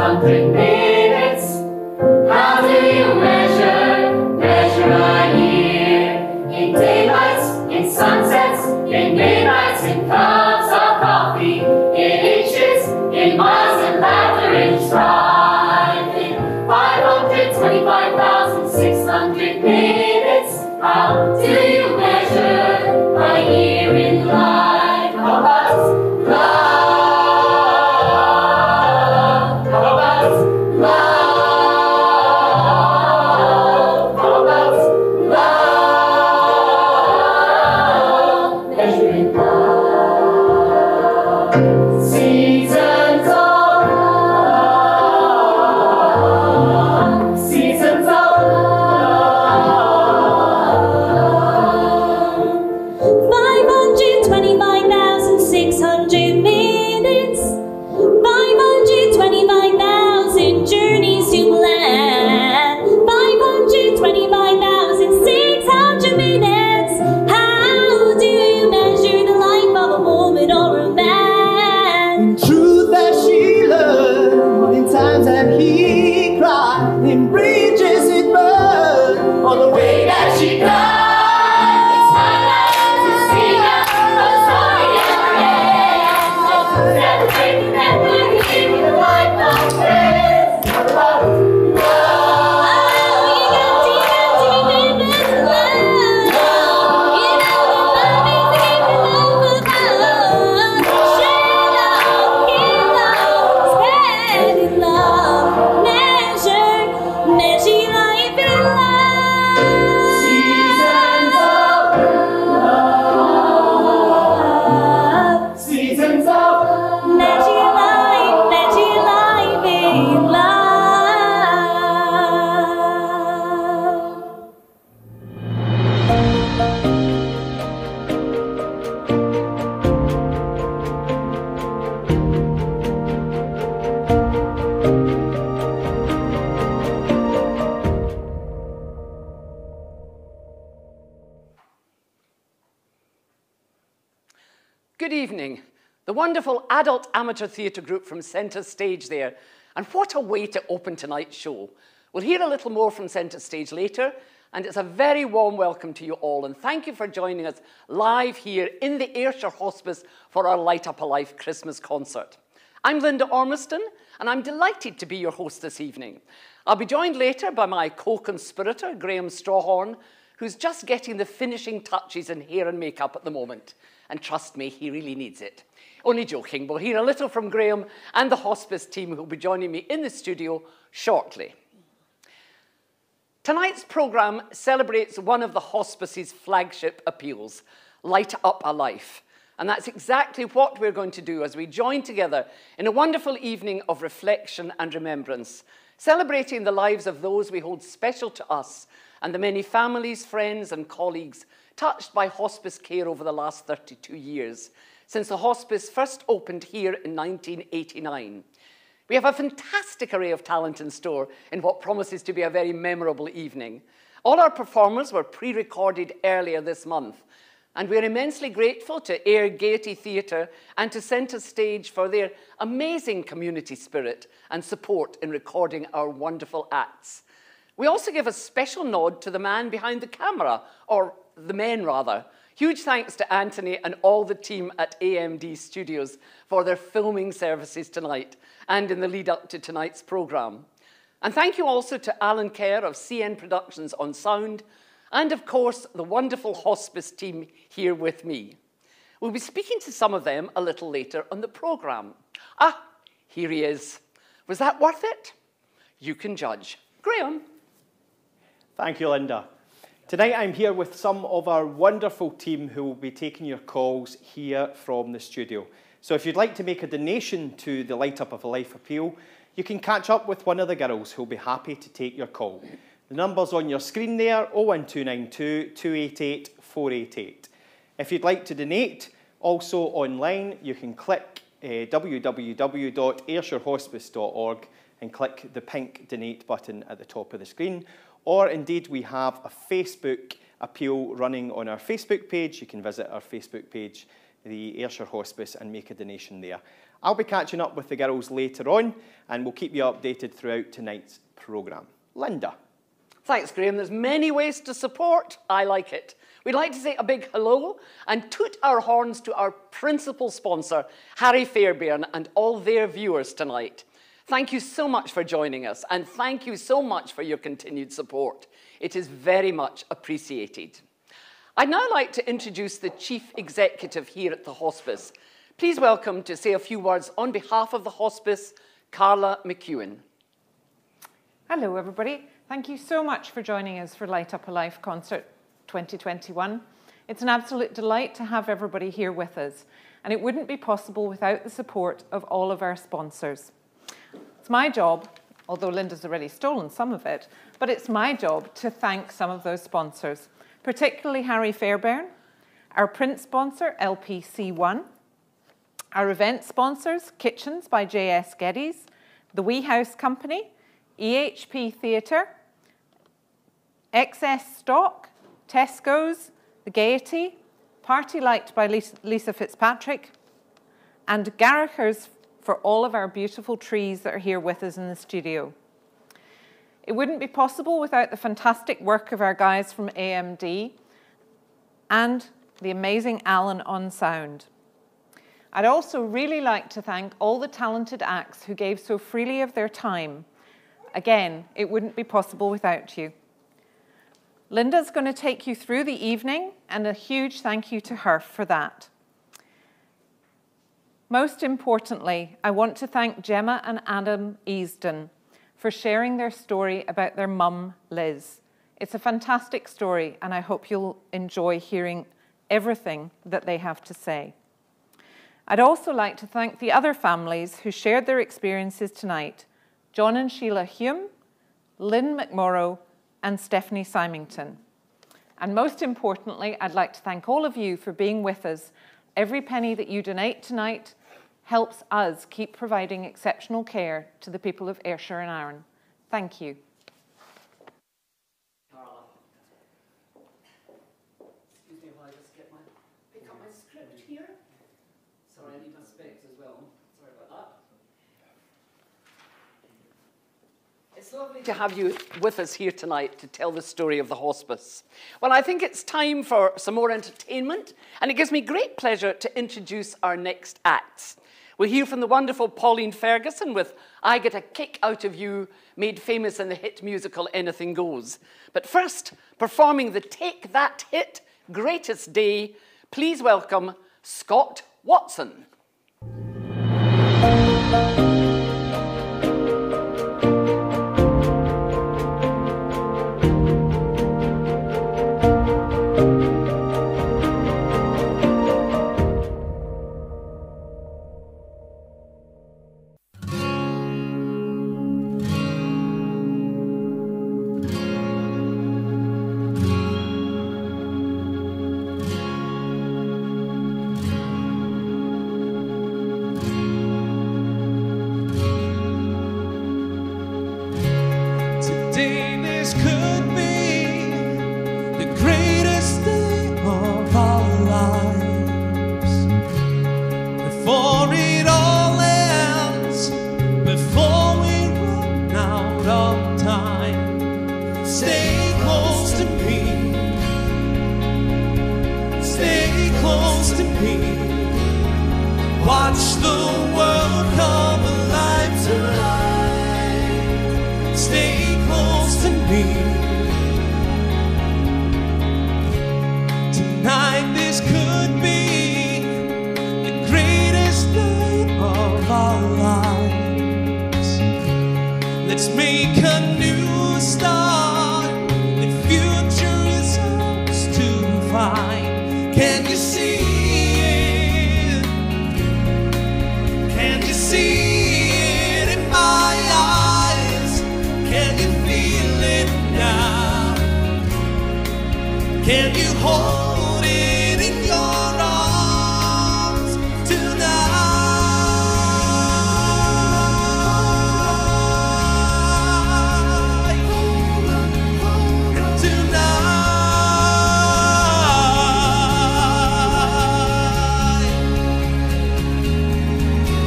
600 minutes. How do you measure a year? In daylight, in sunsets, in midnights, in cups of coffee, in inches, in miles, and laughter, in strife. In 525,600 minutes. How do you measure a year in life? How about love? How about love? How about love? Measuring love. Seasons of love. Seasons of love. 525,600 minutes, 525,000 journeys to plan, 525,600 minutes. How do you measure the life of a woman or a man? In truth that she learned, in times that he cried, in bridges it burned, on the way that she died. Good evening. The wonderful adult amateur theatre group from Centre Stage there. And what a way to open tonight's show. We'll hear a little more from Centre Stage later, and it's a very warm welcome to you all, and thank you for joining us live here in the Ayrshire Hospice for our Light Up a Life Christmas concert. I'm Linda Ormiston, and I'm delighted to be your host this evening. I'll be joined later by my co-conspirator, Graham Strawhorn, who's just getting the finishing touches in hair and makeup at the moment. And trust me, he really needs it. Only joking, we'll hear a little from Graham and the hospice team who'll be joining me in the studio shortly. Tonight's programme celebrates one of the hospice's flagship appeals, Light Up a Life. And that's exactly what we're going to do as we join together in a wonderful evening of reflection and remembrance, celebrating the lives of those we hold special to us and the many families, friends and colleagues touched by hospice care over the last 32 years, since the hospice first opened here in 1989. We have a fantastic array of talent in store in what promises to be a very memorable evening. All our performers were pre-recorded earlier this month, and we're immensely grateful to Ayr Gaiety Theatre and to Centre Stage for their amazing community spirit and support in recording our wonderful acts. We also give a special nod to the man behind the camera, or the men rather. Huge thanks to Anthony and all the team at AMD Studios for their filming services tonight and in the lead up to tonight's programme. And thank you also to Alan Kerr of CN Productions on sound, and of course the wonderful hospice team here with me. We'll be speaking to some of them a little later on the programme. Ah, here he is. Was that worth it? You can judge. Graham. Thank you, Linda. Tonight I'm here with some of our wonderful team who will be taking your calls here from the studio. So if you'd like to make a donation to the Light Up of a Life appeal, you can catch up with one of the girls who'll be happy to take your call. The number's on your screen there, 01292 288 488. If you'd like to donate, also online, you can click www.ayrshirehospice.org and click the pink donate button at the top of the screen. Or indeed, we have a Facebook appeal running on our Facebook page. You can visit our Facebook page, the Ayrshire Hospice, and make a donation there. I'll be catching up with the girls later on, and we'll keep you updated throughout tonight's programme. Linda. Thanks, Graham. There's many ways to support. I like it. We'd like to say a big hello and toot our horns to our principal sponsor, Harry Fairbairn, and all their viewers tonight. Thank you so much for joining us, and thank you so much for your continued support. It is very much appreciated. I'd now like to introduce the Chief Executive here at the Hospice. Please welcome to say a few words on behalf of the Hospice, Carla McEwen. Hello everybody. Thank you so much for joining us for Light Up a Life Concert 2021. It's an absolute delight to have everybody here with us, and it wouldn't be possible without the support of all of our sponsors. It's my job, although Linda's already stolen some of it, but it's my job to thank some of those sponsors, particularly Harry Fairbairn, our print sponsor, LPC1, our event sponsors, Kitchens by JS Geddes, the Wee House Company, EHP Theatre, Excess Stock, Tesco's, The Gaiety, Party Light by Lisa Fitzpatrick, and Garrickers for all of our beautiful trees that are here with us in the studio. It wouldn't be possible without the fantastic work of our guys from AMD and the amazing Alan on sound. I'd also really like to thank all the talented acts who gave so freely of their time. Again, it wouldn't be possible without you. Linda's going to take you through the evening, and a huge thank you to her for that. Most importantly, I want to thank Gemma and Adam Easton for sharing their story about their mum, Liz. It's a fantastic story, and I hope you'll enjoy hearing everything that they have to say. I'd also like to thank the other families who shared their experiences tonight, John and Sheila Hume, Lynn McMorrow, and Stephanie Symington. And most importantly, I'd like to thank all of you for being with us. Every penny that you donate tonight helps us keep providing exceptional care to the people of Ayrshire and Arran. Thank you. Carla. Excuse me while I just pick up my script here. Sorry, I need my specs as well. Sorry about that. It's lovely to have you with us here tonight to tell the story of the hospice. Well, I think it's time for some more entertainment, and it gives me great pleasure to introduce our next acts. We'll hear from the wonderful Pauline Ferguson with I Get a Kick Out of You, made famous in the hit musical Anything Goes. But first, performing the Take That hit, Greatest Day, please welcome Scott Watson.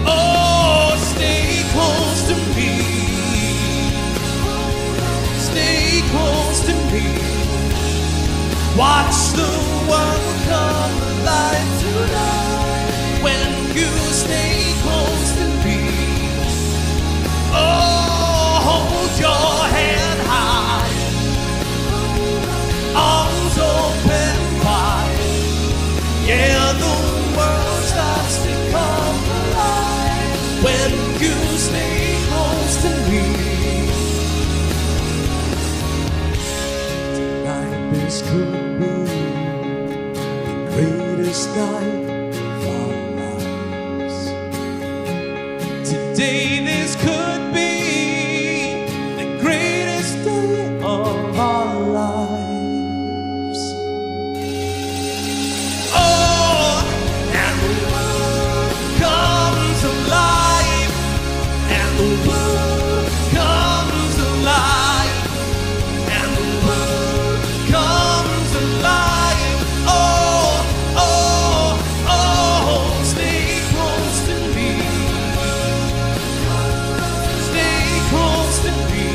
Oh me. Watch the world come alive tonight when you stay close to me. Oh, hold your head high, arms open wide. Yeah, the world starts to come alive when you stay close to me. Tonight this could be the greatest night of our lives. Today this could be the greatest day of our lives. Oh, and the world comes alive, and the world comes alive, and the world comes alive. Oh, oh, oh, stay close to me. Stay close to me.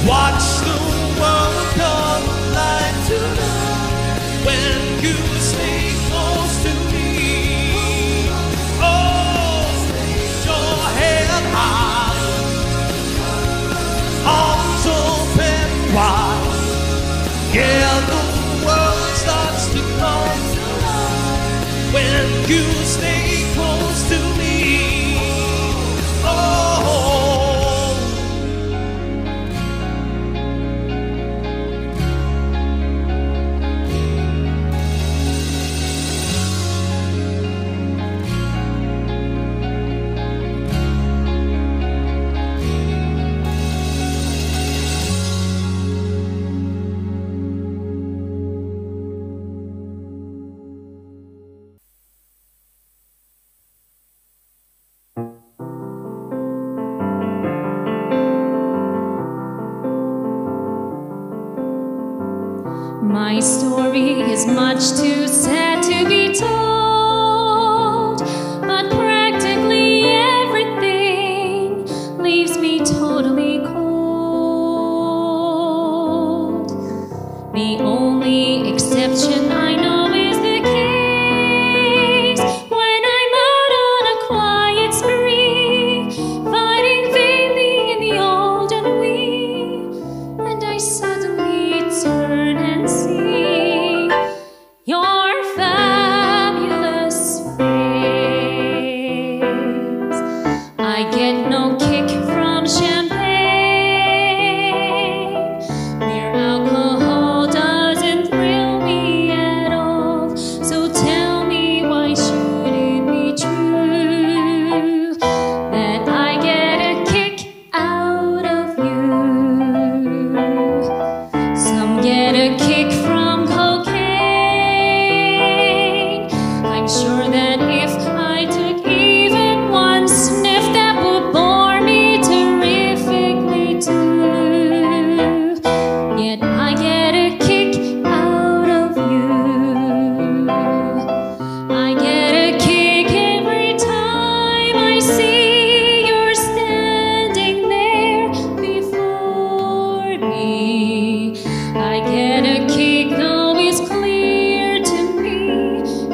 Watch the world come alive tonight when you stay close to me. Oh, raise your head high, arms open wide. Yeah, the world starts to come alive when you stay close to me. Oh. My story is much too sad to be told, but practically everything leaves me totally cold. The only exception I know is the case when I'm out on a quiet spree, fighting vainly in the old and wee, and I suddenly turn and see your fabulous face. I get no kick from champagne. Mere alcohol doesn't thrill me at all. So tell me, why should it be true that I get a kick out of you? Some get a kick from cocaine. I'm sure that if I took even one sniff, that would bore me terrifically too. Yet I get a kick out of you. I get a kick every time I see you're standing there before me. I get a kick, though it's clear to me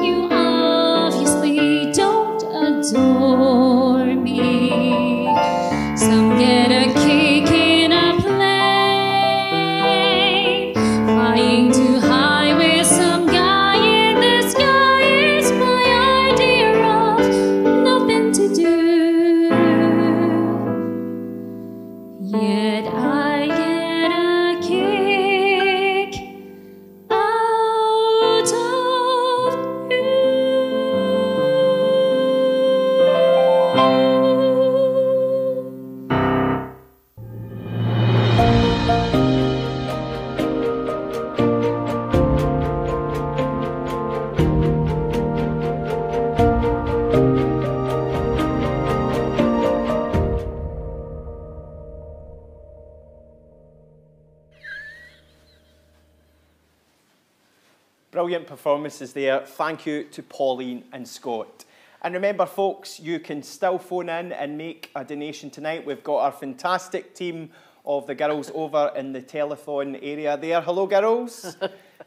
you obviously don't adore me. Some get a kick in a plane, flying too high with some guy in the sky is my idea of nothing to do. Yet I get a kick out of you. Brilliant performances there. Thank you to Pauline and Scott. And remember, folks, you can still phone in and make a donation tonight. We've got our fantastic team of the girls over in the telethon area there. Hello, girls.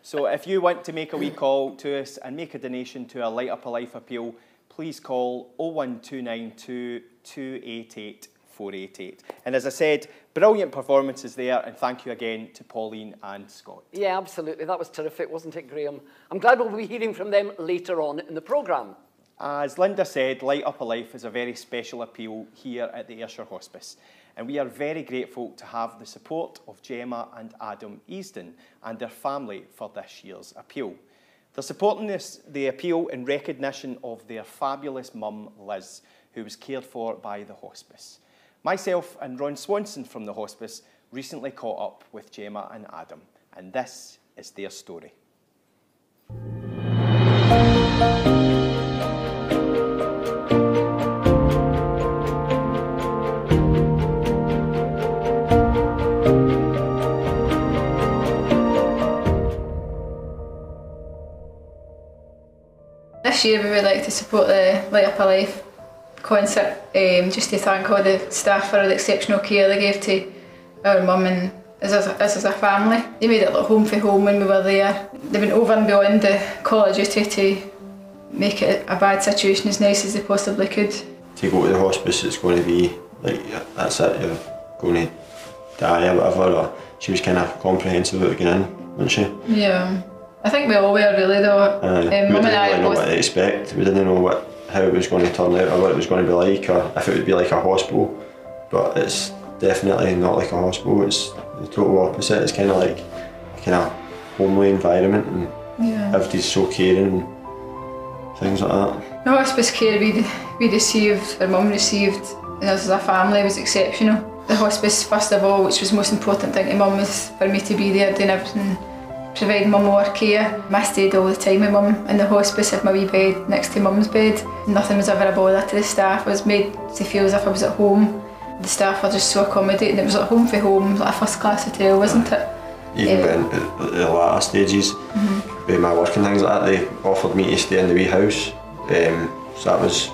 So if you want to make a wee call to us and make a donation to our Light Up a Life appeal, please call 01292 288 488. And as I said, brilliant performances there, and thank you again to Pauline and Scott. Yeah, absolutely. That was terrific, wasn't it, Graham? I'm glad we'll be hearing from them later on in the programme. As Linda said, Light Up a Life is a very special appeal here at the Ayrshire Hospice, and we are very grateful to have the support of Gemma and Adam Easton and their family for this year's appeal. They're supporting the appeal in recognition of their fabulous mum, Liz, who was cared for by the hospice. Myself and Ron Swanson from the hospice recently caught up with Gemma and Adam, and this is their story. This year we would like to support the Light Up a Life concert, just to thank all the staff for the exceptional care they gave to our mum and us as a family. They made it like home for home when we were there. They went over and beyond the call of duty to make it a bad situation as nice as they possibly could. To go to the hospice, it's going to be like, that's it, you're going to die or whatever. Or she was kind of comprehensive about getting in, wasn't she? Yeah, I think we all were really though. We didn't really know what to expect. We didn't know how it was going to turn out or what it was going to be like, or if it would be like a hospital. But it's definitely not like a hospital. It's the total opposite. It's kind of like a homely environment, and everybody's so caring and things like that. The hospice care we received, our mum received, and us as a family was exceptional. The hospice, first of all, which was the most important thing to mum, was for me to be there doing everything, providing mum more care. I stayed all the time with mum in the hospice, had my wee bed next to mum's bed. Nothing was ever a bother to the staff. I was made to feel as if I was at home. The staff were just so accommodating. It was like home for home, like a first class hotel, wasn't it? Even at the latter stages, with my work and things like that, they offered me to stay in the wee house. So that was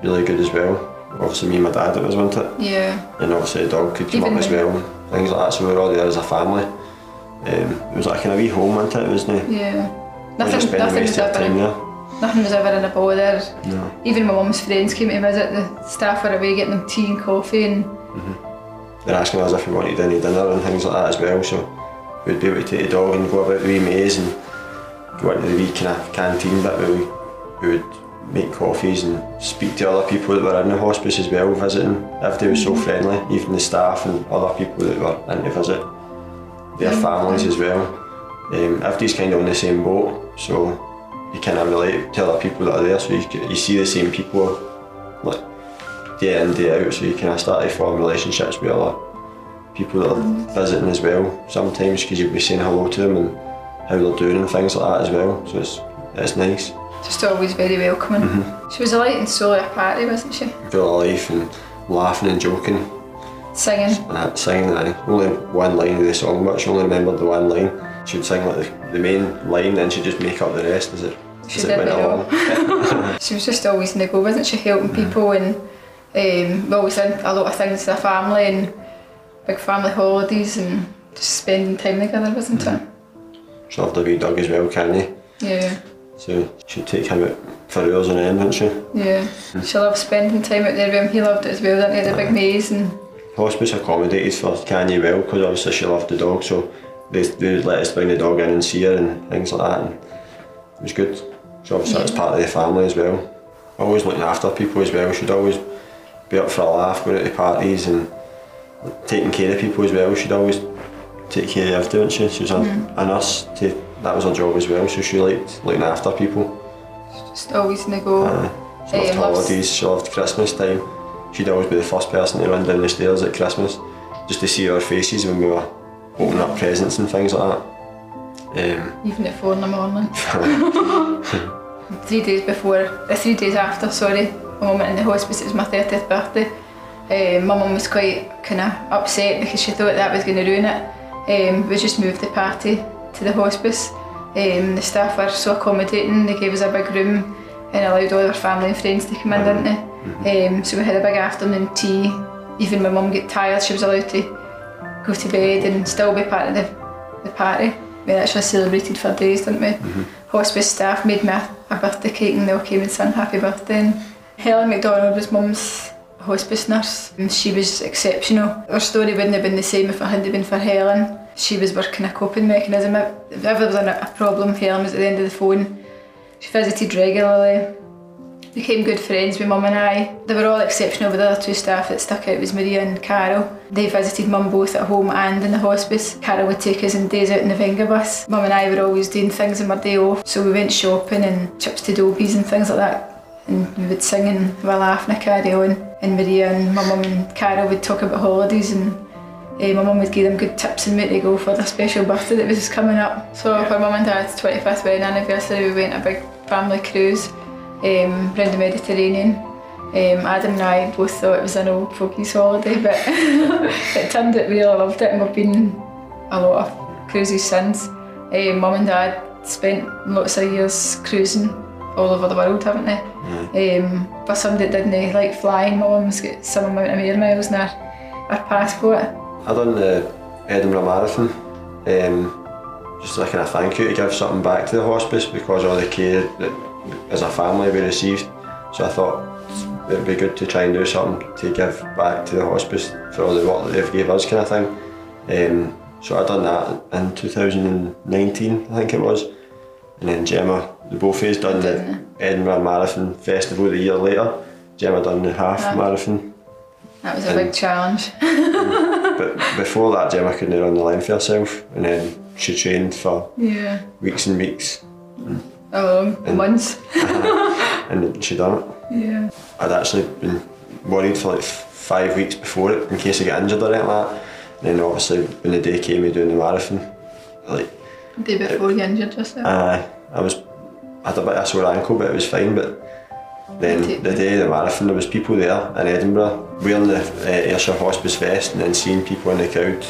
really good as well. Obviously me and my dad it was, wasn't it? Yeah. And obviously the dog could come up as well and things like that, so we were all there as a family. It was like a kind of wee home, wasn't it? Wasn't it? Yeah. Nothing was ever in a bother. No. Even my mum's friends came to visit, the staff were away getting them tea and coffee. And they're asking us if we wanted any dinner and things like that as well, so we'd be able to take the dog and go about the wee maze and go into the wee kind of canteen bit where we would make coffees and speak to other people that were in the hospice as well, visiting. Everybody was so friendly, even the staff and other people that were in to visit. Their families as well. Everybody's kind of on the same boat, so you kind of relate to other people that are there, so you see the same people like day in, day out, so you kind of start to form relationships with other people that are visiting as well sometimes, because you'll be saying hello to them and how they're doing and things like that as well, so it's nice. Just always very welcoming. She was a light and soul of a party, wasn't she? Full of life and laughing and joking. Singing. Singing, only one line of the song, but she only remembered the one line. She would sing like the main line and she'd just make up the rest as it went along. She was just always in the go, wasn't she, helping people, and we always did a lot of things as a family and big family holidays and just spending time together, wasn't it? She loved the wee dog as well, Candy. Yeah. So she'd take him out for hours on end, wouldn't she? Yeah. She loved spending time out there with him. He loved it as well, didn't he, the big maze. And hospice accommodated for Candy well, because obviously she loved the dog, so they would let us bring the dog in and see her and things like that, and it was good. So obviously that's part of the family as well. Always looking after people as well. She'd always be up for a laugh, going out to parties and taking care of people as well. She'd always take care of everything, didn't she? She was a nurse, that was her job as well, so she liked looking after people. Just always in the go. She loved holidays, she loved Christmas time. She'd always be the first person to run down the stairs at Christmas, just to see our faces when we were opening up presents and things like that. Even at 4 in the morning. 3 days after, my mum went in the hospice, it was my 30th birthday. My mum was quite kind of upset because she thought that was going to ruin it. We just moved the party to the hospice. The staff were so accommodating, they gave us a big room and allowed all our family and friends to come in, didn't they? So we had a big afternoon tea. Even my mum got tired, she was allowed to go to bed and still be part of the party. We actually celebrated for days, didn't we? Hospice staff made me a birthday cake and they all came and sang happy birthday. And Helen McDonald was Mum's hospice nurse and she was exceptional. Our story wouldn't have been the same if it hadn't been for Helen. She was working a coping mechanism. If ever there was a problem, Helen was at the end of the phone. She visited regularly, became good friends with Mum and I. They were all exceptional, but the other two staff that stuck out was Maria and Carol. They visited Mum both at home and in the hospice. Carol would take us on days out in the Venga bus. Mum and I were always doing things on our day off, so we went shopping and trips to Dobies and things like that. And we would sing and have a laugh and a carry on. And Maria and my mum and Carol would talk about holidays and my mum would give them good tips and where to go for their special birthday that was coming up. So for Mum and Dad's 25th wedding anniversary, we went on a big family cruise around the Mediterranean. Adam and I both thought it was an old fogies holiday, but it turned out we really loved it and we've been a lot of cruises since. Mum and Dad spent lots of years cruising all over the world, haven't they? For somebody that didn't like flying, my mum's got some amount of air miles in her passport. I done the Edinburgh Marathon, just like a thank you to give something back to the hospice because of all the care that as a family we received. So I thought it would be good to try and do something to give back to the hospice for all the work that they've gave us, kind of thing. So I done that in 2019, I think it was. And then Gemma, the both of us done the Edinburgh Marathon Festival the year later. Gemma done the half marathon. That was a big challenge. But before that, Gemma couldn't run the line for herself, and then she trained for weeks and weeks. Months. And she done it. Yeah. I'd actually been worried for like 5 weeks before it in case I get injured or anything like that. And then obviously when the day came of doing the marathon, like the day before you injured yourself? I had a bit of a sore ankle, but it was fine. But then the day of the marathon, there was people there in Edinburgh wearing the Ayrshire Hospice vest and then seeing people in the crowd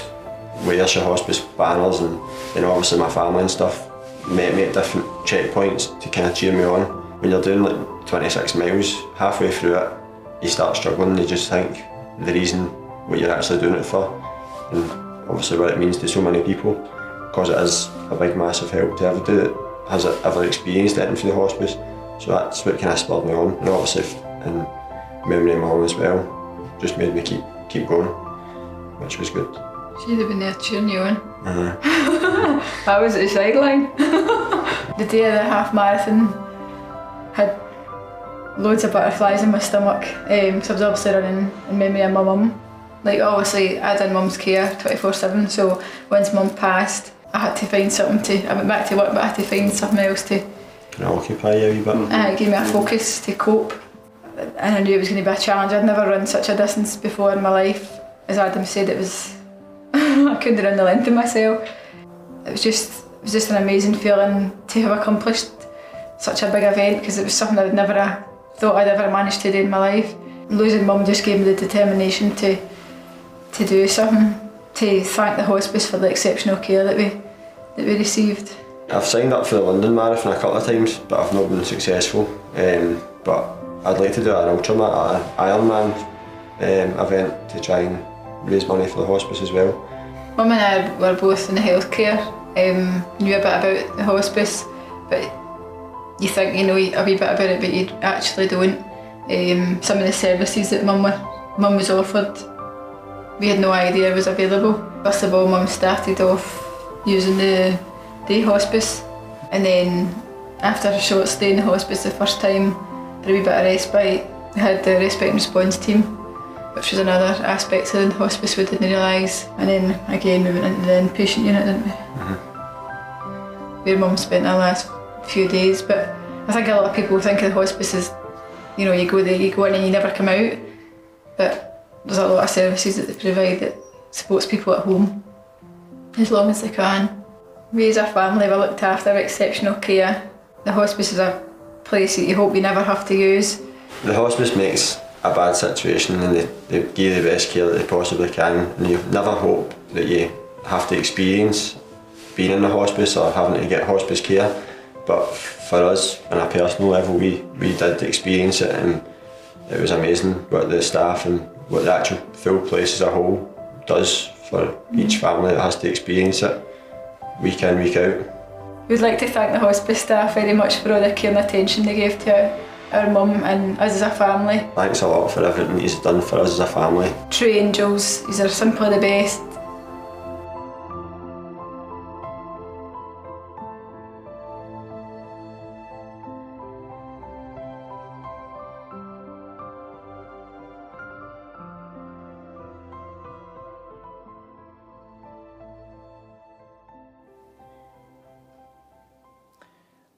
with Ayrshire Hospice banners and then obviously my family and stuff met me at different checkpoints to kind of cheer me on. When you're doing like 26 miles, halfway through it, you start struggling and you just think the reason what you're actually doing it for and obviously what it means to so many people, because it is a big massive help to ever do it, has ever experienced anything for the hospice. So that's what kind of spurred me on, and obviously in memory of my mum as well, just made me keep going, which was good. She'd have been there cheering you on. I was at the sideline. The day of the half marathon had loads of butterflies in my stomach, so I was obviously running in memory of my mum. Like obviously I did mum's care 24/7, so once mum passed I had to find something I went back to work, but I had to find something else to kind of occupy you a wee bit. It gave me a focus to cope, and I knew it was going to be a challenge. I'd never run such a distance before in my life. As Adam said, it was I couldn't run the length of myself. It was just an amazing feeling to have accomplished such a big event, because it was something I would never have thought I'd ever managed to do in my life. Losing mum just gave me the determination to do something, to thank the hospice for the exceptional care that we received. I've signed up for the London Marathon a couple of times, but I've not been successful. But I'd like to do an ultramarathon, Ironman event to try and raise money for the hospice as well. Mum and I were both in the healthcare, knew a bit about the hospice, but you think you know a wee bit about it, but you actually don't. Some of the services that Mum was offered, we had no idea was available. First of all, Mum started off using the day hospice, and then after a short stay in the hospice the first time, for a wee bit of respite, we had the respite and response team, which was another aspect of the hospice we didn't realise. And then again we went into the inpatient unit, didn't we? Where Mum spent the last few days. But I think a lot of people think of the hospice as, you know, you go there, you go in and you never come out. But there's a lot of services that they provide that supports people at home as long as they can. We as a family were looked after with exceptional care. The hospice is a place that you hope you never have to use. The hospice makes a bad situation and they give you the best care that they possibly can, and you never hope that you have to experience being in the hospice or having to get hospice care. But for us, on a personal level, we did experience it, and it was amazing what the staff and what the actual full place as a whole does for each family that has to experience it, week in, week out. We'd like to thank the hospice staff very much for all the care and attention they gave to our mum and us as a family. Thanks a lot for everything he's done for us as a family. True angels, these are simply the best.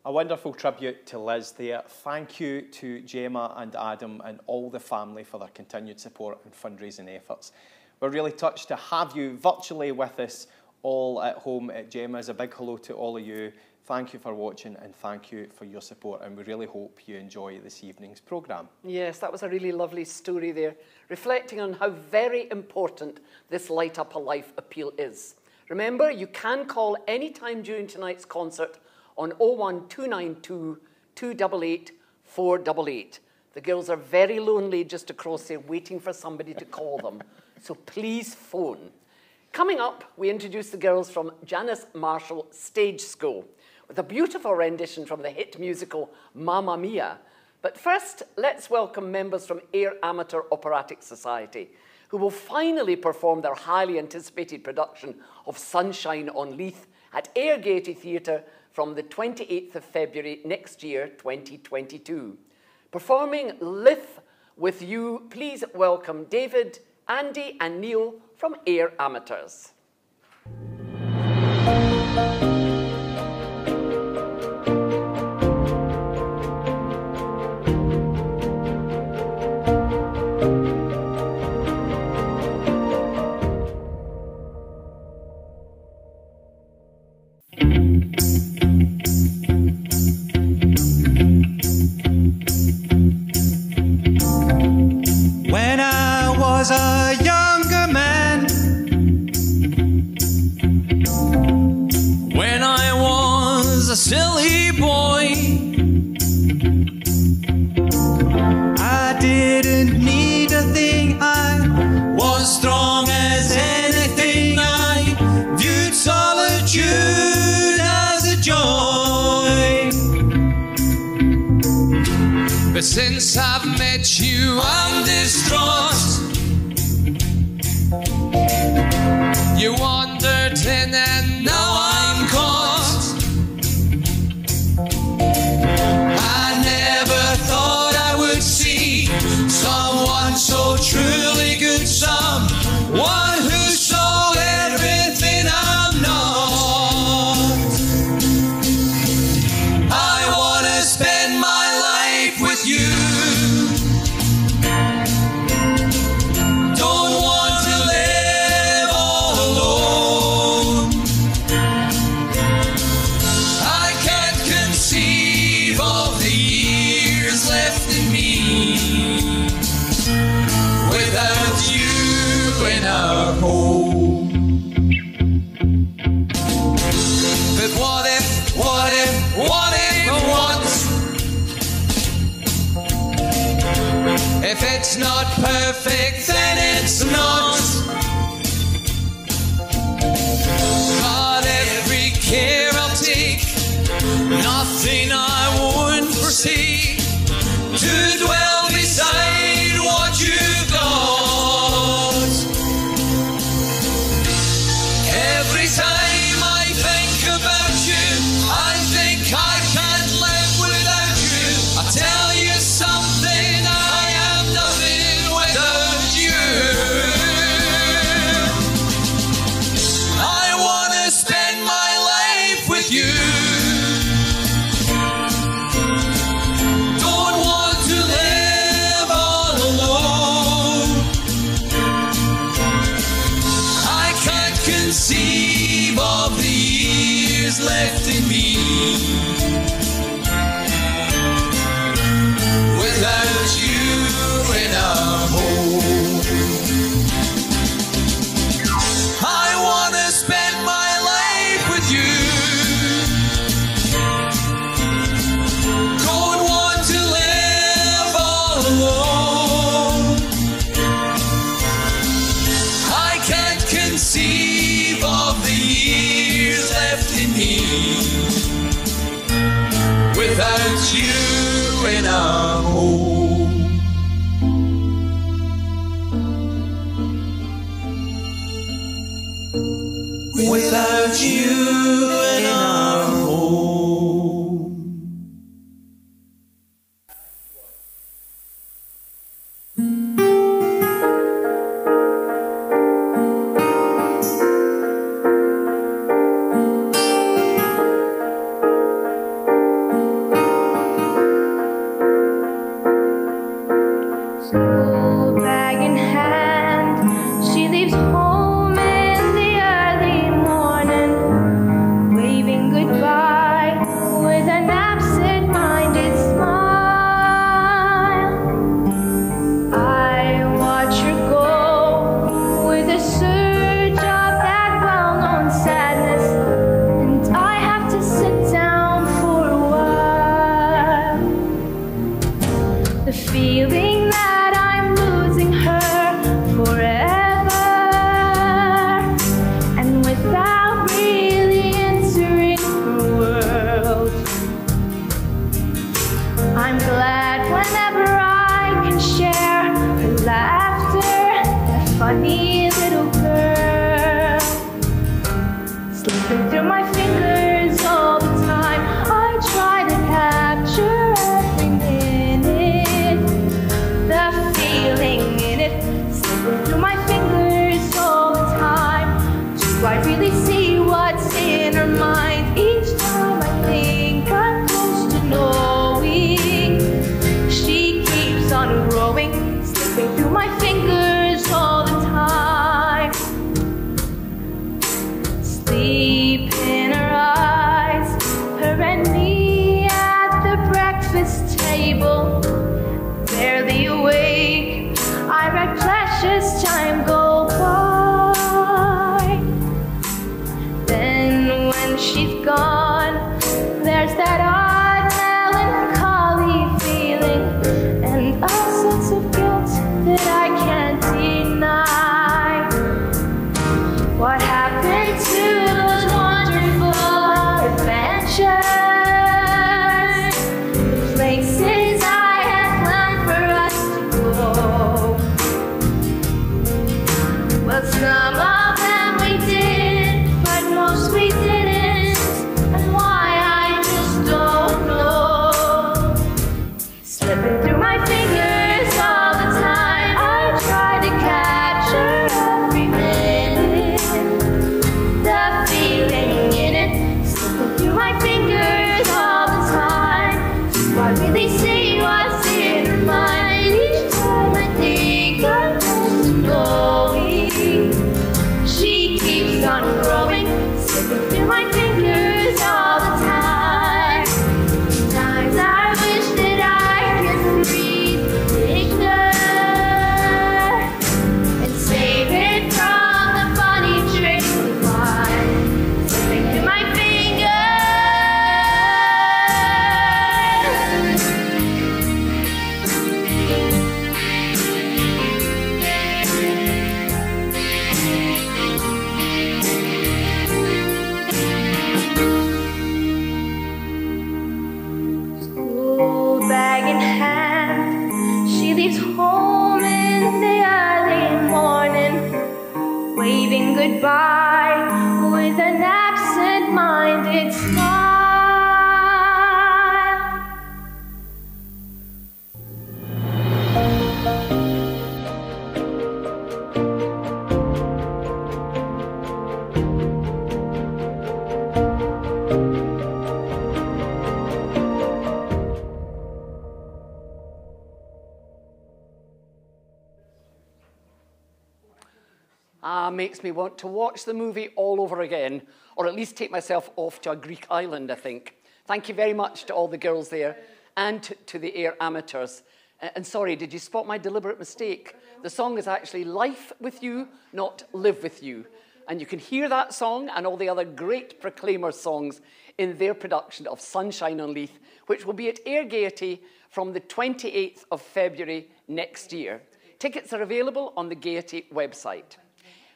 A wonderful tribute to Liz there. Thank you to Gemma and Adam and all the family for their continued support and fundraising efforts. We're really touched to have you virtually with us all at home at Gemma's. A big hello to all of you. Thank you for watching and thank you for your support, and we really hope you enjoy this evening's programme. Yes, that was a really lovely story there, reflecting on how very important this Light Up a Life appeal is. Remember, you can call any time during tonight's concert on 01292 288 488. The girls are very lonely just across there waiting for somebody to call them, so please phone. Coming up, we introduce the girls from Janice Marshall Stage School with a beautiful rendition from the hit musical Mamma Mia. But first, let's welcome members from Ayr Amateur Operatic Society, who will finally perform their highly anticipated production of Sunshine on Leith at Ayr Gaiety Theatre from the 28th of February next year, 2022. Performing Live With You, please welcome David, Andy and Neil from Ayr Amateurs. When I was a younger man, when I was a silly boy, I didn't need a thing, I was strong as anything, I viewed solitude as a joy. But since I've met you, I'm distraught. You wandered in and now I'm caught. I never thought I would see someone so truly good, someone who saw everything I'm not. I wanna spend my life with you. Don't want to live all alone. I can't conceive of the years left in me without you in our home. But what if once, if it's not perfect, then it's not. But every care I'll take, nothing I won't foresee, to dwell beside what you've got. Every time I think about you, I think I can't live without you. I tell you something, I am nothing without you. I wanna spend my life with you. Don't want to live all alone. I can't conceive of the years left in me without you in our home. I wanna spend my life with you. Don't want to live all alone. I can't conceive our home. Without you in our home. School bag in hand, she leaves home in the early morning, waving goodbye with an absent-minded smile. I watch her go with a surge of that well-known sadness, and I have to sit down for a while. The feeling that I'm losing her forever, and without really entering her world. I'm glad whenever I can share her laughter, that funny little girl. Slipping through my fingers all the time, I try to capture every minute, the feeling in it. Slipping through my fingers all the time, do I really see what's in her mind? Each time I think I'm close to knowing, she keeps on growing, slipping through my fingers all the time. Sleep in her eyes, her and me at the breakfast table. Barely awake, I let precious time go by. Then when she's gone, there's that odd melancholy feeling, and a sense of guilt that I can't deny. What happened to those wonderful adventures? The places I had planned for us to go. Well, some of them we did, but most we didn't. And why, I just don't know. Slipping through my fingers all the time, I try to capture every minute, the feeling in it. Slipping through my fingers all the time, do I really see what's in her mind? Each time I think I'm close to knowing, she keeps on growing, slipping through my fingers all the time. Sometimes I wish that I could freeze the picture and save it from the funny tricks of mine, slipping through my fingers. School bag in hand, she leaves home in the early morning, waving goodbye with an absent-minded smile. Makes me want to watch the movie all over again, or at least take myself off to a Greek island, I think. Thank you very much to all the girls there, and to the Ayr amateurs. And sorry, did you spot my deliberate mistake? The song is actually Life With You, not Live With You. And you can hear that song and all the other great Proclaimers songs in their production of Sunshine on Leith, which will be at Ayr Gaiety from the 28th of February next year. Tickets are available on the Gaiety website.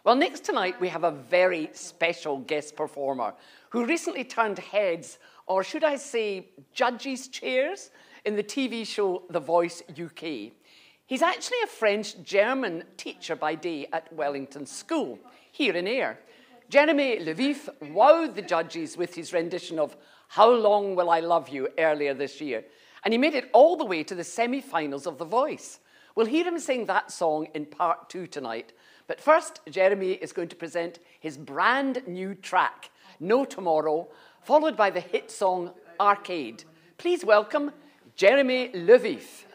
Well, next tonight we have a very special guest performer who recently turned heads, or should I say judges' chairs, in the TV show The Voice UK. He's actually a French-German teacher by day at Wellington School, here in Ayr. Jeremy Levif wowed the judges with his rendition of How Long Will I Love You earlier this year, and he made it all the way to the semi-finals of The Voice. We'll hear him sing that song in part 2 tonight. But first, Jeremy is going to present his brand new track, No Tomorrow, followed by the hit song Arcade. Please welcome Jeremy Levif.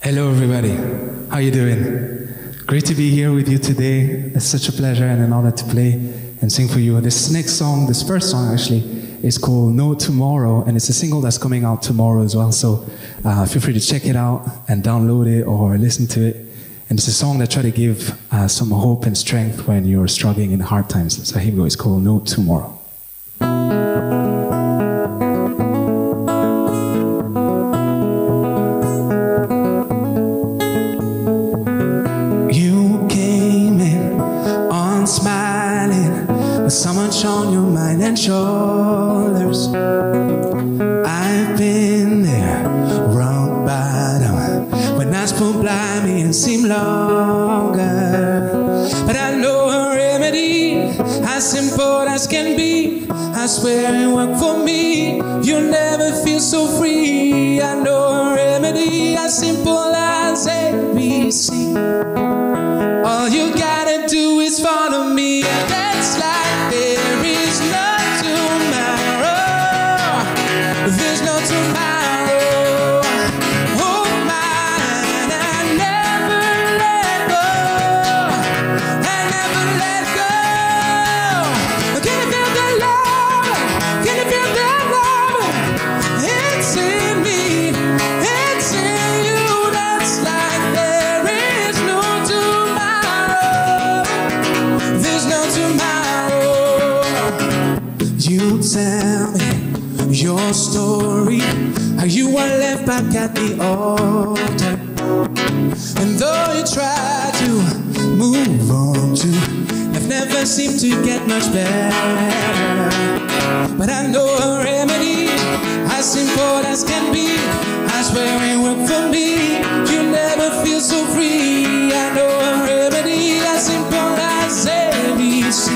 Hello everybody, how you doing? Great to be here with you today. It's such a pleasure and an honor to play and sing for you. This next song, this first song actually, is called No Tomorrow, and it's a single that's coming out tomorrow as well, so feel free to check it out and download it or listen to it. And it's a song that tries to give some hope and strength when you're struggling in hard times. So here we go, it's called No Tomorrow. So much on your mind and shoulders. I've been there, rock bottom, when nights pull blind me and seem longer. But I know a remedy, as simple as can be. I swear it worked for me. You'll never feel so free. I know a remedy, as simple as ABC. All you gotta do is follow me, and that's like there is no tomorrow. There's no tomorrow. Hold mine and never let go. And never let go. Can you feel the love? Can you feel the love? It's in me. It's in you. That's like there is no tomorrow. There's no tomorrow. You tell me your story, how you were left back at the altar. And though you try to move on to, I've never seemed to get much better. But I know a remedy, as simple as can be. I swear it worked for me. You never feel so free. I know a remedy, as simple as ABC.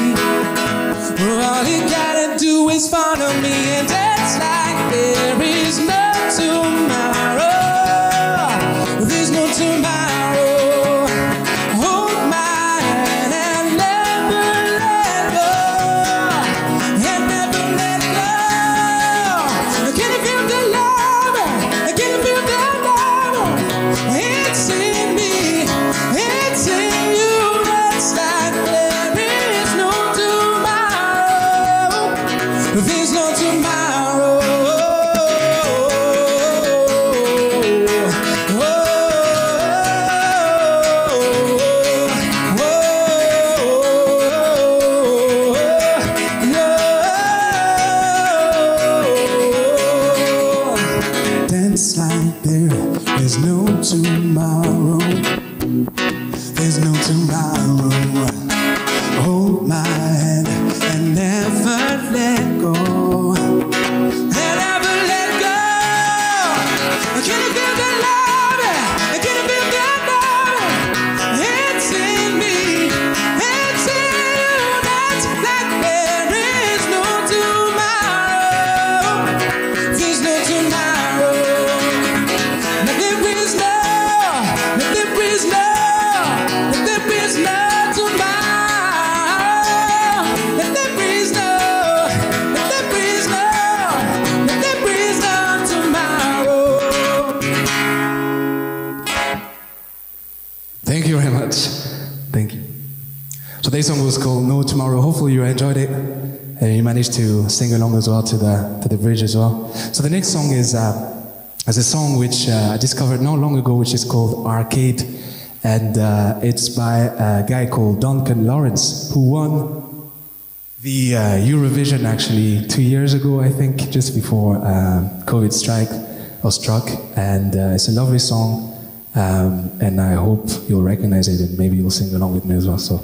All you gotta do is follow me, and it's like there is no tomorrow. There's no tomorrow. Hold my hand and never let go. And never let go. Can you feel the love? Can you feel the love? It's in me. It's in you. It's like there is no tomorrow. There's no tomorrow. Dance like there is no tomorrow. There's no tomorrow. Hold my hand and never let go. And never let go. Can you feel the love? Can you feel the love? It's in me. It's in you. That's like there is no tomorrow. There's no tomorrow. Now there is no. Now there is no. Now there is no tomorrow. Now there is no. Now there is no. Now there is no tomorrow. Thank you very much. Thank you. So today's song was called No Tomorrow. Hopefully you enjoyed it. And you managed to sing along as well to the bridge as well. So the next song is a song which I discovered not long ago, which is called Arcade. And it's by a guy called Duncan Lawrence, who won the Eurovision actually 2 years ago, I think, just before COVID struck, and it's a lovely song, and I hope you'll recognize it and maybe you'll sing along with me as well. So.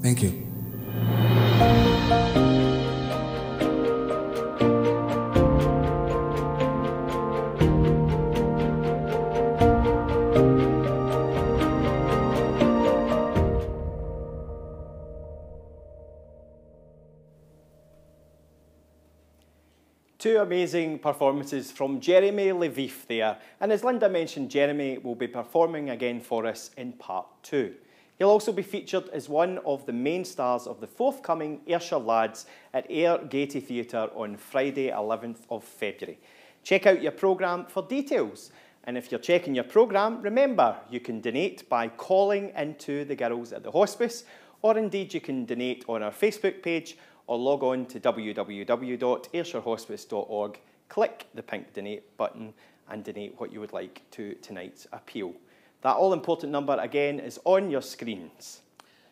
Thank you. Two amazing performances from Jeremy Levif there. And as Linda mentioned, Jeremy will be performing again for us in part 2. He'll also be featured as one of the main stars of the forthcoming Ayrshire Lads at Ayr Gaiety Theatre on Friday 11th of February. Check out your programme for details. And if you're checking your programme, remember you can donate by calling into the girls at the hospice, or indeed you can donate on our Facebook page or log on to www.ayrshirehospice.org, click the pink donate button and donate what you would like to tonight's appeal. That all-important number, again, is on your screens.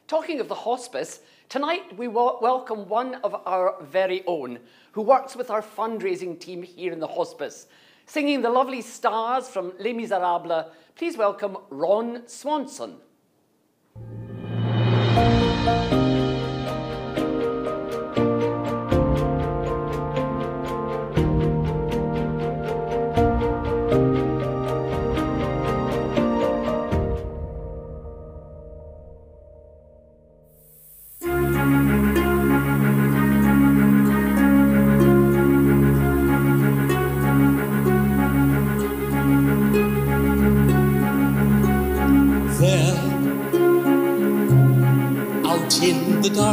Talking of the hospice, tonight we welcome one of our very own who works with our fundraising team here in the hospice. Singing the lovely stars from Les Miserables, please welcome Ron Swanson.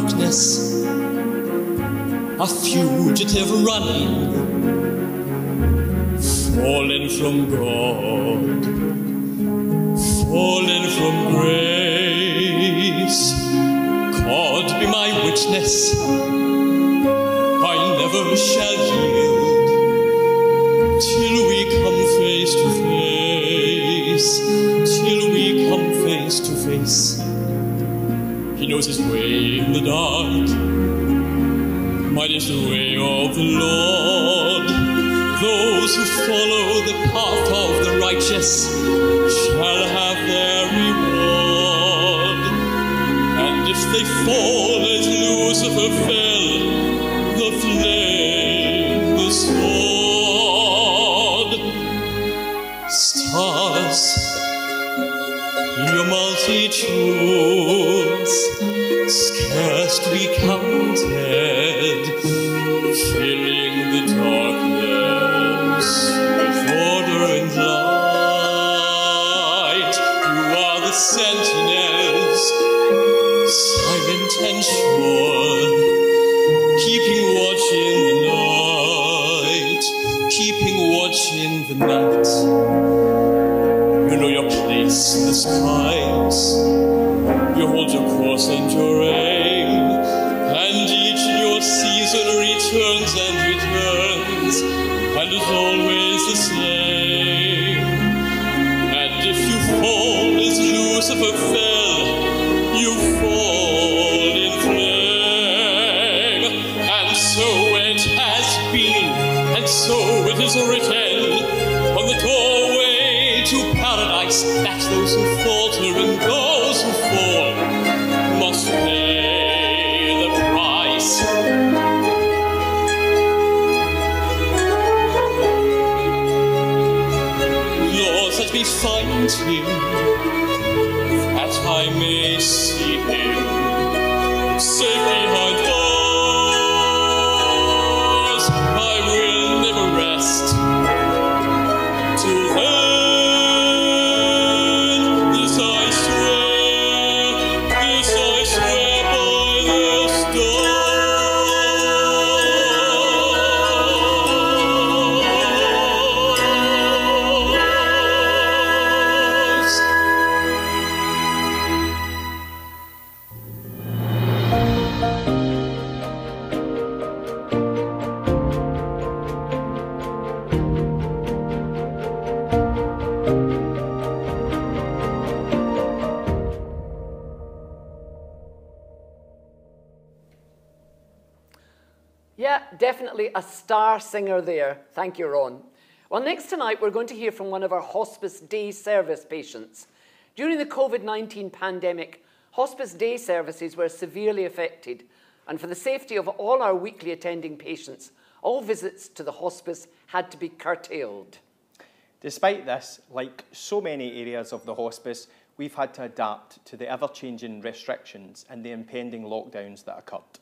darkness, a fugitive running, fallen from God, fallen from grace. God be my witness, I never shall yield till we come face to face, till we come face to face. He knows his way in the dark, mine is the way of the Lord. Those who follow the path of the righteous shall have their reward. And if they fall as Lucifer fell, the flame, the sword. Stars in your multitudes, scarce to be counted, filling the darkness with order and light. You are the sentinels, silent and sure, keeping watch in the night, keeping watch in the night. You know your place in the skies, you hold your course and your aim, and each in your season returns and returns, and is always the same. And if you fall as Lucifer fell, you fall in flame. And so it has been, and so it is written on the doorway to paradise, that those who falter and those who fall must pay the price. Lord, let me find him, that I may see him, safe behind bars. I will never rest till then. This I swear by the Yeah, definitely a star singer there. Thank you, Ron. Well, next tonight, we're going to hear from one of our hospice day service patients. During the COVID-19 pandemic, hospice day services were severely affected, and for the safety of all our weekly attending patients, all visits to the hospice had to be curtailed. Despite this, like so many areas of the hospice, we've had to adapt to the ever-changing restrictions and the impending lockdowns that occurred.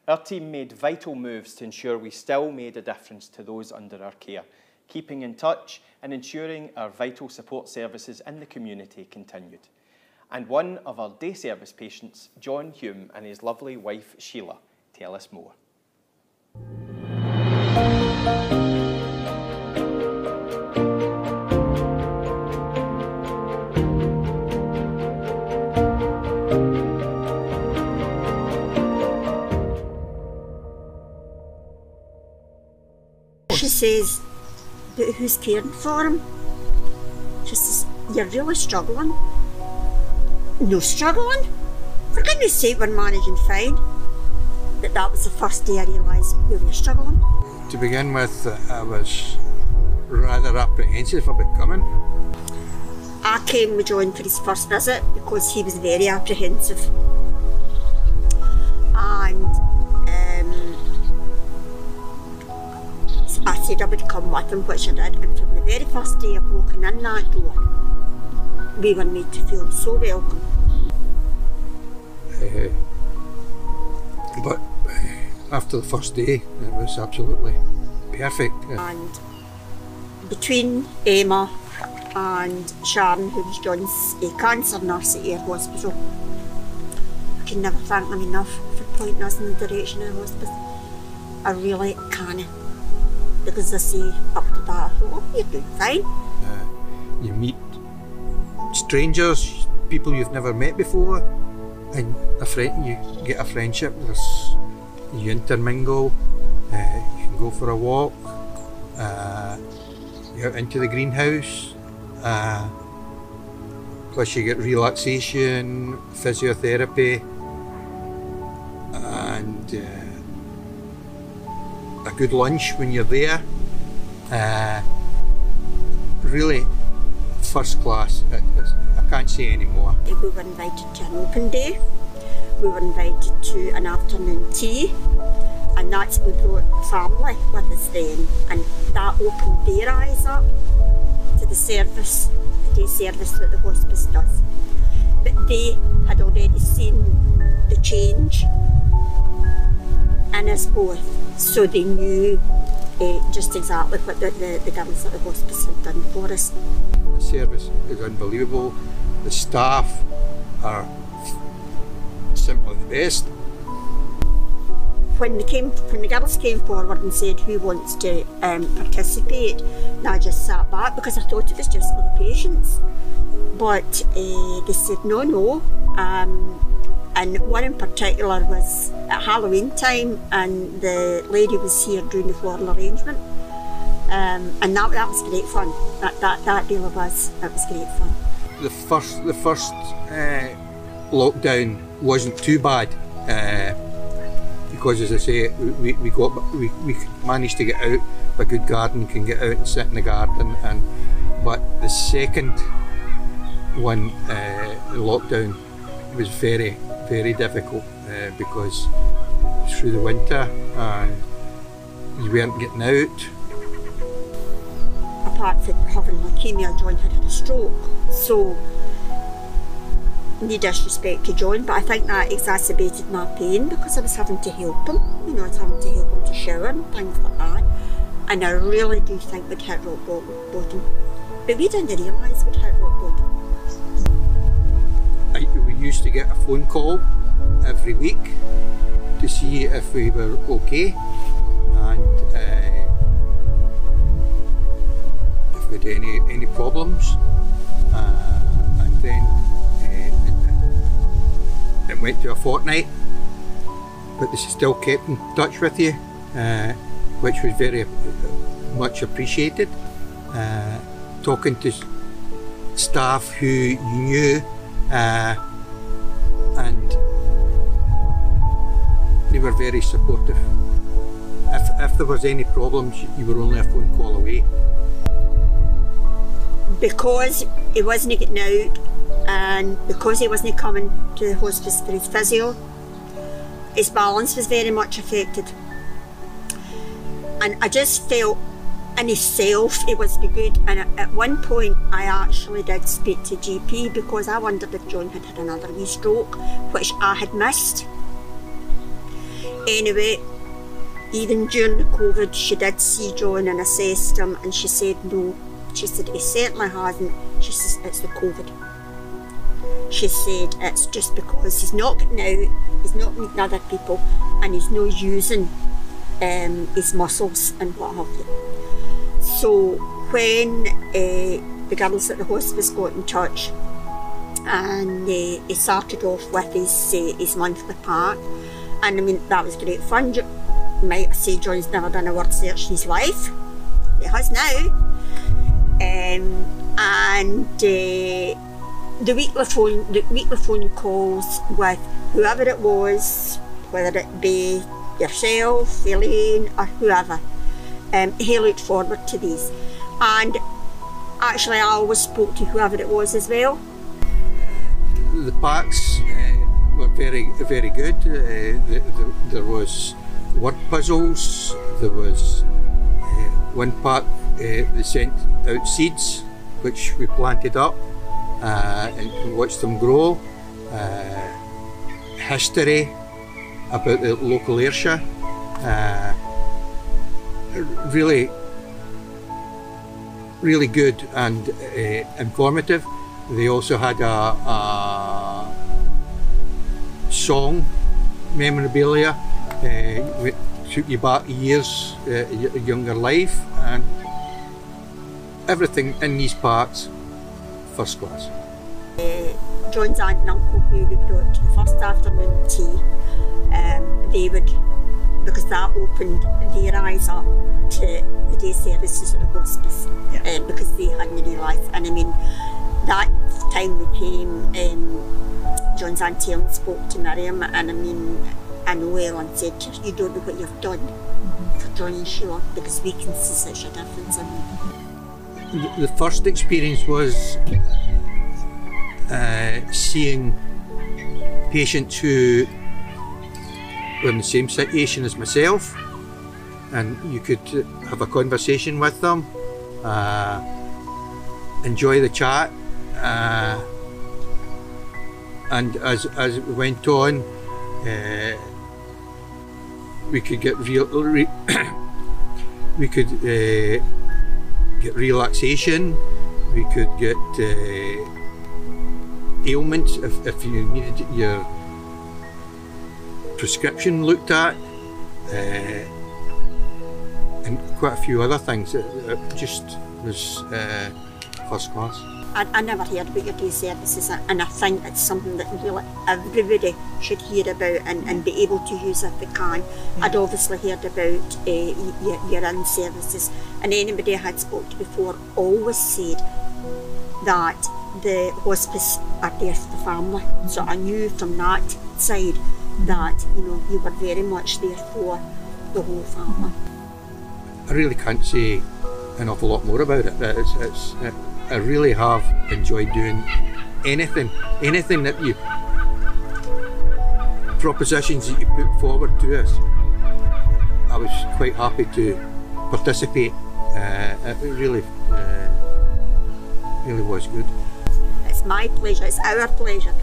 Our team made vital moves to ensure we still made a difference to those under our care, keeping in touch and ensuring our vital support services in the community continued. And one of our day service patients, John Hume, and his lovely wife Sheila, tell us more. She says, but who's caring for him? She says, you're really struggling. No struggling? For goodness sake, we're managing fine. But that was the first day I realised we were struggling. To begin with, I was rather apprehensive about coming. I came with John for his first visit because he was very apprehensive. And I said I would come with him, which I did, and from the very first day of walking in that door, we were made to feel so welcome. But after the first day, it was absolutely perfect. And between Emma and Sharon, who was John's cancer nurse at Ayrshire Hospital, I can never thank them enough for pointing us in the direction of hospice. I really can't. Because I say up to that, I thought, oh, you're doing fine. You meet strangers, people you've never met before, and you get a friendship. You intermingle, you can go for a walk, you go into the greenhouse, plus you get relaxation, physiotherapy, and a good lunch when you're there. Really first class. I can't say any more. We were invited to an open day, we were invited to an afternoon tea, and that's we brought family with us then, and that opened their eyes up to the service, the day service that the hospice does. But they had already seen the change in us both, so they knew just exactly what the girls at the hospice had done for us. The service is unbelievable. The staff are simply the best. When the girls came forward and said who wants to participate, and I just sat back because I thought it was just for the patients. But they said no. And one in particular was at Halloween time, and the lady was here doing the floral arrangement, and that was great fun. That really was. That was great fun. The first lockdown wasn't too bad because, as I say, we managed to get out. A good garden can get out and sit in the garden, but the second one, the lockdown, was very difficult because it was through the winter and you weren't getting out. Apart from having leukemia, John had a stroke, so no disrespect to John, but I think that exacerbated my pain because I was having to help him. You know, I was having to help him to shower and things like that, and I really do think we'd hit rock bottom. But we didn't realise we'd hit rock bottom. We used to get a phone call every week to see if we were okay, and if we had any problems, and then it went to a fortnight, but they still kept in touch with you, which was very much appreciated. Talking to staff who you knew, and they were very supportive. If there was any problems, you were only a phone call away. Because he wasn't getting out, and because he wasn't coming to the hospice for his physio, his balance was very much affected. And I just felt in himself he wasn't good, and at one point I actually did speak to GP because I wondered if John had had another wee stroke, which I had missed. Anyway, even during the COVID, she did see John and assessed him, and she said no. She said he certainly hasn't. She says it's the COVID. She said it's just because he's not getting out, he's not meeting other people, and he's not using his muscles and what have you. So when the girls at the hospice got in touch, and he started off with his monthly pack, and I mean that was great fun. You might say John's never done a word search in his life. He has now. And the weekly phone calls with whoever it was, whether it be yourself, Elaine, or whoever, he looked forward to these. And actually, I always spoke to whoever it was as well. The packs were very good. There was word puzzles. There was one pack. They sent out seeds, which we planted up and watched them grow. History about the local Ayrshire. Really good and informative. They also had a song memorabilia, took you back years, your younger life, and everything in these parks, first class. John's aunt and uncle who we brought to the first afternoon tea, they would, because that opened their eyes up to the day services at the hospice, because they hadn't realised. And I mean, that time we came, John's auntie Ellen spoke to Miriam, and I mean, I know Ellen said, you don't know what you've done for John and Sheila, because we can see such a difference in them. The first experience was seeing patients who were in the same situation as myself, and you could have a conversation with them, enjoy the chat, and as it went on, we could get get relaxation, we could get ailments if you needed your prescription looked at, and quite a few other things. It just was first class. I never heard about your day services, and I think it's something that really everybody should hear about and be able to use if they can. I'd obviously heard about your in-services, and anybody I had spoke to before always said that the hospice are there for the family. So I knew from that side that you were very much there for the whole family. I really can't say an awful lot more about it. I really have enjoyed doing anything that you, propositions that you put forward to us. I was quite happy to participate. It really was good. It's my pleasure, it's our pleasure.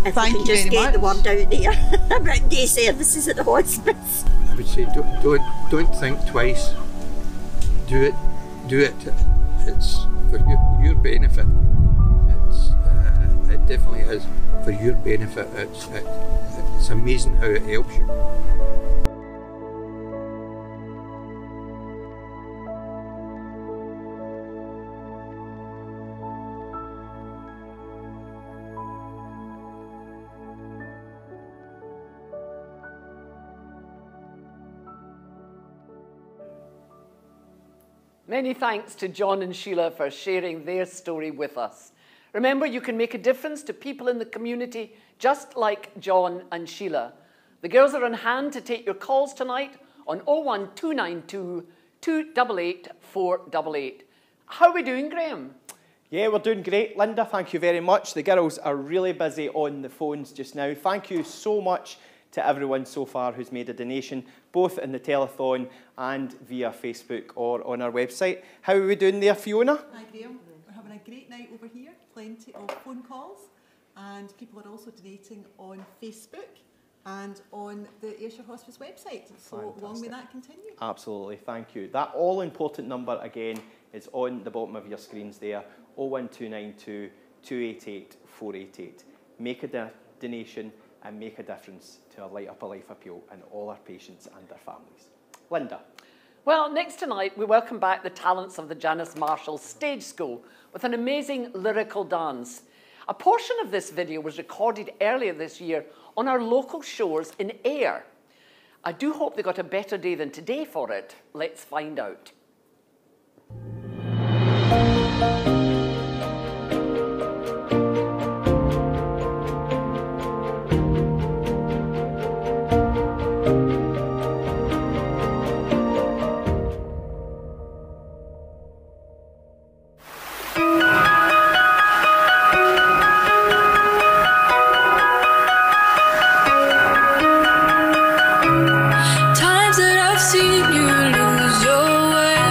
If we can just get the word out there about day services at the hospice. I would say don't think twice. Do it. It's for your benefit. It definitely is for your benefit. It's amazing how it helps you. Many thanks to John and Sheila for sharing their story with us. Remember, you can make a difference to people in the community just like John and Sheila. The girls are on hand to take your calls tonight on 01292 288 488. How are we doing, Graham? Yeah, we're doing great, Linda. Thank you very much. The girls are really busy on the phones just now. Thank you so much to everyone so far who's made a donation, both in the telethon and via Facebook or on our website. How are we doing there, Fiona? Hi, Graham. We're having a great night over here. Plenty of phone calls, and people are also donating on Facebook and on the Ayrshire Hospice website. So Fantastic. Long may that continue. Absolutely, thank you. That all-important number again is on the bottom of your screens there, 01292 288 488. Make a donation and make a difference to our Light Up a Life appeal and all our patients and their families. Linda. Well, next tonight we welcome back the talents of the Janice Marshall Stage School with an amazing lyrical dance. A portion of this video was recorded earlier this year on our local shores in Ayr. I do hope they got a better day than today for it. Let's find out. Times that I've seen you lose your way,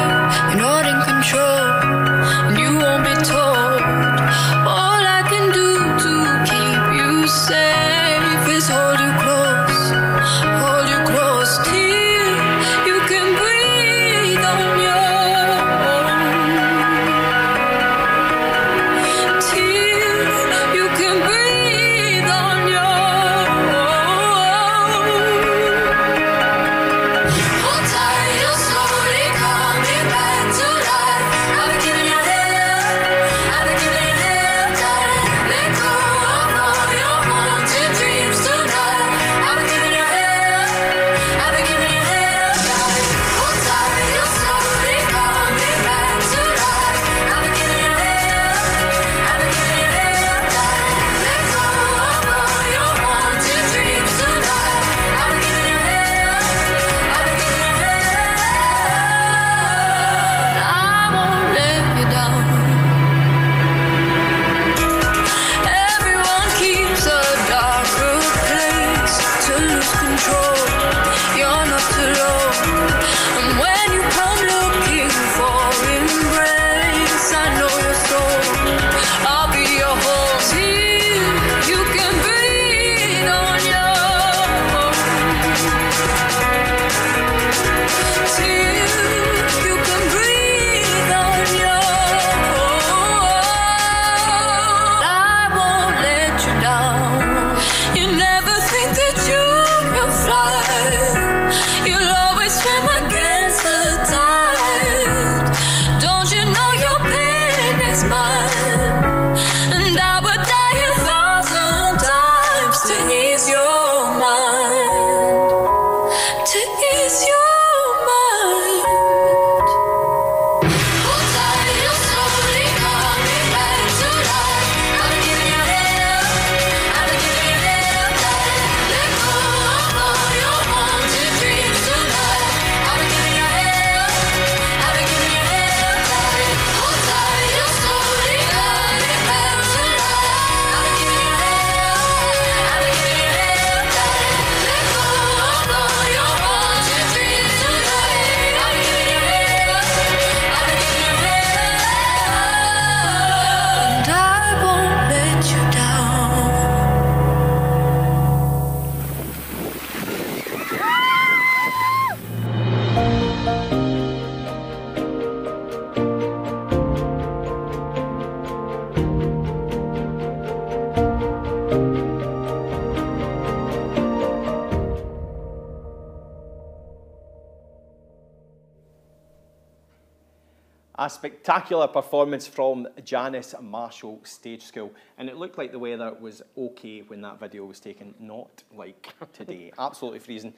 A spectacular performance from Janice Marshall Stage School, and it looked like the weather was okay when that video was taken, not like today. Absolutely freezing.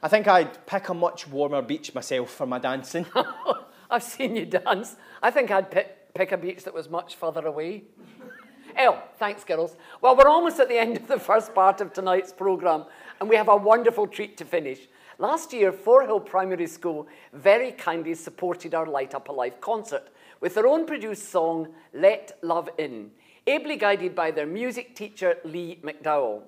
I think I'd pick a much warmer beach myself for my dancing. I've seen you dance. I think I'd pick a beach that was much further away. Oh, thanks, girls. Well, we're almost at the end of the first part of tonight's programme, and we have a wonderful treat to finish. Last year, Forehill Primary School very kindly supported our Light Up a Life concert with their own produced song, Let Love In, ably guided by their music teacher, Lee McDowell.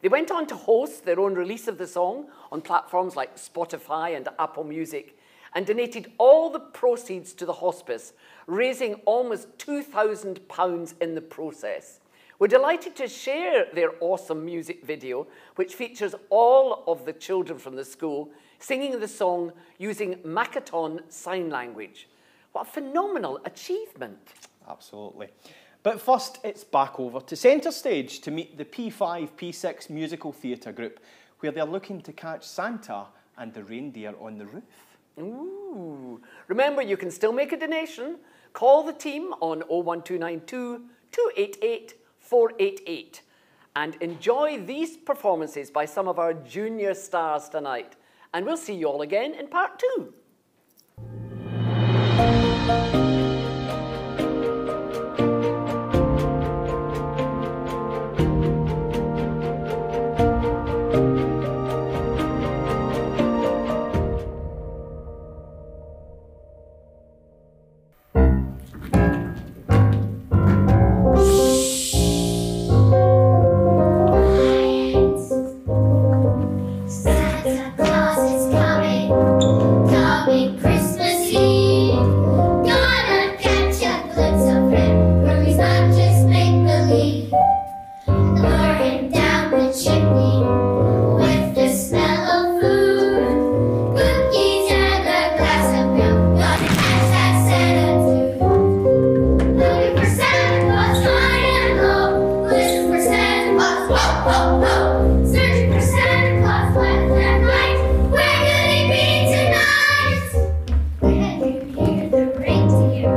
They went on to host their own release of the song on platforms like Spotify and Apple Music and donated all the proceeds to the hospice, raising almost £2,000 in the process. We're delighted to share their awesome music video, which features all of the children from the school singing the song using Makaton Sign Language. What a phenomenal achievement. Absolutely. But first, it's back over to centre stage to meet the P5, P6 musical theatre group, where they're looking to catch Santa and the reindeer on the roof. Ooh. Remember, you can still make a donation. Call the team on 01292 288 488 and enjoy these performances by some of our junior stars tonight. And we'll see you all again in part 2. Santa Claus is coming, coming Christmas Eve. Gonna catch a glimpse of him, for he's not just make-believe. Lure him down the chimney with the smell of food, cookies and a glass of milk. Gonna catch that Santa too. Looking for Santa Claus high and low, looking for Santa Claus, ho, ho, ho. Searching for Santa Claus left and right. Where could he be tonight? When you hear the reindeer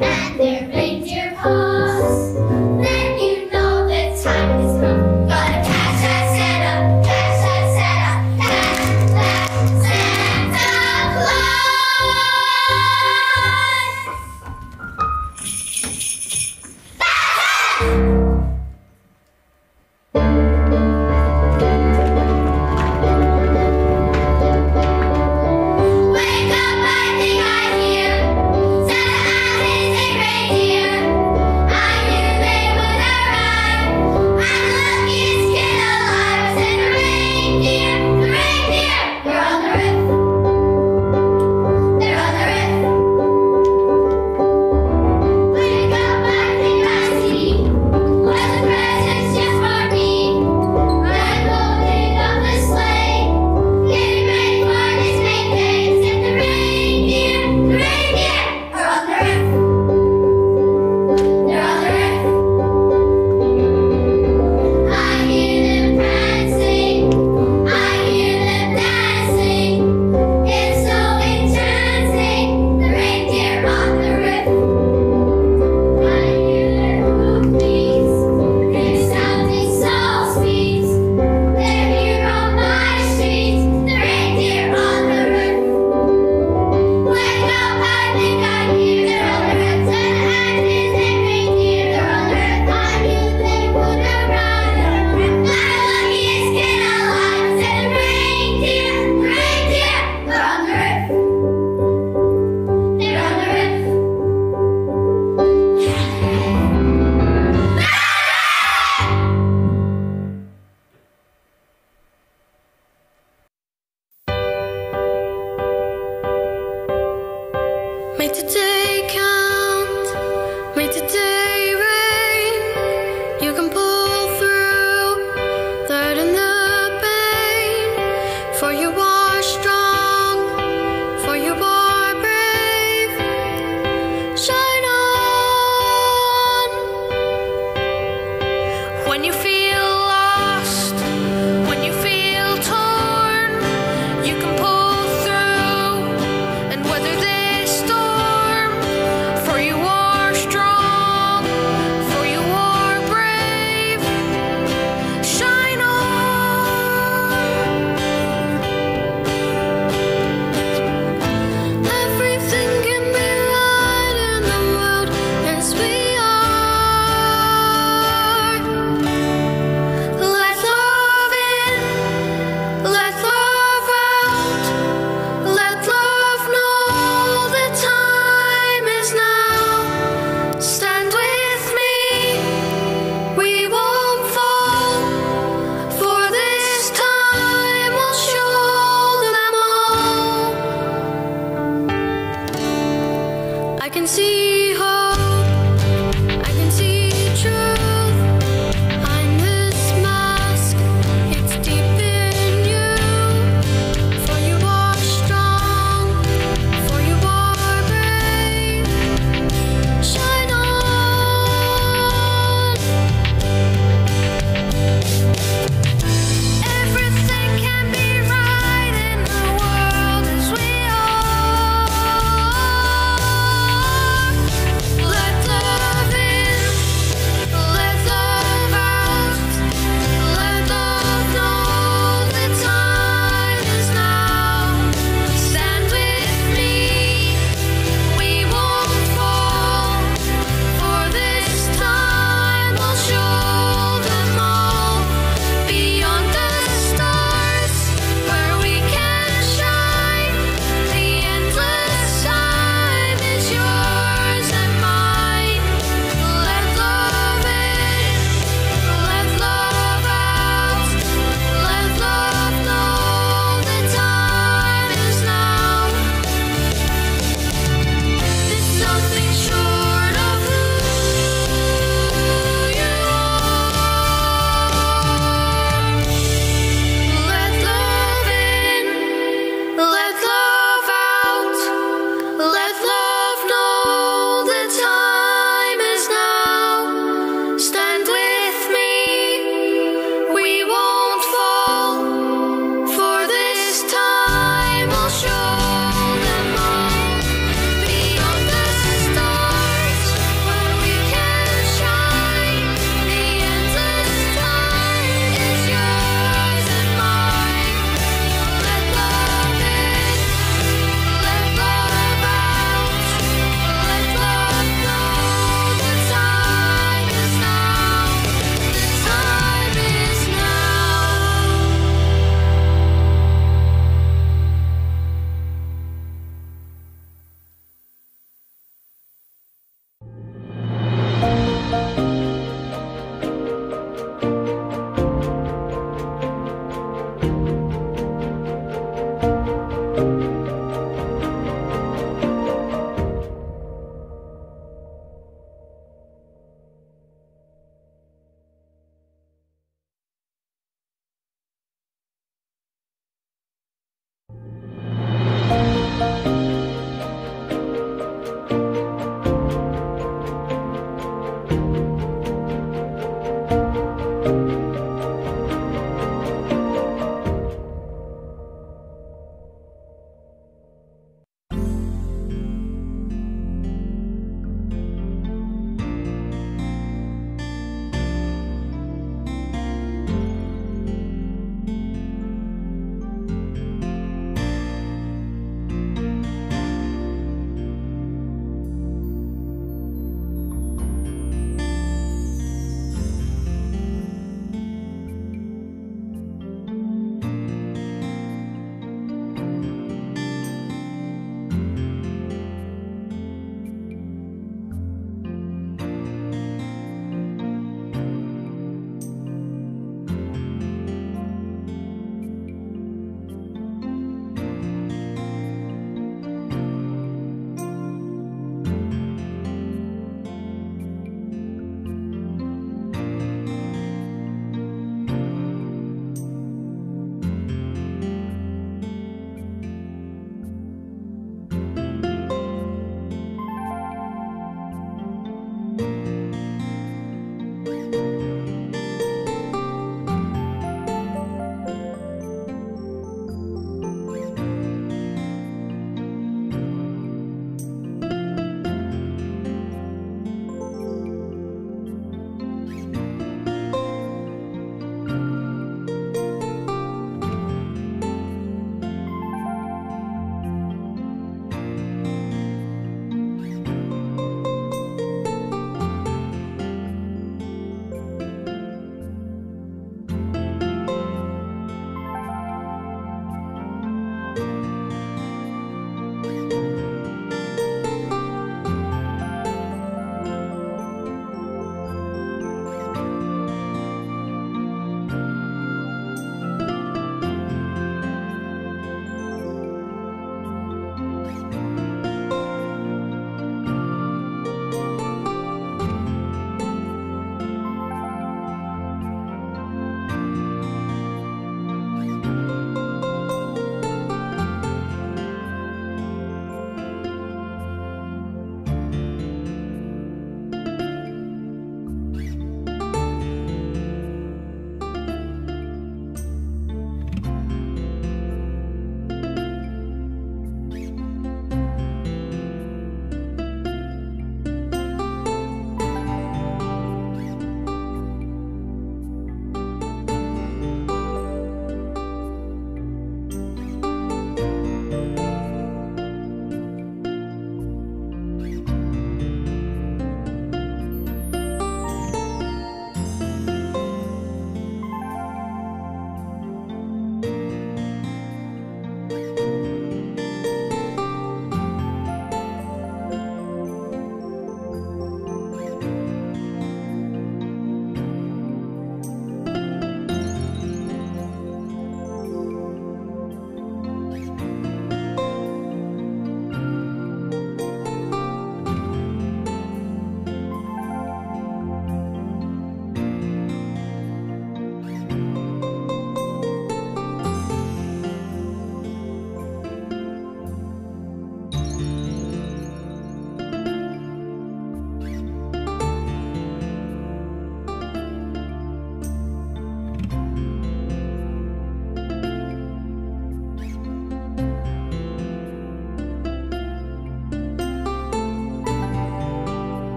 and their reindeer paws, then you know the time has come. Gotta catch that Santa, catch that Santa, catch that Santa Wake up, I think I hear Santa and his reindeer. I knew they would arrive. I'm the luckiest kid alive. Said the reindeer, they're on the roof. They're on the roof. Wake up, I think I see all the presents just for me. I'm loading up the sleigh, getting ready for this big day. Said the reindeer are on the roof. They're on the roof. I hear them prancing, I hear them dancing. It's so entrancing. The reindeer on the roof. I hear their hooves, they're sounding so sweet. They're here on my street. The reindeer on the roof. Wake up, I think I hear they're on the roof. Santa and his reindeer, they're on the roof. I knew they would arrive. I'm the luckiest kid alive. Said the reindeer, they're on the roof. They're on the roof. Make today count, make today rain. You can pull through the hurt and the pain. For you are strong, for you are brave. Shine on. When you feel lost, when you feel torn, you can pull through and weather this storm. can see hope, I can see truth. I'm this mask, it's deep in you. For you are strong, for you are brave. Shine on. Everything can be right in the world as we are.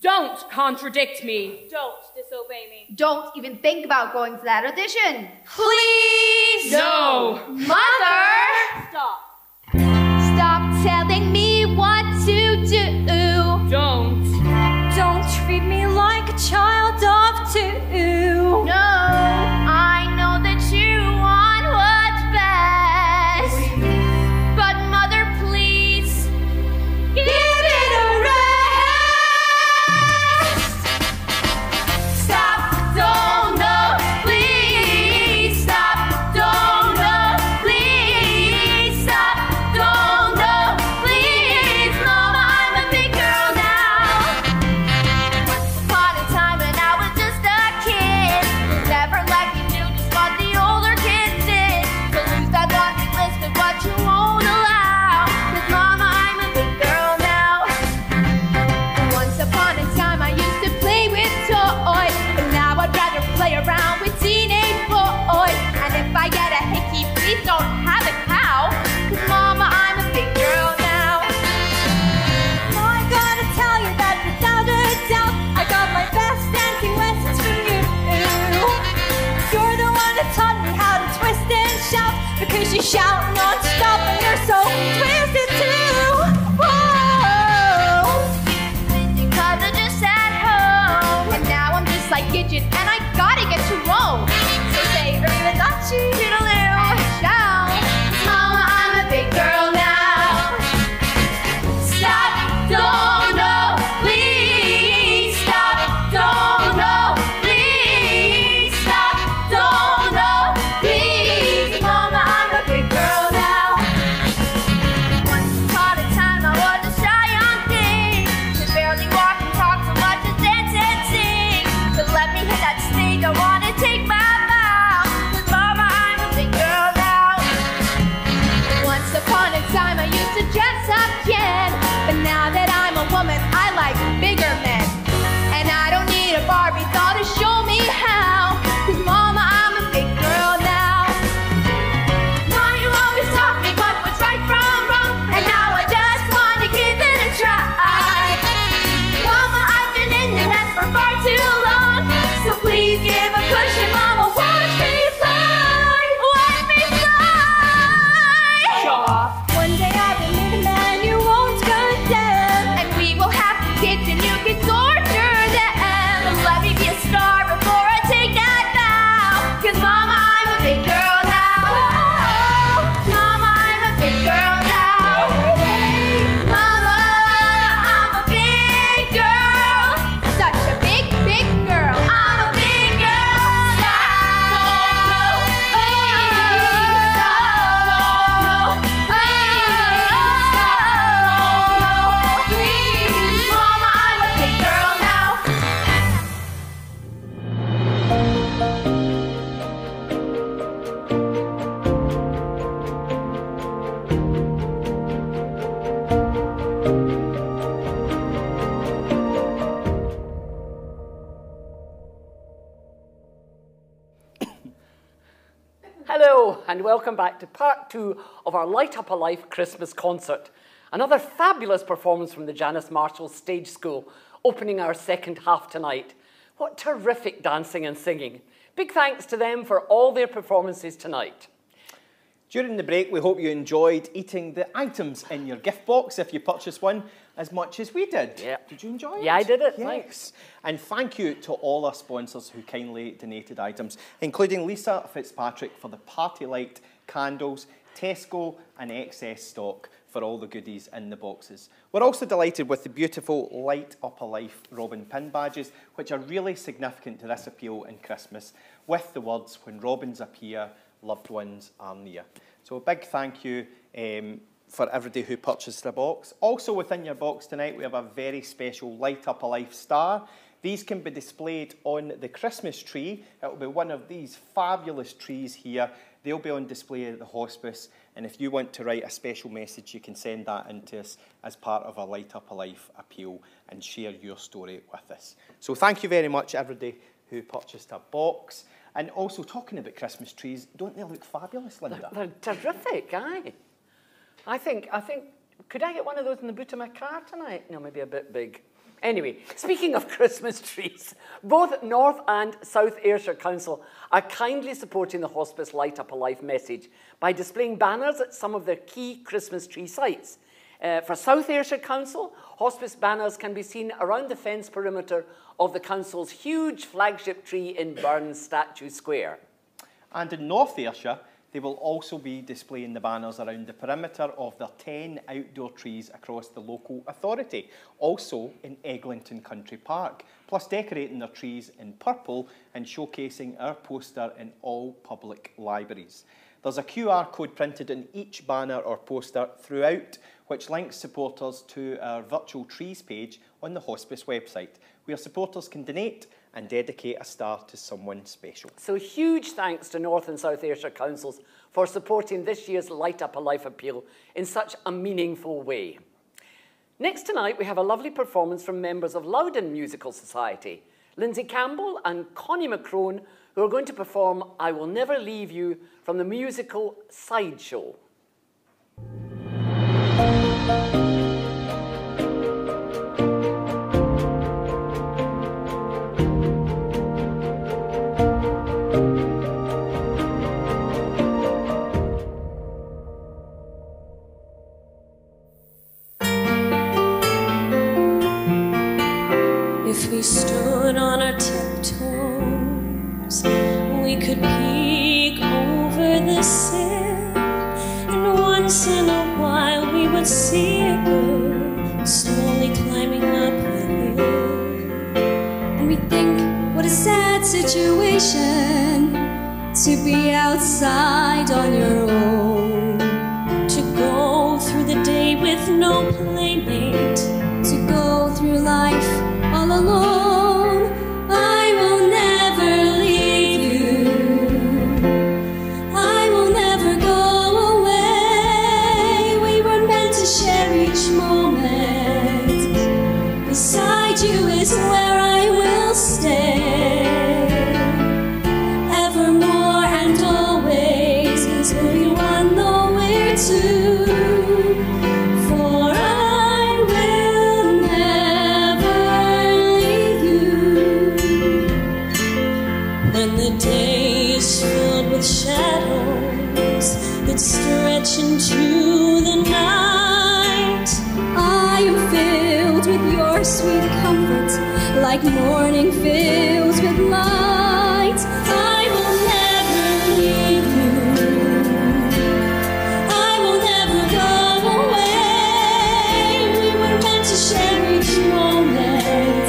Don't contradict me. Don't disobey me. Don't even think about going to that audition. Please! No! Mother! Stop. Stop telling me what to do. Don't treat me like a child of 2. No, I know that you want what's best. But mother, please, give it a rest. Stop, don't know, please. Stop, don't know, please. Stop, don't know, please. Mama, I'm a big girl now. Once upon a time when I was just a kid, never let me do just what the older kids did. So lose that laundry list of what you won't allow. 'Cause mama, I'm a big girl now. Once upon a time I used to play with toys, but now I'd rather play around with teenage boys. And if I get a hickey, please don't have a cow. 'Cause mama, I'm a big girl now. I gotta tell you that without a doubt, I got my best dancing lessons from you. You're the one that taught me how to twist and shout, because you shout non-stop and you're so twisted too. Whoa! Because I just sat home, and now I'm just like Gidget, and I gotta get to Rome. So say arrivederci, toodaloo, and ciao. Mama, I'm a big girl now. Stop, don't know, please. Stop, don't know, please. Stop, don't know, please. Mama, I'm a big girl now. Once upon a time I was a shy young thing, could barely walk and talk so much as dance and sing. But let me hit that stage, I wanna take my bow. 'Cause mama, I'm a big girl now. Once upon a time I used to dress up Ken, but now that I'm a woman I like bigger men. And I don't need a Barbie doll to show me how. 'Cause mama, I'm a big girl now. Now you always taught me what was right from wrong, and now I just want to give it a try. Mama, I've been in your nest for far too long, so please give a cushion, mama, watch me fly. Watch me fly. One day I will meet a man you won't condemn, And we will have kids and you can torture them. Let me be a star before I take that vow. 'Cause mama, I'm a big girl now. Mama, I'm a big girl now. Mama, I'm a big girl. Such a big, big girl. I'm a big girl now. Please, mama, I'm a big girl now. Hello, and welcome back to part 2 of our Light Up a Life Christmas concert. Another fabulous performance from the Janice Marshall Stage School, opening our second half tonight. What terrific dancing and singing. Big thanks to them for all their performances tonight. During the break, we hope you enjoyed eating the items in your gift box if you purchased one as much as we did. Yeah. Did you enjoy it? Yeah, I did it. Yes. Thanks. And thank you to all our sponsors who kindly donated items, including Lisa Fitzpatrick for the party light, candles, Tesco and excess stock for all the goodies in the boxes. We're also delighted with the beautiful Light Up a Life Robin pin badges, which are really significant to this appeal in Christmas, with the words, "When robins appear, loved ones are near." So a big thank you for everybody who purchased the box. Also within your box tonight, we have a very special Light Up a Life star. These can be displayed on the Christmas tree. It will be one of these fabulous trees here. They'll be on display at the hospice. And if you want to write a special message, you can send that in to us as part of our Light Up a Life appeal and share your story with us. So thank you very much, everybody who purchased a box. And also, talking about Christmas trees, don't they look fabulous, Linda? They're terrific, aye. I think, could I get one of those in the boot of my car tonight? No, maybe a bit big. Anyway, speaking of Christmas trees, both North and South Ayrshire Council are kindly supporting the Hospice Light Up a Life message by displaying banners at some of their key Christmas tree sites. For South Ayrshire Council, hospice banners can be seen around the fence perimeter of the council's huge flagship tree in Burns Statue Square. And in North Ayrshire, they will also be displaying the banners around the perimeter of their 10 outdoor trees across the local authority, also in Eglinton Country Park, plus decorating their trees in purple and showcasing our poster in all public libraries. There's a QR code printed in each banner or poster throughout, which links supporters to our virtual trees page on the Hospice website, where supporters can donate and dedicate a star to someone special. So huge thanks to North and South Ayrshire Councils for supporting this year's Light Up a Life appeal in such a meaningful way. Next tonight, we have a lovely performance from members of Loudon Musical Society, Lindsay Campbell and Connie McCrone, who are going to perform I Will Never Leave You from the musical Sideshow. If we stood on our tiptoes, we could peek over the sill, and once in a while we would see a girl slowly climbing up the hill. And we think, what a sad situation to be outside on your own, to go through the day with no playmate, to go through life all alone. I will never leave you, I will never go away. We were meant to share each moment, beside you is where I will stay. Evermore and always is who you are nowhere to. Shadows that stretch into the night, I am filled with your sweet comfort, like morning fills with light. I will never leave you, I will never go away. We were meant to share each moment,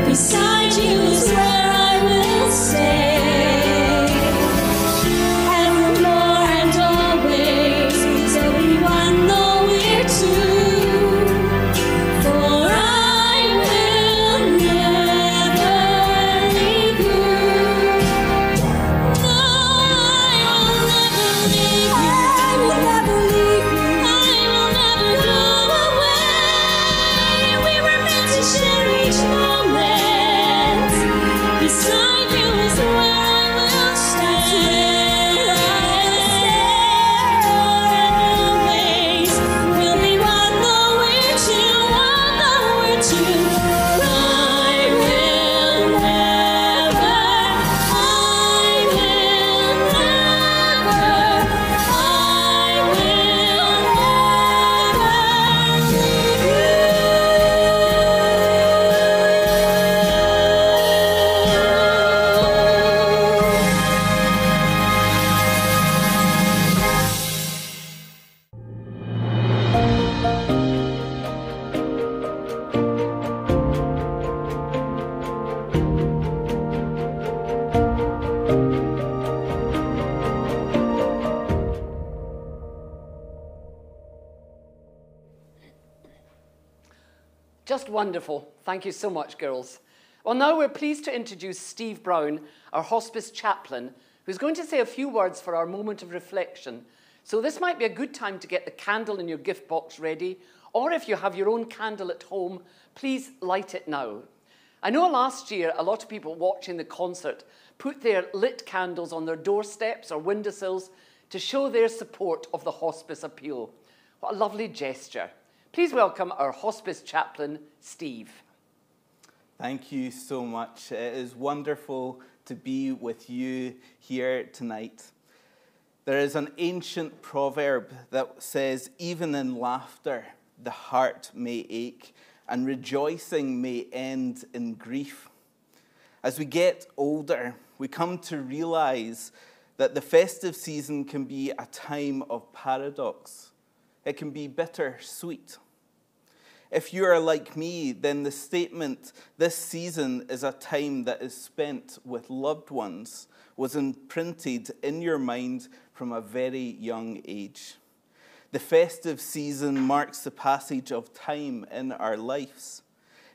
beside you is where I will stay. Just wonderful. Thank you so much, girls. Well, now we're pleased to introduce Steve Brown, our hospice chaplain, who's going to say a few words for our moment of reflection. So this might be a good time to get the candle in your gift box ready, or if you have your own candle at home, please light it now. I know last year a lot of people watching the concert put their lit candles on their doorsteps or windowsills to show their support of the hospice appeal. What a lovely gesture. Please welcome our hospice chaplain, Steve. Thank you so much. It is wonderful to be with you here tonight. There is an ancient proverb that says, even in laughter, the heart may ache, and rejoicing may end in grief. As we get older, we come to realize that the festive season can be a time of paradox. It can be bittersweet. If you are like me, then the statement, this season is a time that is spent with loved ones, was imprinted in your mind from a very young age. The festive season marks the passage of time in our lives.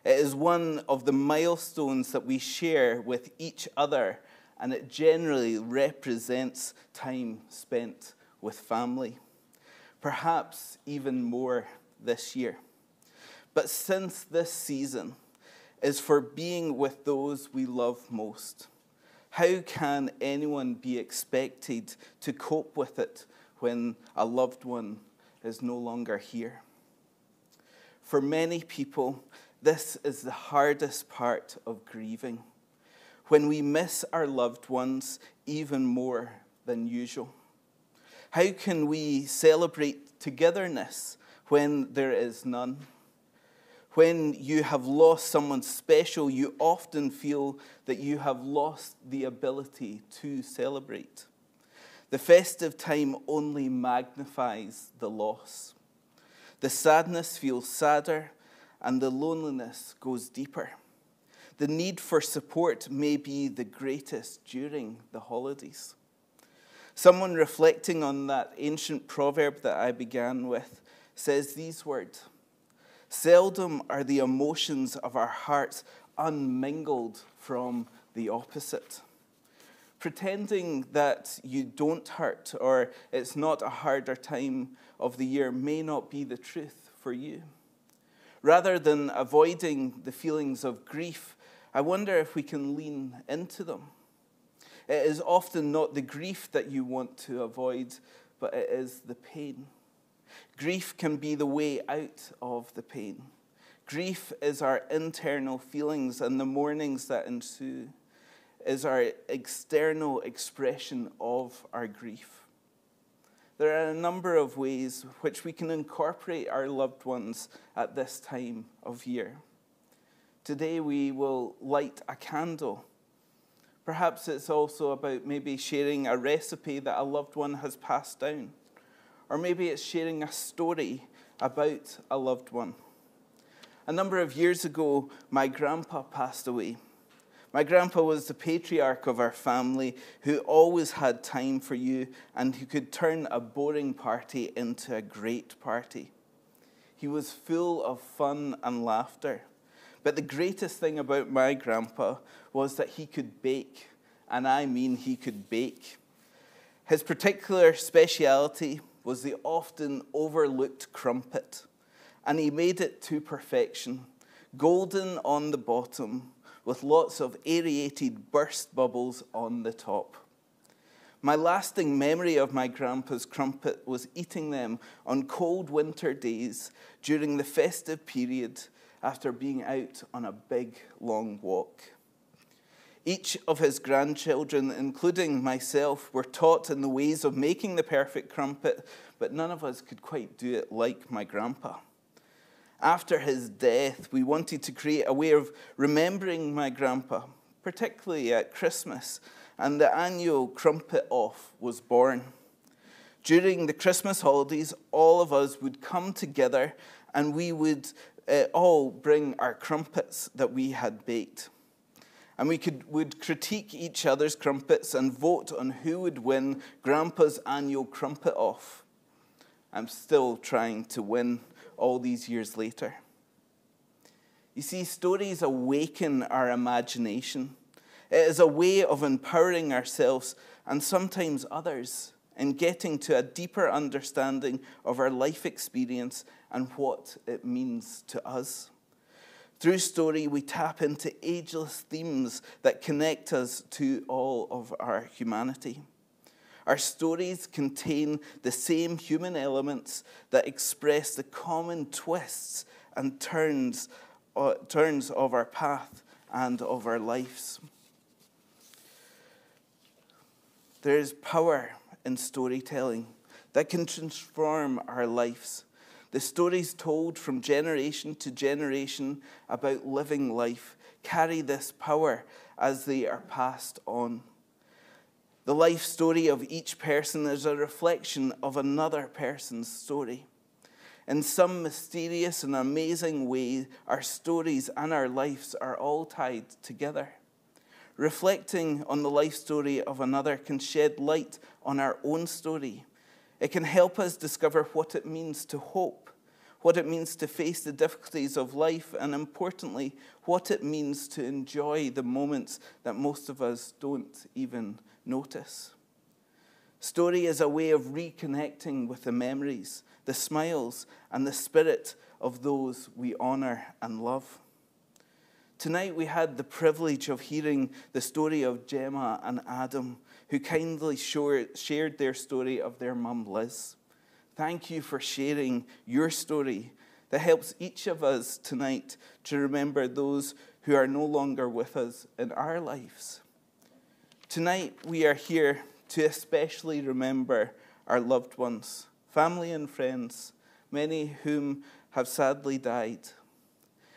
It is one of the milestones that we share with each other, and it generally represents time spent with family. Perhaps even more this year. But since this season is for being with those we love most, how can anyone be expected to cope with it when a loved one is no longer here? For many people, this is the hardest part of grieving, when we miss our loved ones even more than usual. How can we celebrate togetherness when there is none? When you have lost someone special, you often feel that you have lost the ability to celebrate. The festive time only magnifies the loss. The sadness feels sadder, and the loneliness goes deeper. The need for support may be the greatest during the holidays. Someone reflecting on that ancient proverb that I began with says these words: seldom are the emotions of our hearts unmingled from the opposite. Pretending that you don't hurt or it's not a harder time of the year may not be the truth for you. Rather than avoiding the feelings of grief, I wonder if we can lean into them. It is often not the grief that you want to avoid, but it is the pain. Grief can be the way out of the pain. Grief is our internal feelings, and the mournings that ensue is our external expression of our grief. There are a number of ways which we can incorporate our loved ones at this time of year. Today we will light a candle. Perhaps it's also about maybe sharing a recipe that a loved one has passed down. Or maybe it's sharing a story about a loved one. A number of years ago, my grandpa passed away. My grandpa was the patriarch of our family who always had time for you and who could turn a boring party into a great party. He was full of fun and laughter. But the greatest thing about my grandpa was that he could bake, and I mean he could bake. His particular speciality was the often overlooked crumpet, and he made it to perfection, golden on the bottom, with lots of aerated burst bubbles on the top. My lasting memory of my grandpa's crumpet was eating them on cold winter days during the festive period after being out on a big, long walk. Each of his grandchildren, including myself, were taught in the ways of making the perfect crumpet, but none of us could quite do it like my grandpa. After his death, we wanted to create a way of remembering my grandpa, particularly at Christmas, and the annual Crumpet Off was born. During the Christmas holidays, all of us would come together and we would all bring our crumpets that we had baked. And would critique each other's crumpets and vote on who would win Grandpa's annual Crumpet Off. I'm still trying to win all these years later. You see, stories awaken our imagination. It is a way of empowering ourselves and sometimes others in getting to a deeper understanding of our life experience and what it means to us. Through story, we tap into ageless themes that connect us to all of our humanity. Our stories contain the same human elements that express the common twists and turns of our path and of our lives. There is power in storytelling that can transform our lives. The stories told from generation to generation about living life carry this power as they are passed on. The life story of each person is a reflection of another person's story. In some mysterious and amazing way, our stories and our lives are all tied together. Reflecting on the life story of another can shed light on our own story. It can help us discover what it means to hope, what it means to face the difficulties of life, and importantly, what it means to enjoy the moments that most of us don't even notice. Story is a way of reconnecting with the memories, the smiles, and the spirit of those we honor and love. Tonight we had the privilege of hearing the story of Gemma and Adam, who kindly shared their story of their mum, Liz. Thank you for sharing your story that helps each of us tonight to remember those who are no longer with us in our lives. Tonight we are here to especially remember our loved ones, family and friends, many whom have sadly died.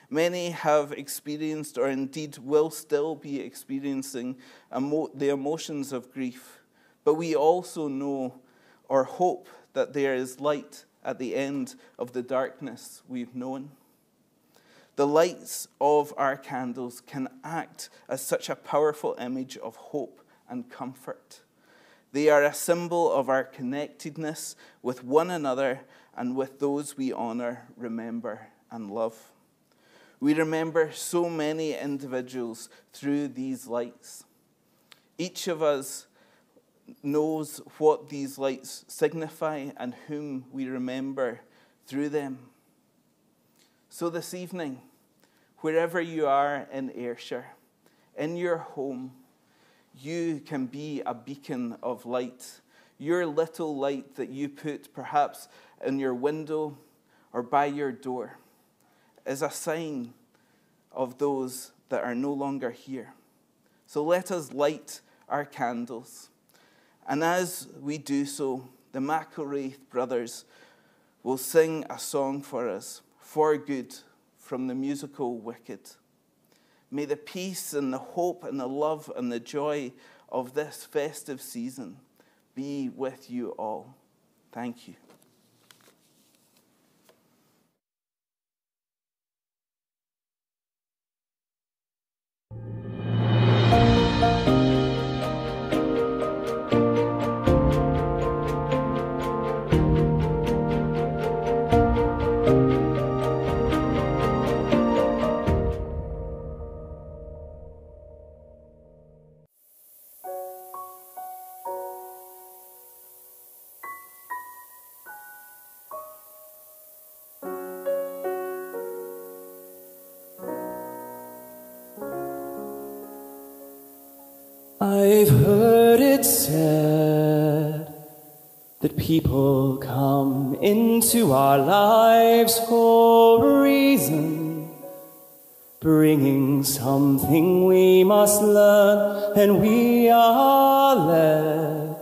Many have experienced, or indeed will still be experiencing, the emotions of grief. But we also know or hope that there is light at the end of the darkness we've known. The lights of our candles can act as such a powerful image of hope and comfort. They are a symbol of our connectedness with one another and with those we honor, remember, and love. We remember so many individuals through these lights. Each of us knows what these lights signify and whom we remember through them. So this evening, wherever you are in Ayrshire, in your home, you can be a beacon of light. Your little light that you put perhaps in your window or by your door is a sign of those that are no longer here. So let us light our candles. And as we do so, the McElwraith brothers will sing a song for us, For Good, from the musical Wicked. May the peace and the hope and the love and the joy of this festive season be with you all. Thank you. I've heard it said that people come into our lives for a reason, bringing something we must learn, and we are led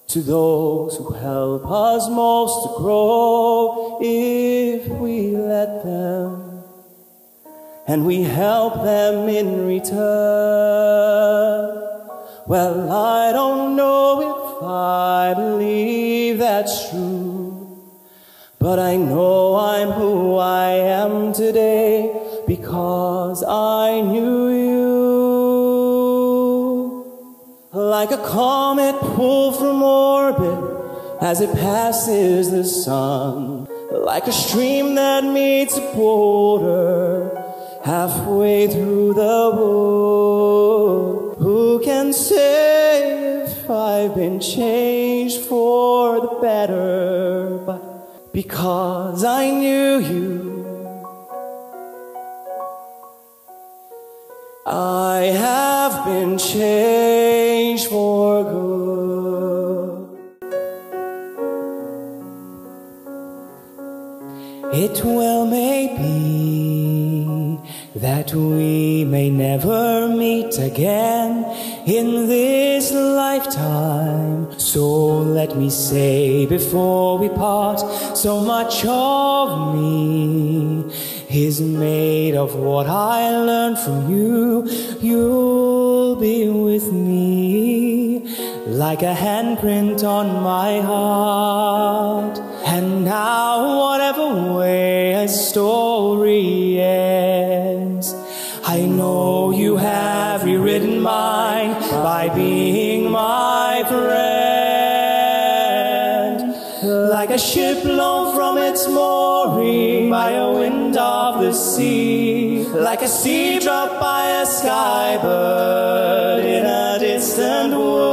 to those who help us most to grow if we let them, and we help them in return. Well, I don't know if I believe that's true, but I know I'm who I am today because I knew you. Like a comet pulled from orbit as it passes the sun, like a stream that meets a boulder halfway through the wood. Who can say if I've been changed for the better? But because I knew you, I have been changed for good. It well may be that we may never meet again in this lifetime. So let me say before we part, so much of me is made of what I learned from you. You'll be with me like a handprint on my heart. And now whatever way a story ends, I know you have rewritten mine by being my friend. Like a ship blown from its mooring by a wind of the sea, like a sea dropped by a skybird in a distant wood.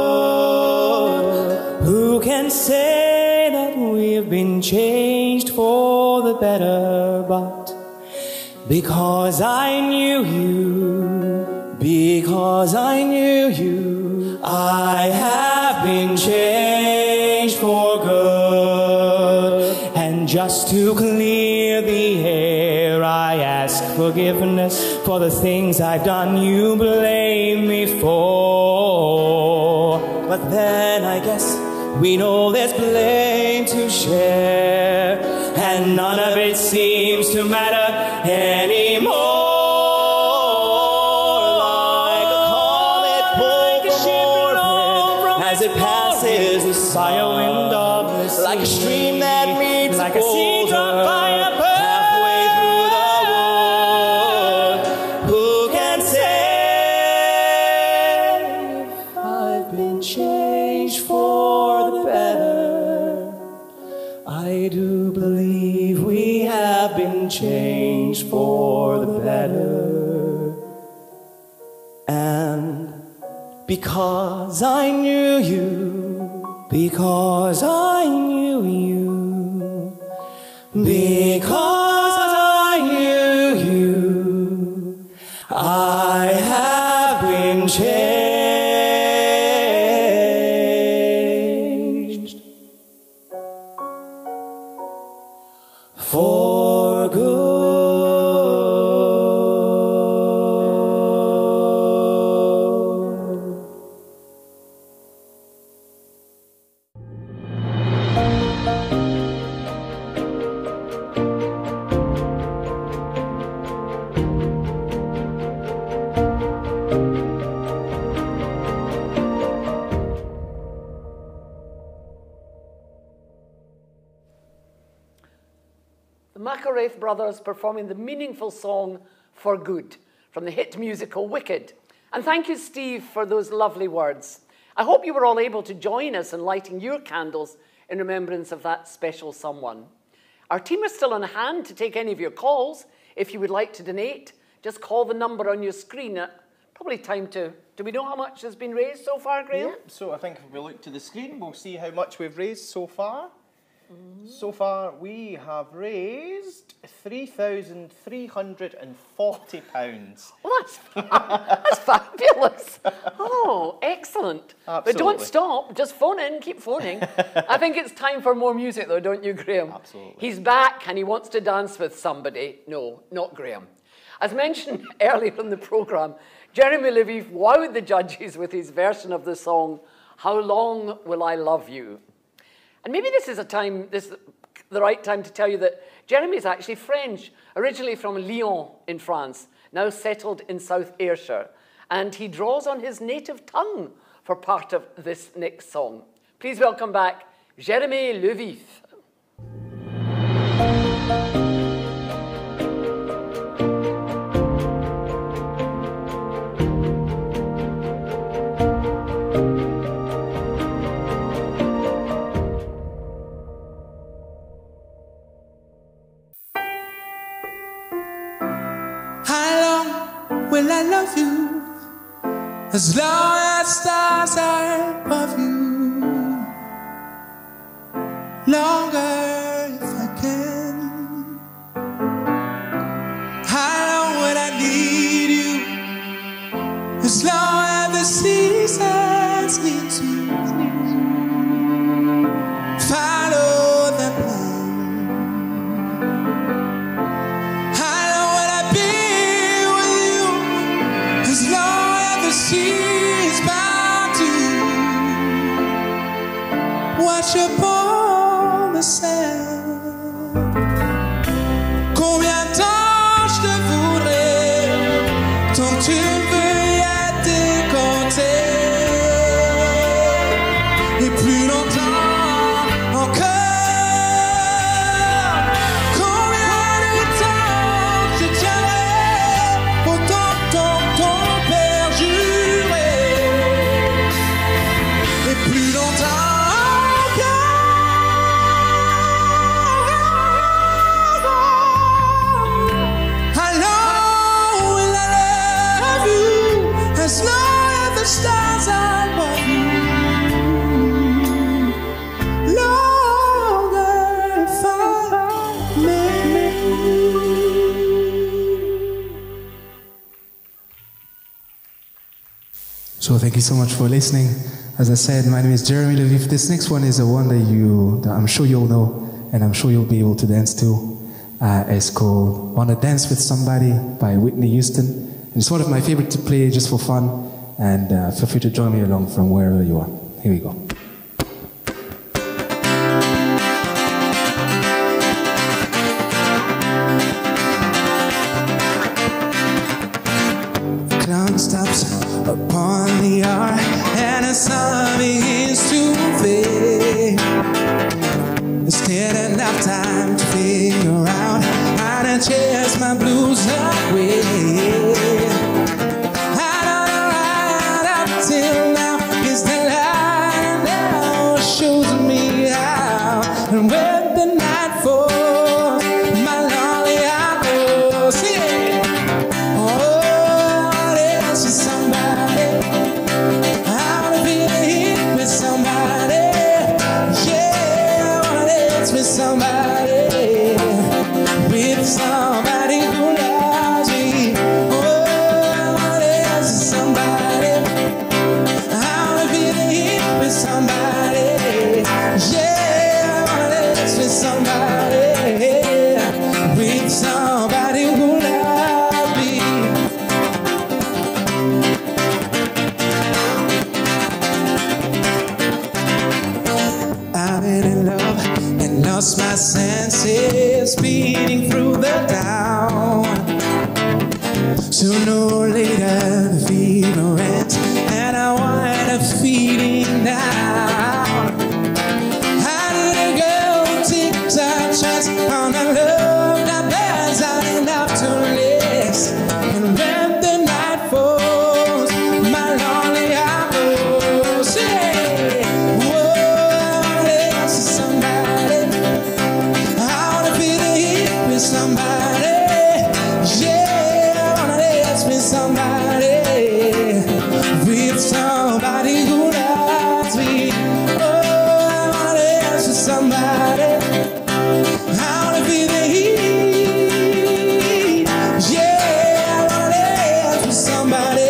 Who can say that we've been changed for the better? But because I knew you, because I knew you, I have been changed for good. And just to clear the air, I ask forgiveness for the things I've done you blame me for. But then I guess we know there's blame to share, and none of it seems to matter anymore. Like a comet pulled from orbit as it passes by a wind of the sea, like a stream that meets like a sea dropped by a bird halfway through the wood. Who can say if I've been changed for the better? I do believe we have been changed for the better. And because I knew you, because I knew you, because I knew you, I have been changed for good. The Macaraith brothers performing the meaningful song For Good from the hit musical Wicked. And thank you, Steve, for those lovely words. I hope you were all able to join us in lighting your candles in remembrance of that special someone. Our team is still on hand to take any of your calls. If you would like to donate, just call the number on your screen. Probably time to... Do we know how much has been raised so far, Graham? Yeah, so I think if we look to the screen, we'll see how much we've raised so far. So far, we have raised £3,340. Well, that's fabulous. Oh, excellent. Absolutely. But don't stop. Just phone in. Keep phoning. I think it's time for more music, though, don't you, Graham? Absolutely. He's back and he wants to dance with somebody. No, not Graham. As mentioned earlier in the programme, Jeremy Lviv wowed the judges with his version of the song, How Long Will I Love You? And maybe this is the right time to tell you that Jeremy is actually French, originally from Lyon in France, now settled in South Ayrshire. And he draws on his native tongue for part of this next song. Please welcome back Jeremy Lviv. Will I love you as long as stars are above you? Longer if I can. How long will I need you as long as the seasons need to follow the plan? tant que tu veux y être compté. Et plus longtemps encore. Combien de temps je tiendrai autant ton père juré. Et plus longtemps encore. How long will I love you as long as the stars are above you? Longer if I may. So thank you so much for listening. As I said, my name is Jeremy Lviv. This next one is a one that I'm sure you'll know, and I'm sure you'll be able to dance to. It's called "Wanna Dance with Somebody" by Whitney Houston. And it's one of my favorite to play just for fun. And feel free to join me along from wherever you are. Here we go. Clock stops upon the hour and the sun begins to fade. There's still enough time to figure out how to chase my blues away. I don't know right up till now is the light now shows me how. And when the night falls, my lonely hours, sing it. Oh, dance with somebody. I wanna be here with somebody. Yeah, I wanna dance with somebody. With somebody who loves me. Oh, I wanna dance with somebody. I wanna be here with somebody. Yeah, I wanna dance with somebody. With somebody who loves me. I've been in love and lost my senses, speeding through the town. Sooner or later the fever ends and I wind up feeling down. I need a girl who takes a chance on a love that bears out enough to last. And when the night falls, my lonely hours, say, whoa, I wanna dance with somebody. I wanna be here with somebody. Yeah, I wanna dance with somebody. With somebody who loves me. Oh, I wanna dance with somebody. I wanna be the heat. Yeah, I wanna dance with somebody.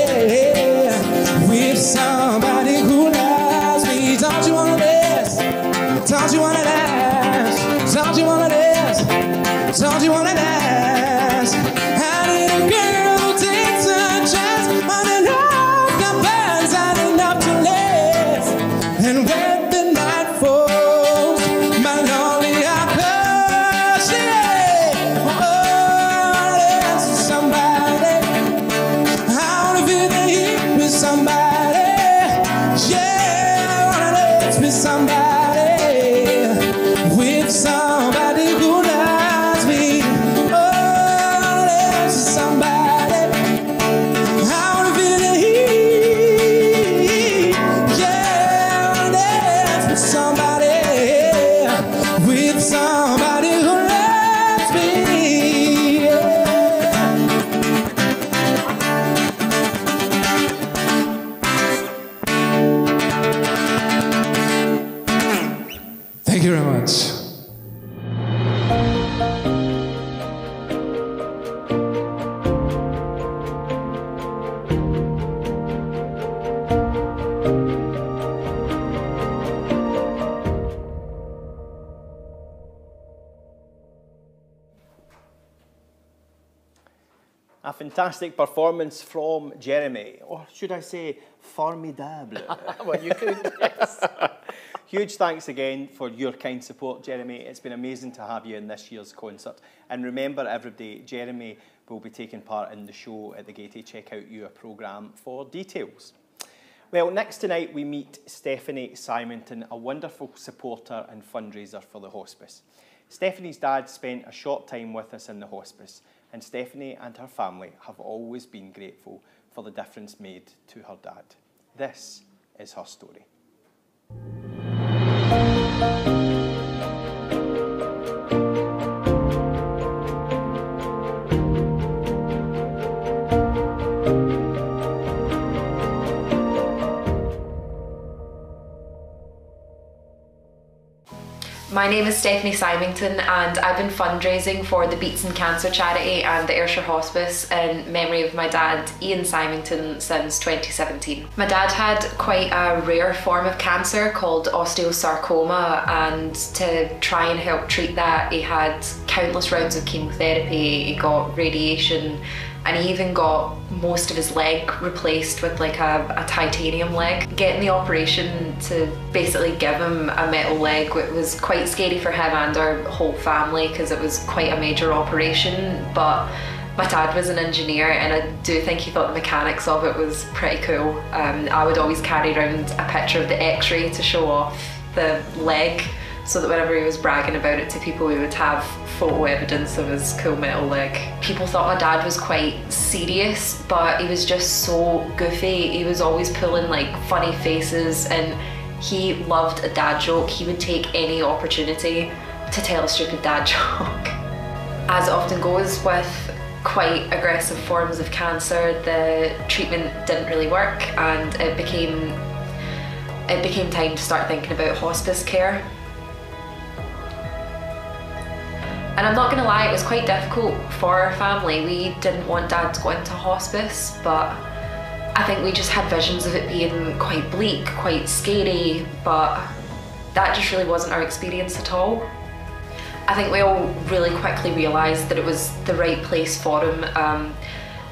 With somebody who loves me. Don't you wanna dance? Don't you wanna dance? Don't you wanna dance? Don't you wanna dance? I need a girl who takes a chance on a love that burns out enough to last. And when the night falls, my lonely hours, yeah. Oh, I wanna dance with somebody. I wanna be there with somebody. Yeah, I wanna dance with somebody. With somebody who loves me. Oh, I wanna dance with somebody. I wanna be the heat. Yeah, I wanna dance with somebody. With somebody who loves me. Thank you very much. A fantastic performance from Jeremy, or should I say, formidable. Well, you could, yes. Huge thanks again for your kind support, Jeremy. It's been amazing to have you in this year's concert. And remember, everybody, Jeremy will be taking part in the show at the Gaiety. Check out your programme for details. Well, next tonight we meet Stephanie Simonton, a wonderful supporter and fundraiser for the hospice. Stephanie's dad spent a short time with us in the hospice, and Stephanie and her family have always been grateful for the difference made to her dad. This is her story. My name is Stephanie Symington and I've been fundraising for the Beats and Cancer charity and the Ayrshire Hospice in memory of my dad, Ian Symington, since 2017. My dad had quite a rare form of cancer called osteosarcoma, and to try and help treat that he had countless rounds of chemotherapy, he got radiation, and he even got most of his leg replaced with like a titanium leg. Getting the operation to basically give him a metal leg, it was quite scary for him and our whole family because it was quite a major operation, but my dad was an engineer and I do think he thought the mechanics of it was pretty cool. I would always carry around a picture of the x-ray to show off the leg, so that whenever he was bragging about it to people, we would have photo evidence of his cool metal leg. People thought my dad was quite serious, but he was just so goofy. He was always pulling like funny faces and he loved a dad joke. He would take any opportunity to tell a stupid dad joke. As it often goes with quite aggressive forms of cancer, the treatment didn't really work and it became time to start thinking about hospice care. And I'm not gonna lie, it was quite difficult for our family. We didn't want Dad to go into hospice, but I think we just had visions of it being quite bleak, quite scary, but that just really wasn't our experience at all. I think we all really quickly realised that it was the right place for him.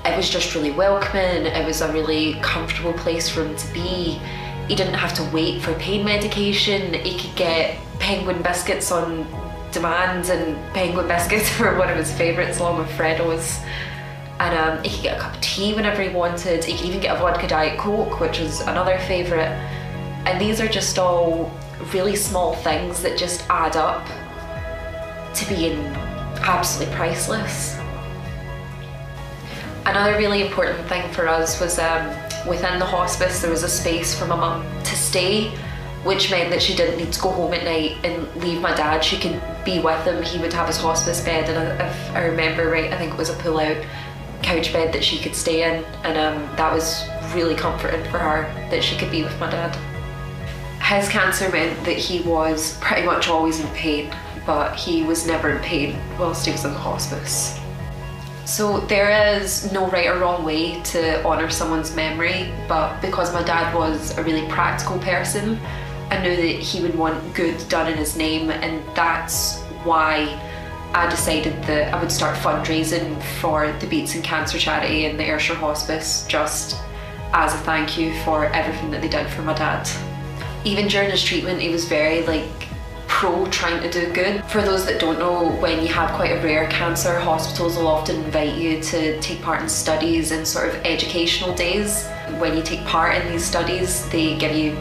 It was just really welcoming, it was a really comfortable place for him to be. He didn't have to wait for pain medication, he could get penguin biscuits on demand, and penguin biscuits were one of his favourites along with Freddos. And he could get a cup of tea whenever he wanted, he could even get a vodka Diet Coke, which was another favourite. And these are just all really small things that just add up to being absolutely priceless. Another really important thing for us was within the hospice there was a space for my mum to stay, which meant that she didn't need to go home at night and leave my dad. She could be with him, he would have his hospice bed, and if I remember right, I think it was a pull-out couch bed that she could stay in, and that was really comforting for her that she could be with my dad. His cancer meant that he was pretty much always in pain, but he was never in pain whilst he was in the hospice. So there is no right or wrong way to honour someone's memory, but because my dad was a really practical person, I knew that he would want good done in his name, and that's why I decided that I would start fundraising for the Beats and Cancer charity and the Ayrshire Hospice, just as a thank you for everything that they did for my dad. Even during his treatment, he was very pro trying to do good. For those that don't know, when you have quite a rare cancer, hospitals will often invite you to take part in studies and sort of educational days. When you take part in these studies, they give you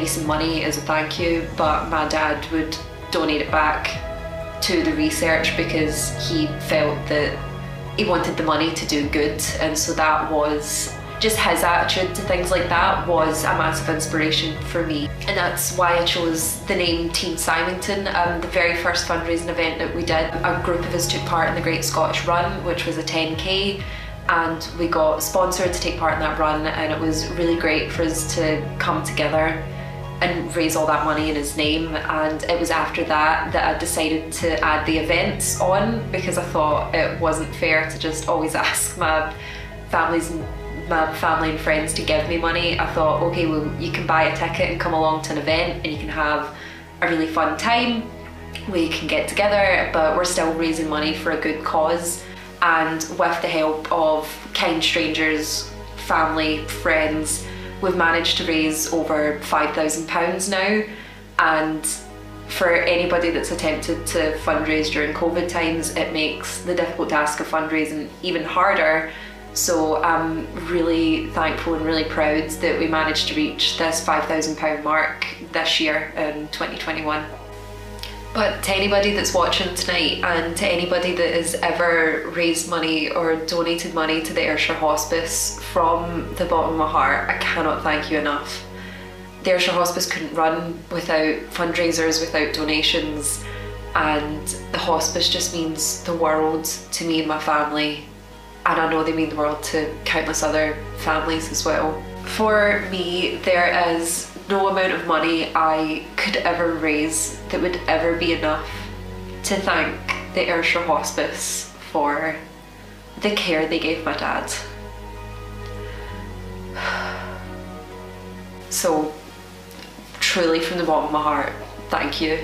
some money as a thank you, but my dad would donate it back to the research because he felt that he wanted the money to do good, and so that was just his attitude to things like that was a massive inspiration for me, and that's why I chose the name Team Symington. The very first fundraising event that we did, a group of us took part in the Great Scottish Run, which was a 10k, and we got sponsored to take part in that run, and it was really great for us to come together and raise all that money in his name. And it was after that that I decided to add the events on, because I thought it wasn't fair to just always ask my family and friends to give me money. I thought, okay, well, you can buy a ticket and come along to an event and you can have a really fun time, we can get together, but we're still raising money for a good cause. And with the help of kind strangers, family, friends, we've managed to raise over £5,000 now, And for anybody that's attempted to fundraise during COVID times, it makes the difficult task of fundraising even harder. So I'm really thankful and really proud that we managed to reach this £5,000 mark this year in 2021. But to anybody that's watching tonight, and to anybody that has ever raised money or donated money to the Ayrshire Hospice, from the bottom of my heart, I cannot thank you enough. The Ayrshire Hospice couldn't run without fundraisers, without donations, and the hospice just means the world to me and my family, and I know they mean the world to countless other families as well. For me, there is no amount of money I could ever raise that would ever be enough to thank the Ayrshire Hospice for the care they gave my dad. So, truly from the bottom of my heart, thank you.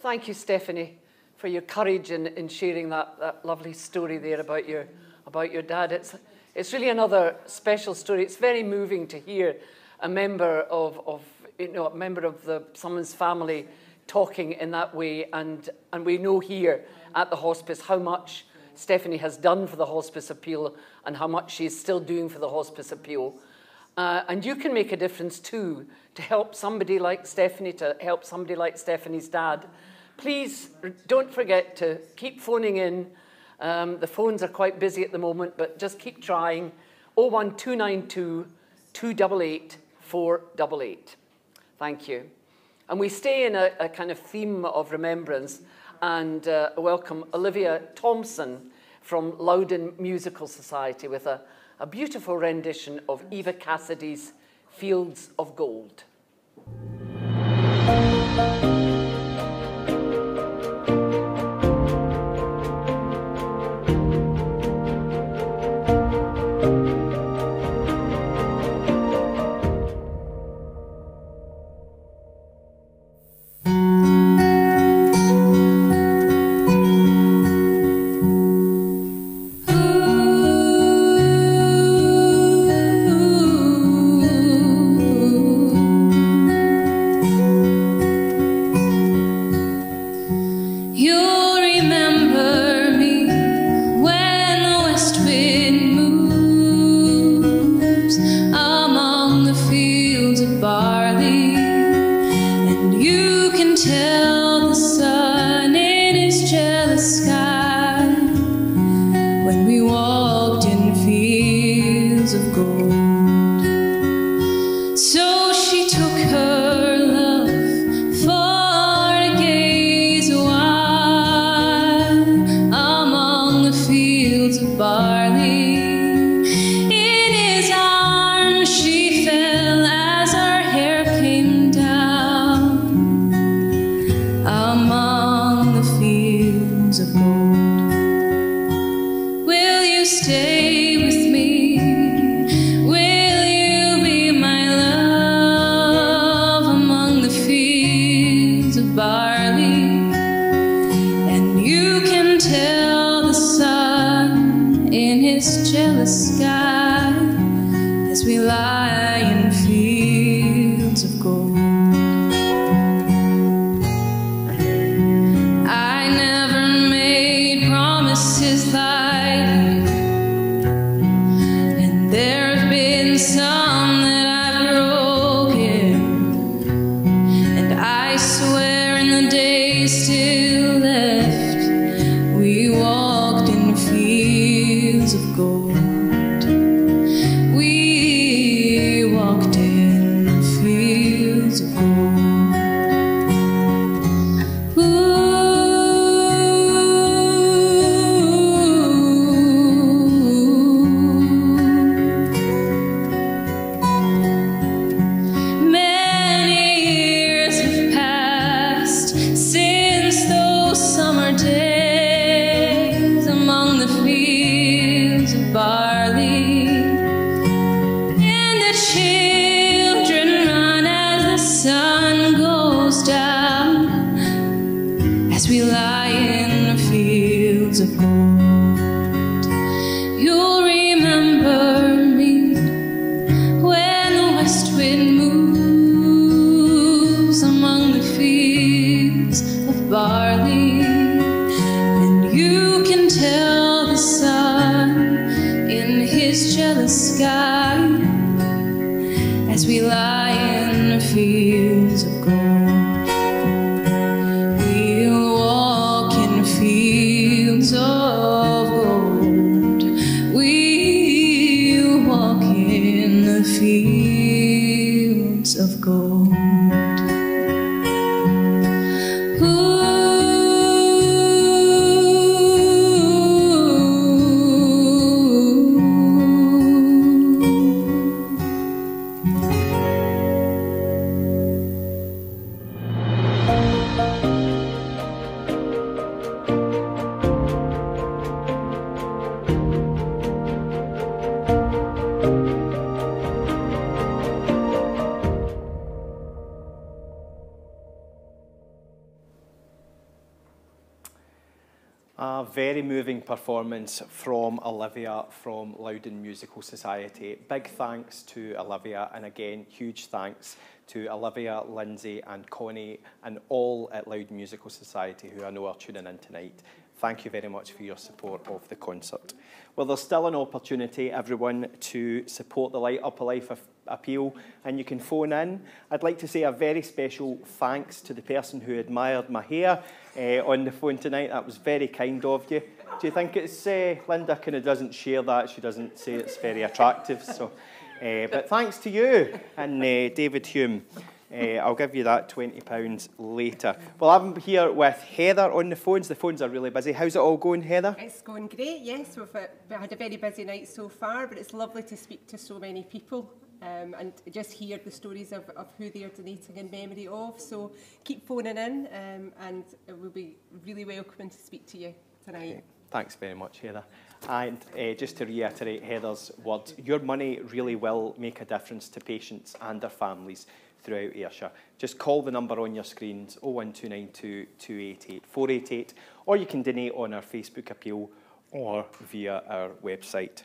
Thank you, Stephanie, for your courage in sharing that lovely story there about your dad. It's really another special story. It's very moving to hear a member of someone's family talking in that way, and we know here at the hospice how much Stephanie has done for the hospice appeal and how much she's still doing for the hospice appeal. And you can make a difference too, to help somebody like Stephanie, to help somebody like Stephanie's dad. Please don't forget to keep phoning in. The phones are quite busy at the moment, but just keep trying. 01292 288 488. Thank you. And we stay in a kind of theme of remembrance, and welcome Olivia Thompson from Loudon Musical Society with a beautiful rendition of Eva Cassidy's Fields of Gold. Summer days among the fields of fields of gold. You'll remember me when the west wind moves among the fields of barley, and you can tell the sun in his jealous sky as we lie in the fields of gold. We'll walk in fields of gold. We'll walk in the fields of gold. A very moving performance from Olivia from Loudon Musical Society. Big thanks to Olivia, and again, huge thanks to Olivia, Lindsay and Connie and all at Loudon Musical Society who I know are tuning in tonight. Thank you very much for your support of the concert. Well, there's still an opportunity, everyone, to support the Light Up a Life appeal, and you can phone in. I'd like to say a very special thanks to the person who admired my hair on the phone tonight. That was very kind of you. Do you think it's, Linda kind of doesn't share that, she doesn't say it's very attractive, so, but thanks to you and David Hume. I'll give you that £20 later. Well, I'm here with Heather on the phones. The phones are really busy. How's it all going, Heather? It's going great, yes. We've had a very busy night so far, but it's lovely to speak to so many people and just hear the stories of who they are donating in memory of. So keep phoning in and we'll be really welcoming to speak to you tonight. Okay. Thanks very much, Heather. And just to reiterate Heather's words, your money really will make a difference to patients and their families throughout Ayrshire. Just call the number on your screens, 01292 288 488, or you can donate on our Facebook appeal or via our website.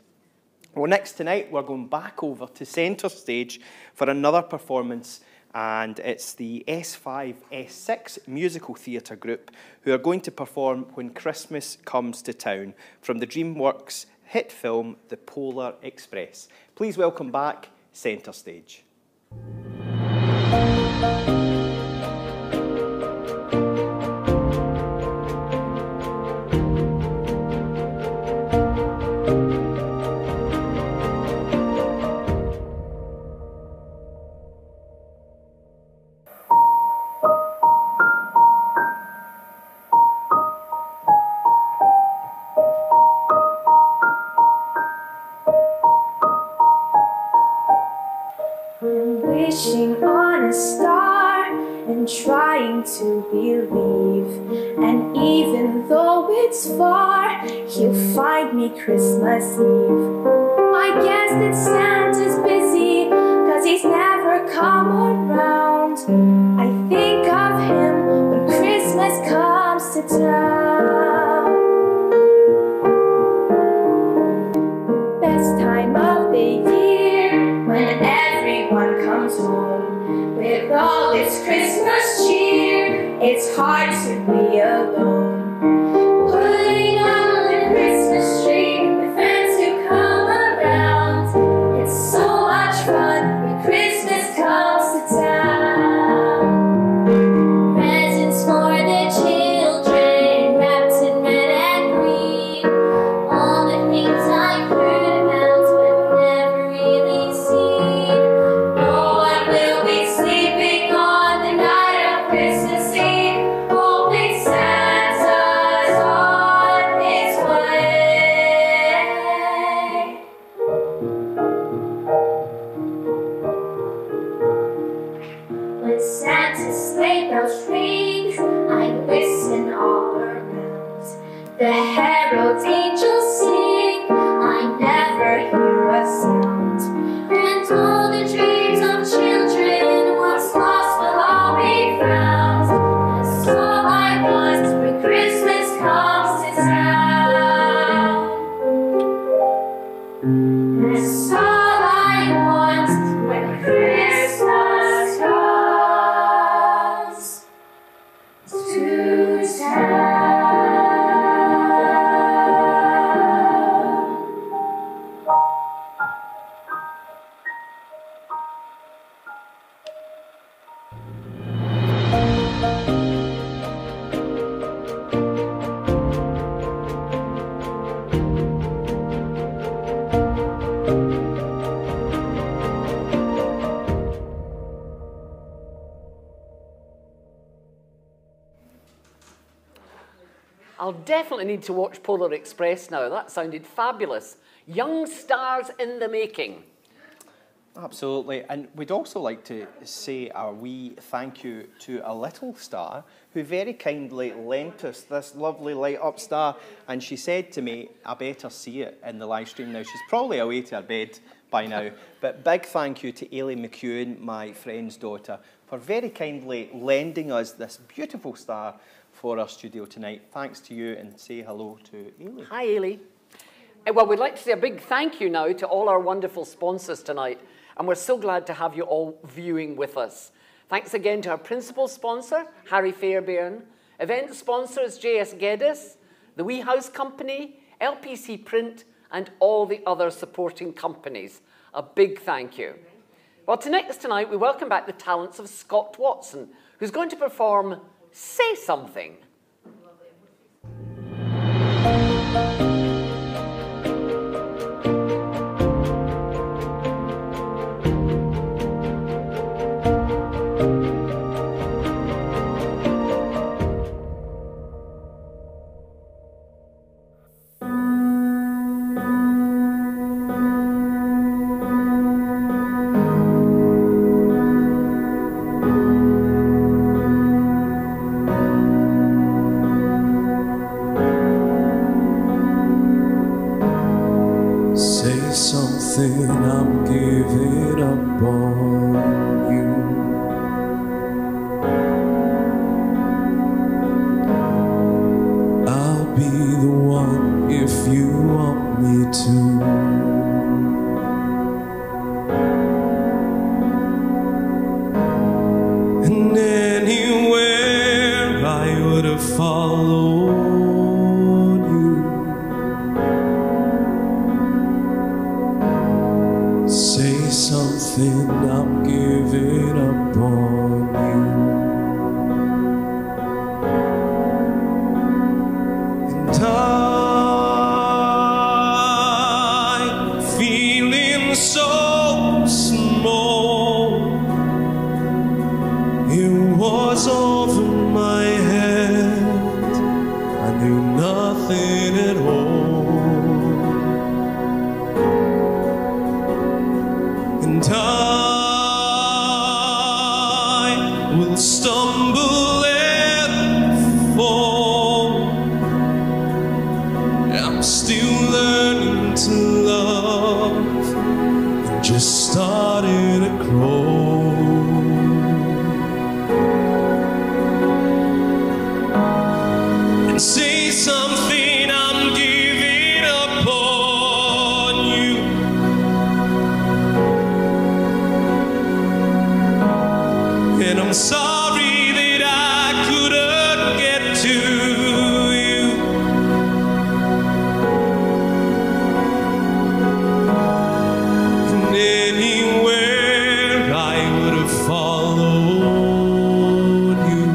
Well, next tonight we're going back over to Centre Stage for another performance, and it's the S5, S6 musical theatre group who are going to perform When Christmas Comes to Town from the DreamWorks hit film The Polar Express. Please welcome back Centre Stage. Wishing on a star and trying to believe, and even though it's far, he'll find me Christmas Eve. I guess that Santa's busy, 'cause he's never come around. I think of him when Christmas comes to town. Best time of the year, when everyone comes home with all its Christmas cheer. It's hard to be alone. Putting on the Christmas tree with friends who come around. It's so much fun when Christmas comes to town. Presents for the children wrapped in red and green. All the things I've heard about but never really seen. No one will be sleeping on the night of Christmas Eve. Hoping Santa's on his way. When Santa's sleigh bells ring, I listen all around. The herald angels sing, I never hear a sound. And all the dreams of children once lost will all be found. That's all I want when Christmas comes to town. I'll definitely need to watch Polar Express now. That sounded fabulous. Young stars in the making. Absolutely, and we'd also like to say a wee thank you to a little star who very kindly lent us this lovely light up star, and she said to me, I better see it in the live stream now. She's probably away to her bed by now, but big thank you to Ailey McEwen, my friend's daughter, for very kindly lending us this beautiful star for our studio tonight. Thanks to you, and say hello to Ailey. Hi, Ailey. Well, we'd like to say a big thank you now to all our wonderful sponsors tonight. And we're so glad to have you all viewing with us. Thanks again to our principal sponsor, Harry Fairbairn, event sponsors JS Geddes, the Wee House Company, LPC Print, and all the other supporting companies. A big thank you. Well, tonight we welcome back the talents of Scott Watson, who's going to perform Say Something. I'm giving up on you. I'll be the one if you want me to. And anywhere I would have followed you. Say something, I'm giving up on you. And I'm feeling so small. It was over my head. I knew nothing at all. And I will stumble and fall. I'm still learning to love and just starting to crawl. And say something, I'm giving up on you. And I'm sorry that I couldn't get to you. And anywhere I would have followed you.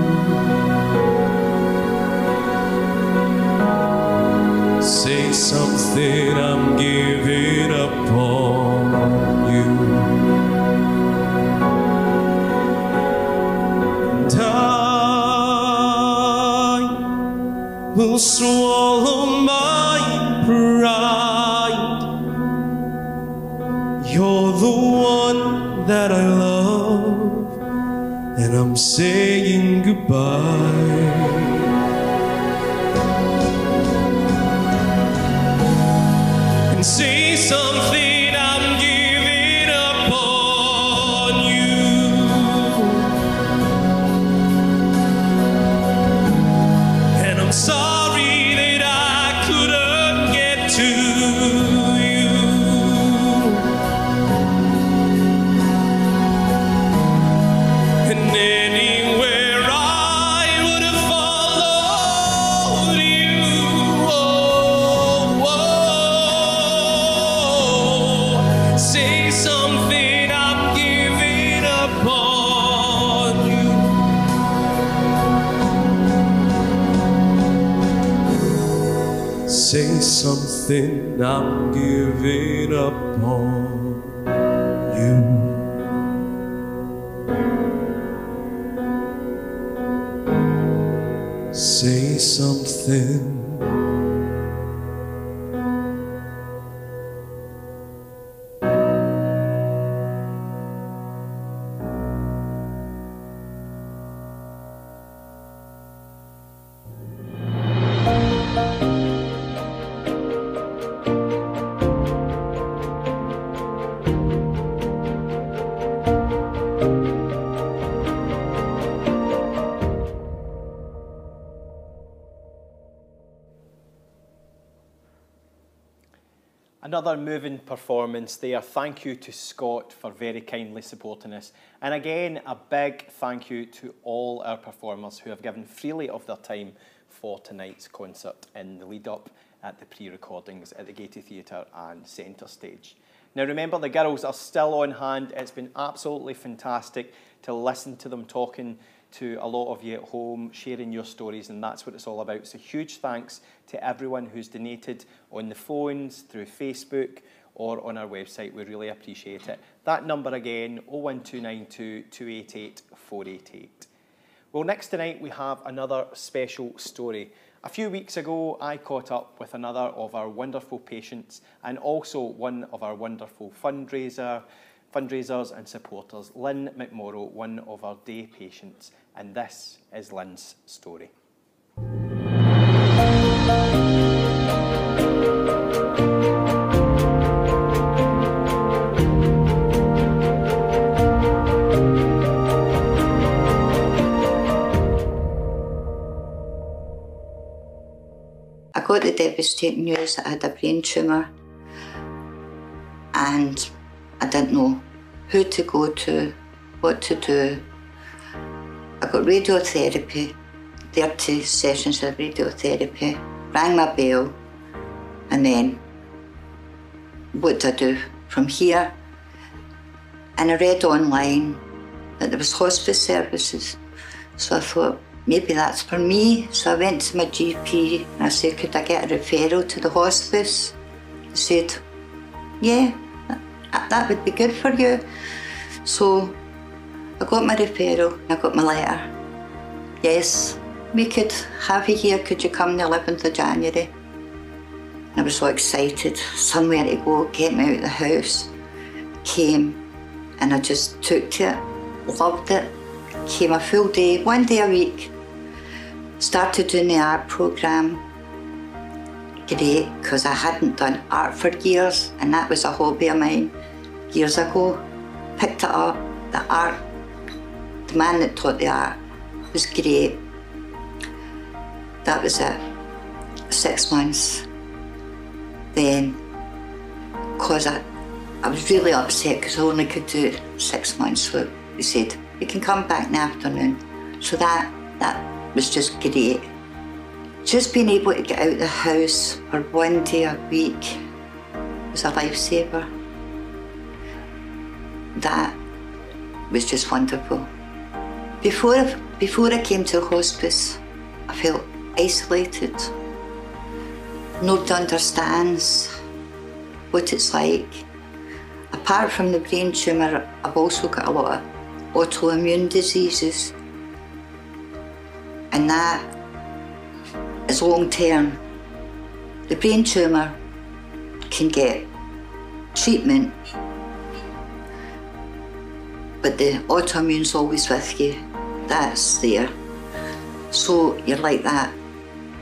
Say something, I'm giving up on you. And I will swallow my pride. You're the one that I love, and I'm saying goodbye. And say something, I'm giving up on you. And I'm sorry that I couldn't get to you. And anywhere I would have followed you. Oh, oh. Say something, I'm giving up on you. Say something, I'm giving up on you. Say something. Another moving performance there. Thank you to Scott for very kindly supporting us. And again, a big thank you to all our performers who have given freely of their time for tonight's concert in the lead up at the pre-recordings at the Gaiety Theatre and Centre Stage. Now remember, the girls are still on hand. It's been absolutely fantastic to listen to them talking to a lot of you at home, sharing your stories, and that's what it's all about. So huge thanks to everyone who's donated on the phones, through Facebook, or on our website. We really appreciate it. That number again, 01292 288 488. Well, next tonight we have another special story. A few weeks ago, I caught up with another of our wonderful patients and also one of our wonderful fundraisers and supporters, Lynn McMorrow, one of our day patients, and this is Lynn's story. I got the devastating news that I had a brain tumour, and I didn't know who to go to, what to do. I got radiotherapy, 30 sessions of radiotherapy, rang my bell, and then what do I do from here? And I read online that there was hospice services, so I thought maybe that's for me. So I went to my GP and I said, could I get a referral to the hospice? He said, yeah, that would be good for you. So I got my referral, I got my letter. Yes, we could have you here, could you come the 11th of January? And I was so excited, somewhere to go, get me out of the house. Came, and I just took to it, loved it. Came a full day, 1 day a week. Started doing the art programme. Great, because I hadn't done art for years, and that was a hobby of mine years ago. Picked it up, the art, the man that taught the art was great. That was it, 6 months. Then, because I was really upset because I only could do 6 months, so he said, you can come back in the afternoon. So that was just great. Just being able to get out of the house for 1 day a week was a lifesaver. That was just wonderful. Before I came to hospice, I felt isolated. Nobody understands what it's like. Apart from the brain tumour, I've also got a lot of autoimmune diseases, and that is long term. The brain tumour can get treatment, but the autoimmune's always with you. That's there. So you're like that.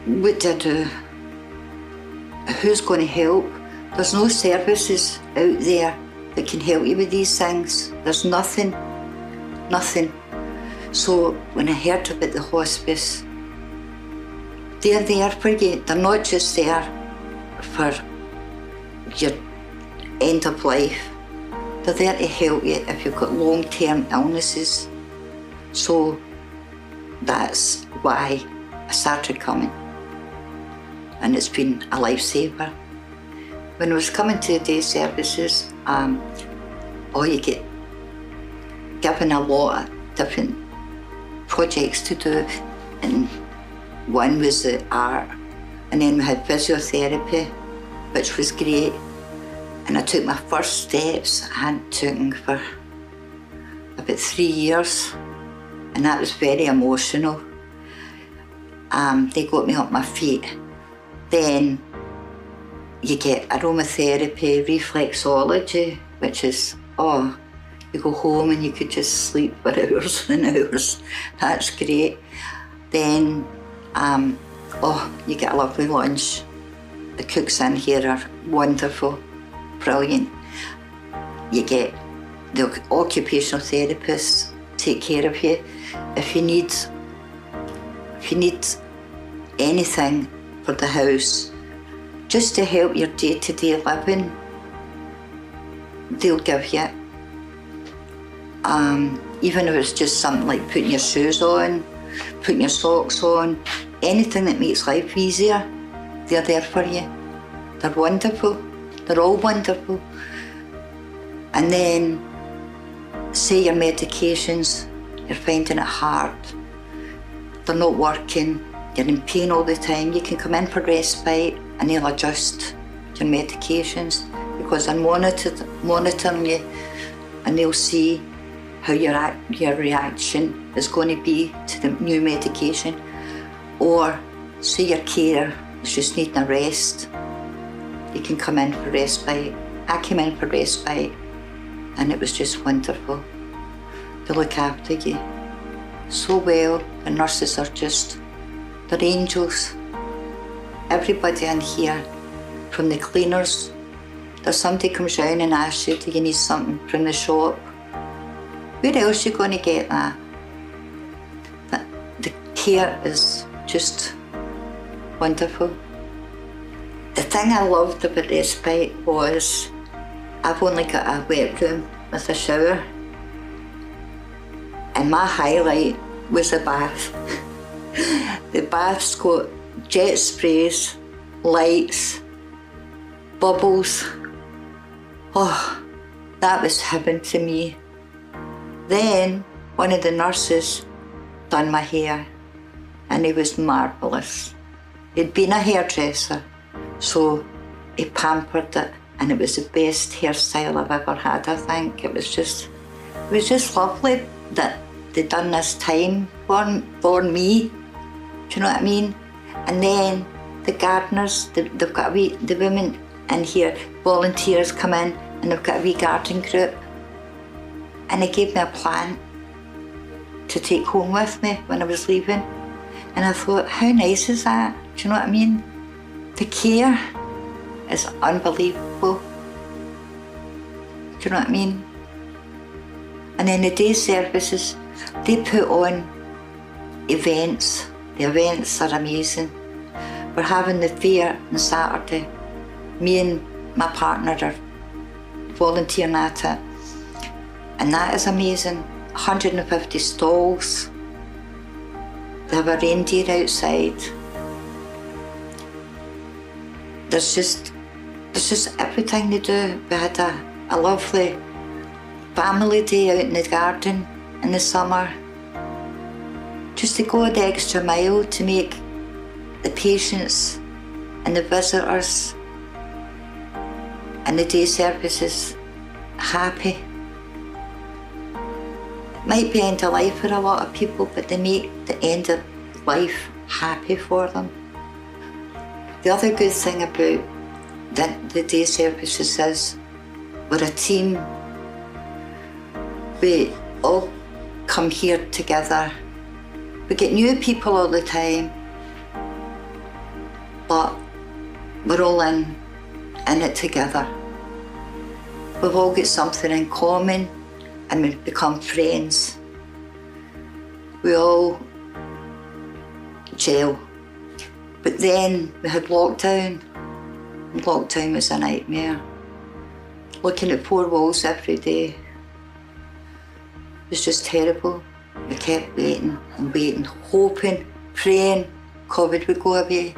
What do I do? Who's going to help? There's no services out there that can help you with these things. There's nothing. So when I heard about the hospice, they're there for you. They're not just there for your end of life. They're there to help you if you've got long-term illnesses. So that's why I started coming. And it's been a lifesaver. When I was coming to the day services, you get given a lot of different projects to do, and one was the art, and then we had physiotherapy, which was great. And I took my first steps. I hadn't taken for about 3 years, and that was very emotional. They got me up my feet. Then you get aromatherapy, reflexology, which is, you go home and you could just sleep for hours and hours. That's great. Then, you get a lovely lunch. The cooks in here are wonderful, brilliant. You get the occupational therapists take care of you. If you need anything for the house, just to help your day-to-day living, they'll give you it. Even if it's just something like putting your shoes on, putting your socks on, anything that makes life easier, they're there for you. They're wonderful. They're all wonderful. And then, say your medications, you're finding it hard, they're not working, you're in pain all the time, you can come in for respite and they'll adjust your medications because they're monitoring you, and they'll see how your reaction is going to be to the new medication. Or say your carer is just needing a rest, you can come in for respite. I came in for respite and it was just wonderful. They look after you so well. The nurses are just, they're angels. Everybody in here, from the cleaners, there's somebody comes round and asks you, do you need something from the shop? Where else are you going to get that? The care is just wonderful. The thing I loved about respite was I've only got a wet room with a shower, and my highlight was the bath. The bath's got jet sprays, lights, bubbles. Oh, that was heaven to me. Then one of the nurses done my hair, and he was marvellous. He'd been a hairdresser, so he pampered it, and it was the best hairstyle I've ever had, I think. It was just lovely that they'd done this time for me. Do you know what I mean? And then the gardeners, they've got the women in here, volunteers come in, and they've got a wee garden group. And they gave me a plant to take home with me when I was leaving. And I thought, how nice is that? Do you know what I mean? The care is unbelievable. Do you know what I mean? And then the day services, they put on events. The events are amazing. We're having the fair on Saturday. Me and my partner are volunteering at it. And that is amazing. 150 stalls. They have a reindeer outside. There's just everything they do. We had a lovely family day out in the garden in the summer. Just to go the extra mile to make the patients and the visitors and the day services happy. It might be end of life for a lot of people, but they make the end of life happy for them. The other good thing about the day services is we're a team. We all come here together. We get new people all the time, but we're all in it together. We've all got something in common, and we've become friends. We all gel. But then we had lockdown. Lockdown was a nightmare. Looking at 4 walls every day. It was just terrible. We kept waiting and waiting, hoping, praying COVID would go away.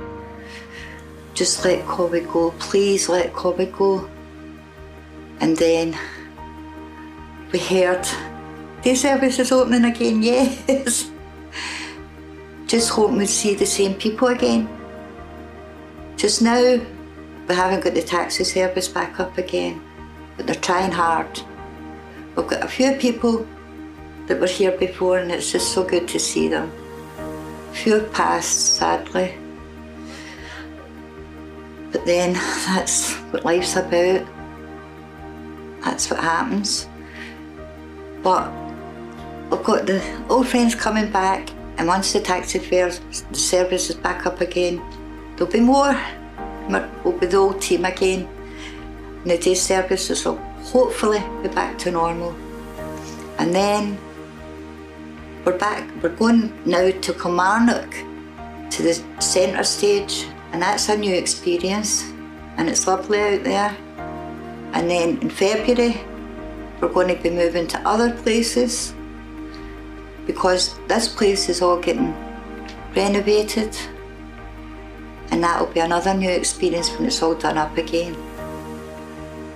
Just let COVID go, please let COVID go. And then we heard, day service is opening again, yes. Just hoping we'd see the same people again. Just now, we haven't got the taxi service back up again, but they're trying hard. We've got a few people that were here before, and it's just so good to see them. A few have passed, sadly. But then, that's what life's about. That's what happens. But we've got the old friends coming back, and once the taxi fares, the service is back up again, there'll be more. We'll be the old team again. And the day services will hopefully be back to normal. And then we're going now to Kilmarnock, to the centre stage, and that's a new experience. and it's lovely out there. And then in February, we're going to be moving to other places because this place is all getting renovated, and that'll be another new experience when it's all done up again.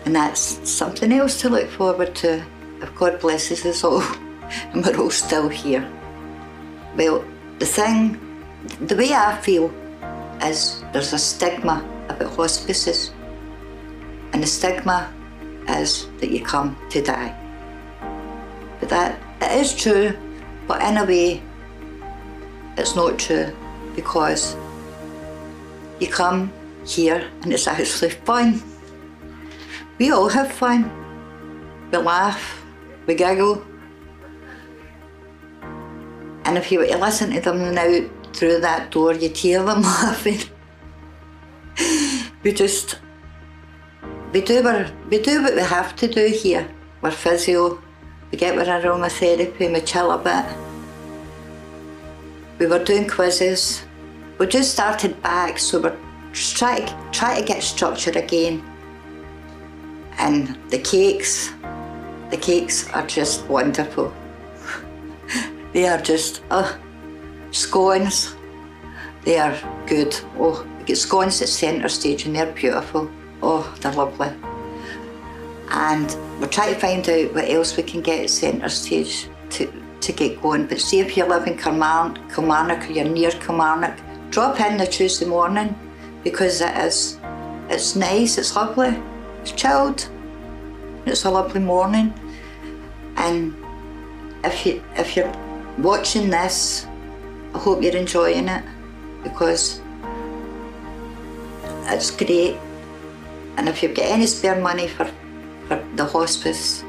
And that's something else to look forward to if God blesses us all and we're all still here. Well, the way I feel is there's a stigma about hospices, and the stigma is that you come to die. But that it is true, but in a way it's not true, because you come here and it's actually fun. We all have fun. We laugh, we giggle. And if you were to listen to them now through that door, you'd hear them laughing. We do what we have to do here. We're physio, we get our aromatherapy, we chill a bit. We were doing quizzes. We just started back, so we're trying to get structure again. And the cakes are just wonderful. They are just, scones, they are good. Oh, we get scones at centre stage and they're beautiful. Oh, they're lovely. And we're trying to find out what else we can get at centre stage to get going. But see, if you live in Kilmarnock or you're near Kilmarnock, drop in the Tuesday morning, because it's nice, it's lovely, it's chilled, it's a lovely morning. And if you're watching this, I hope you're enjoying it, because it's great. And if you've got any spare money for the hospice,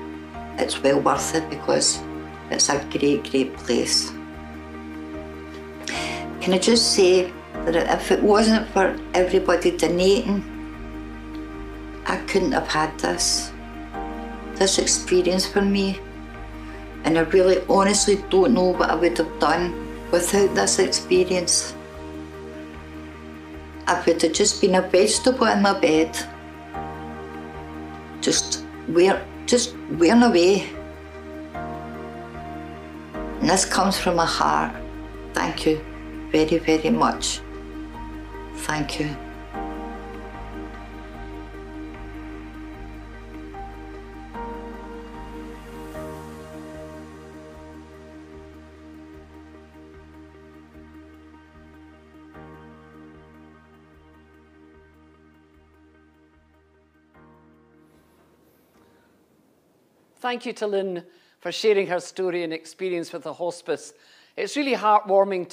it's well worth it, because it's a great, great place. Can I just say that if it wasn't for everybody donating, I couldn't have had this experience for me. And I really honestly don't know what I would have done without this experience. I would have just been a vegetable in my bed, just wearing away. And this comes from my heart. Thank you very, very much. Thank you. Thank you to Lynn for sharing her story and experience with the hospice. It's really heartwarming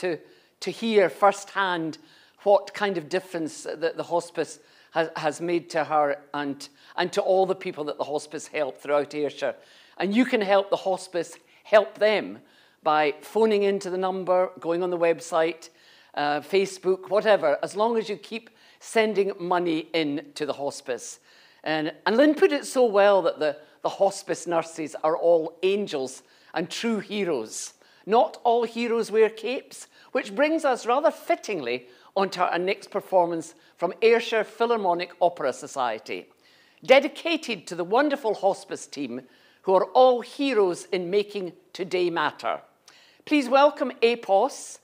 to hear firsthand what kind of difference that the hospice has made to her and to all the people that the hospice helped throughout Ayrshire. And you can help the hospice help them by phoning into the number, going on the website, Facebook, whatever, as long as you keep sending money in to the hospice. And Lynn put it so well that the hospice nurses are all angels and true heroes. Not all heroes wear capes, which brings us rather fittingly onto our next performance from Ayrshire Philharmonic Opera Society, dedicated to the wonderful hospice team who are all heroes in making today matter. Please welcome APOS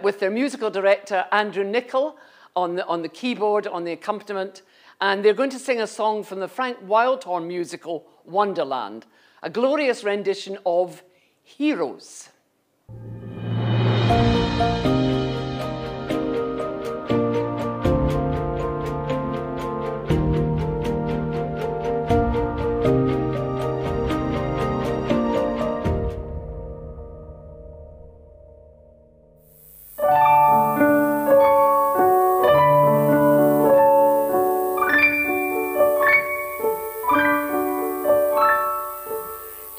with their musical director Andrew Nichol on the keyboard, on the accompaniment, and they're going to sing a song from the Frank Wildhorn musical Wonderland, a glorious rendition of Heroes.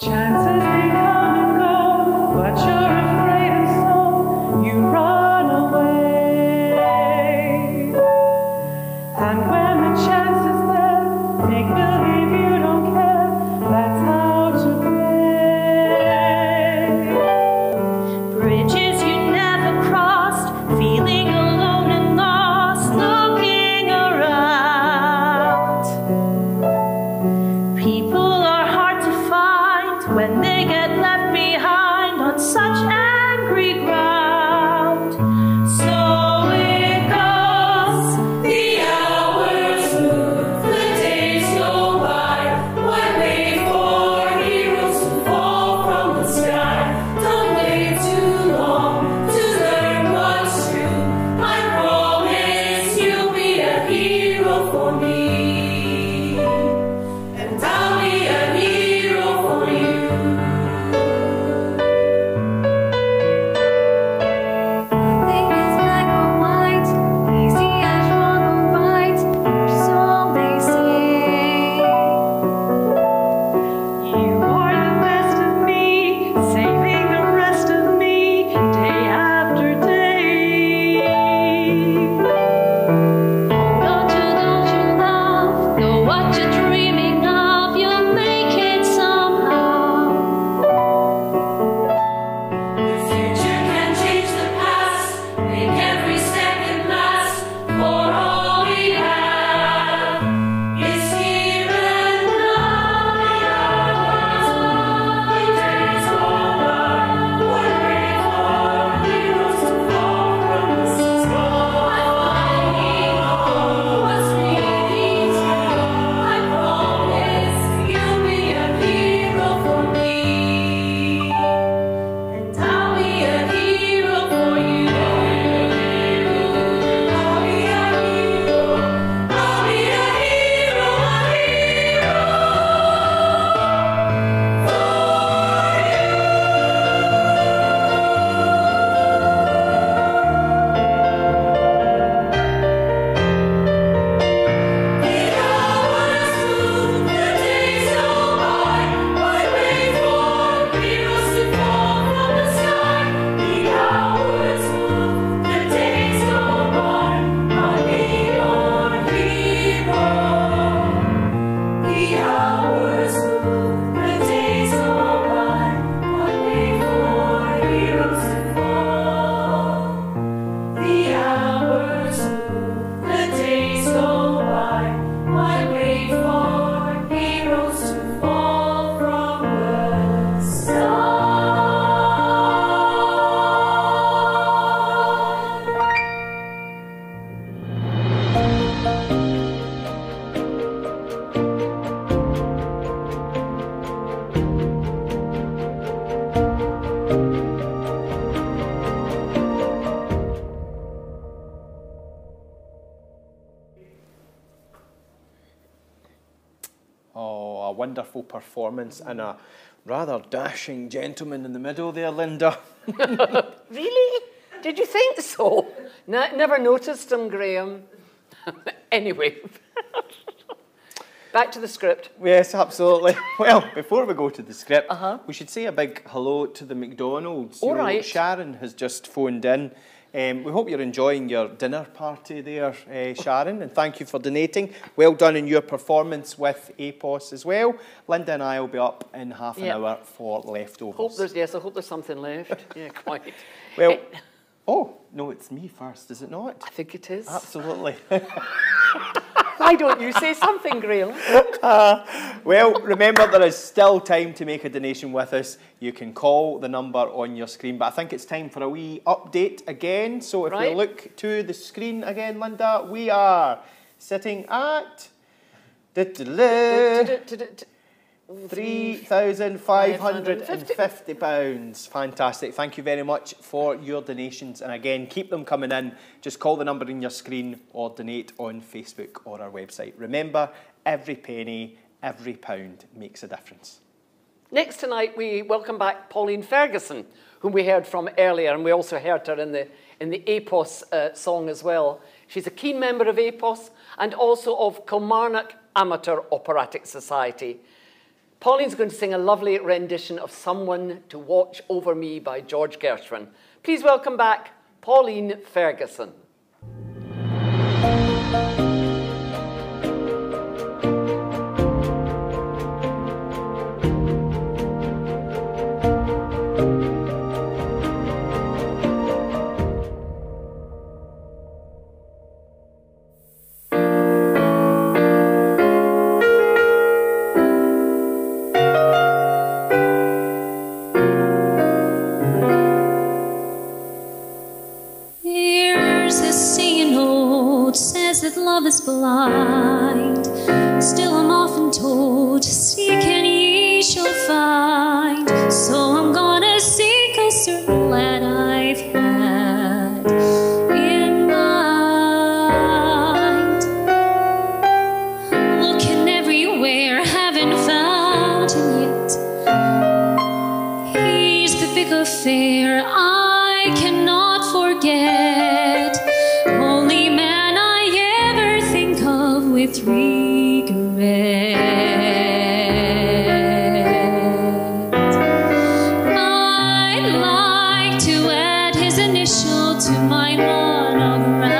Chances they come and go, but you're afraid and so you run away. And when the chance is there, make believe you don't care, that's how to play. Bridges you never crossed, feeling alone and lost, looking around. for me, and I'll be a hero for you. Think it's black or white, easy as wrong or right, so they say. You are the best of me, saving the rest of me, day after day. Don't you love, know what you're dreaming of, you'll make it somehow. The future can change the past, make every second last, for all we have is here and now. The days go by, one day for heroes to fall from the sky. What's really true, I promise You'll be a hero for me, and I'll be a hero for you. I'll be a hero. I'll be a hero, The hours move, the days go by. I wait for heroes to fall from the sky. The hours move, the days go by. I'll be your hero. The hours move, the days go by. I wait for heroes to fall. The hours move, the days go by. I wait for heroes to fall from the sky. Oh, a wonderful performance and a rather dashing gentleman in the middle there, Linda. Really? Did you think so? Never noticed him, Graham. Anyway, back to the script. Yes, absolutely. Well, before we go to the script, we should say a big hello to the McDonald's. All right. Sharon has just phoned in. We hope you're enjoying your dinner party there, Sharon, and thank you for donating. Well done in your performance with APOS as well. Linda and I will be up in half an hour for leftovers. I hope there's something left. Yeah, quite. Well, oh, no, it's me first, is it not? I think it is. Absolutely. Why don't you say something, Graham? Well, remember there is still time to make a donation with us. You can call the number on your screen, but I think it's time for a wee update again. So if we look to the screen again, Linda, we are sitting at £3,550. Fantastic. Thank you very much for your donations. And again, keep them coming in. Just call the number on your screen or donate on Facebook or our website. Remember, every penny, every pound makes a difference. Next tonight, we welcome back Pauline Ferguson, whom we heard from earlier, and we also heard her in the APOS song as well. She's a keen member of APOS and also of Kilmarnock Amateur Operatic Society. Pauline's going to sing a lovely rendition of Someone to Watch Over Me by George Gershwin. Please welcome back Pauline Ferguson. Years affair I cannot forget. Only man I ever think of with regret. I'd like to add his initial to my monogram.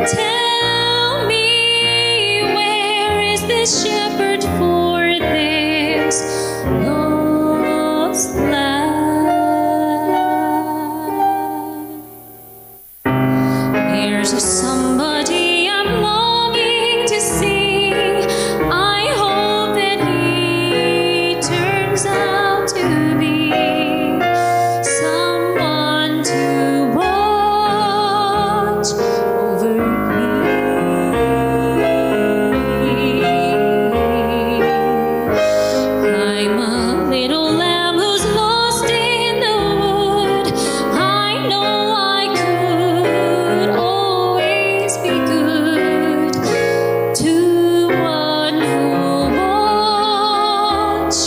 Tell me, where is this shepherd for this lost lamb? There's a somebody I'm longing to see. I hope that he turns out to be someone to watch over me. I'm a little lamb who's lost in the wood. I know I could always be good to one who'll watch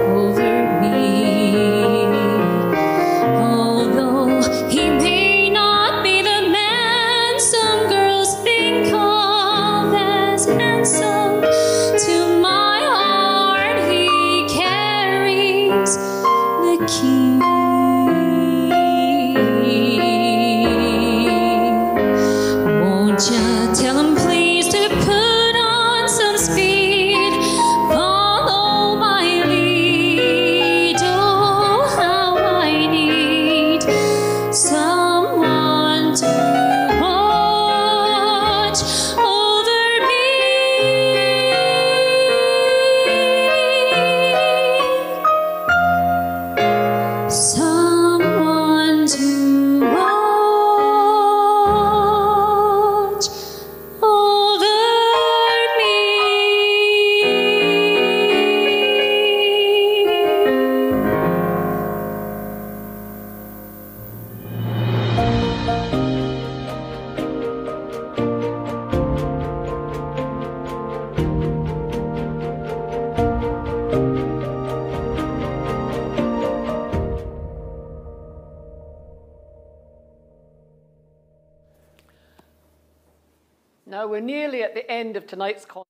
over me. Although he may not be the man some girls think of as handsome, to my heart he carries the key. Won't you tell him please to put on some speed, follow my lead? Oh, how I need someone to watch over me. Someone to watch over me. Now we're nearly at the end of tonight's concert.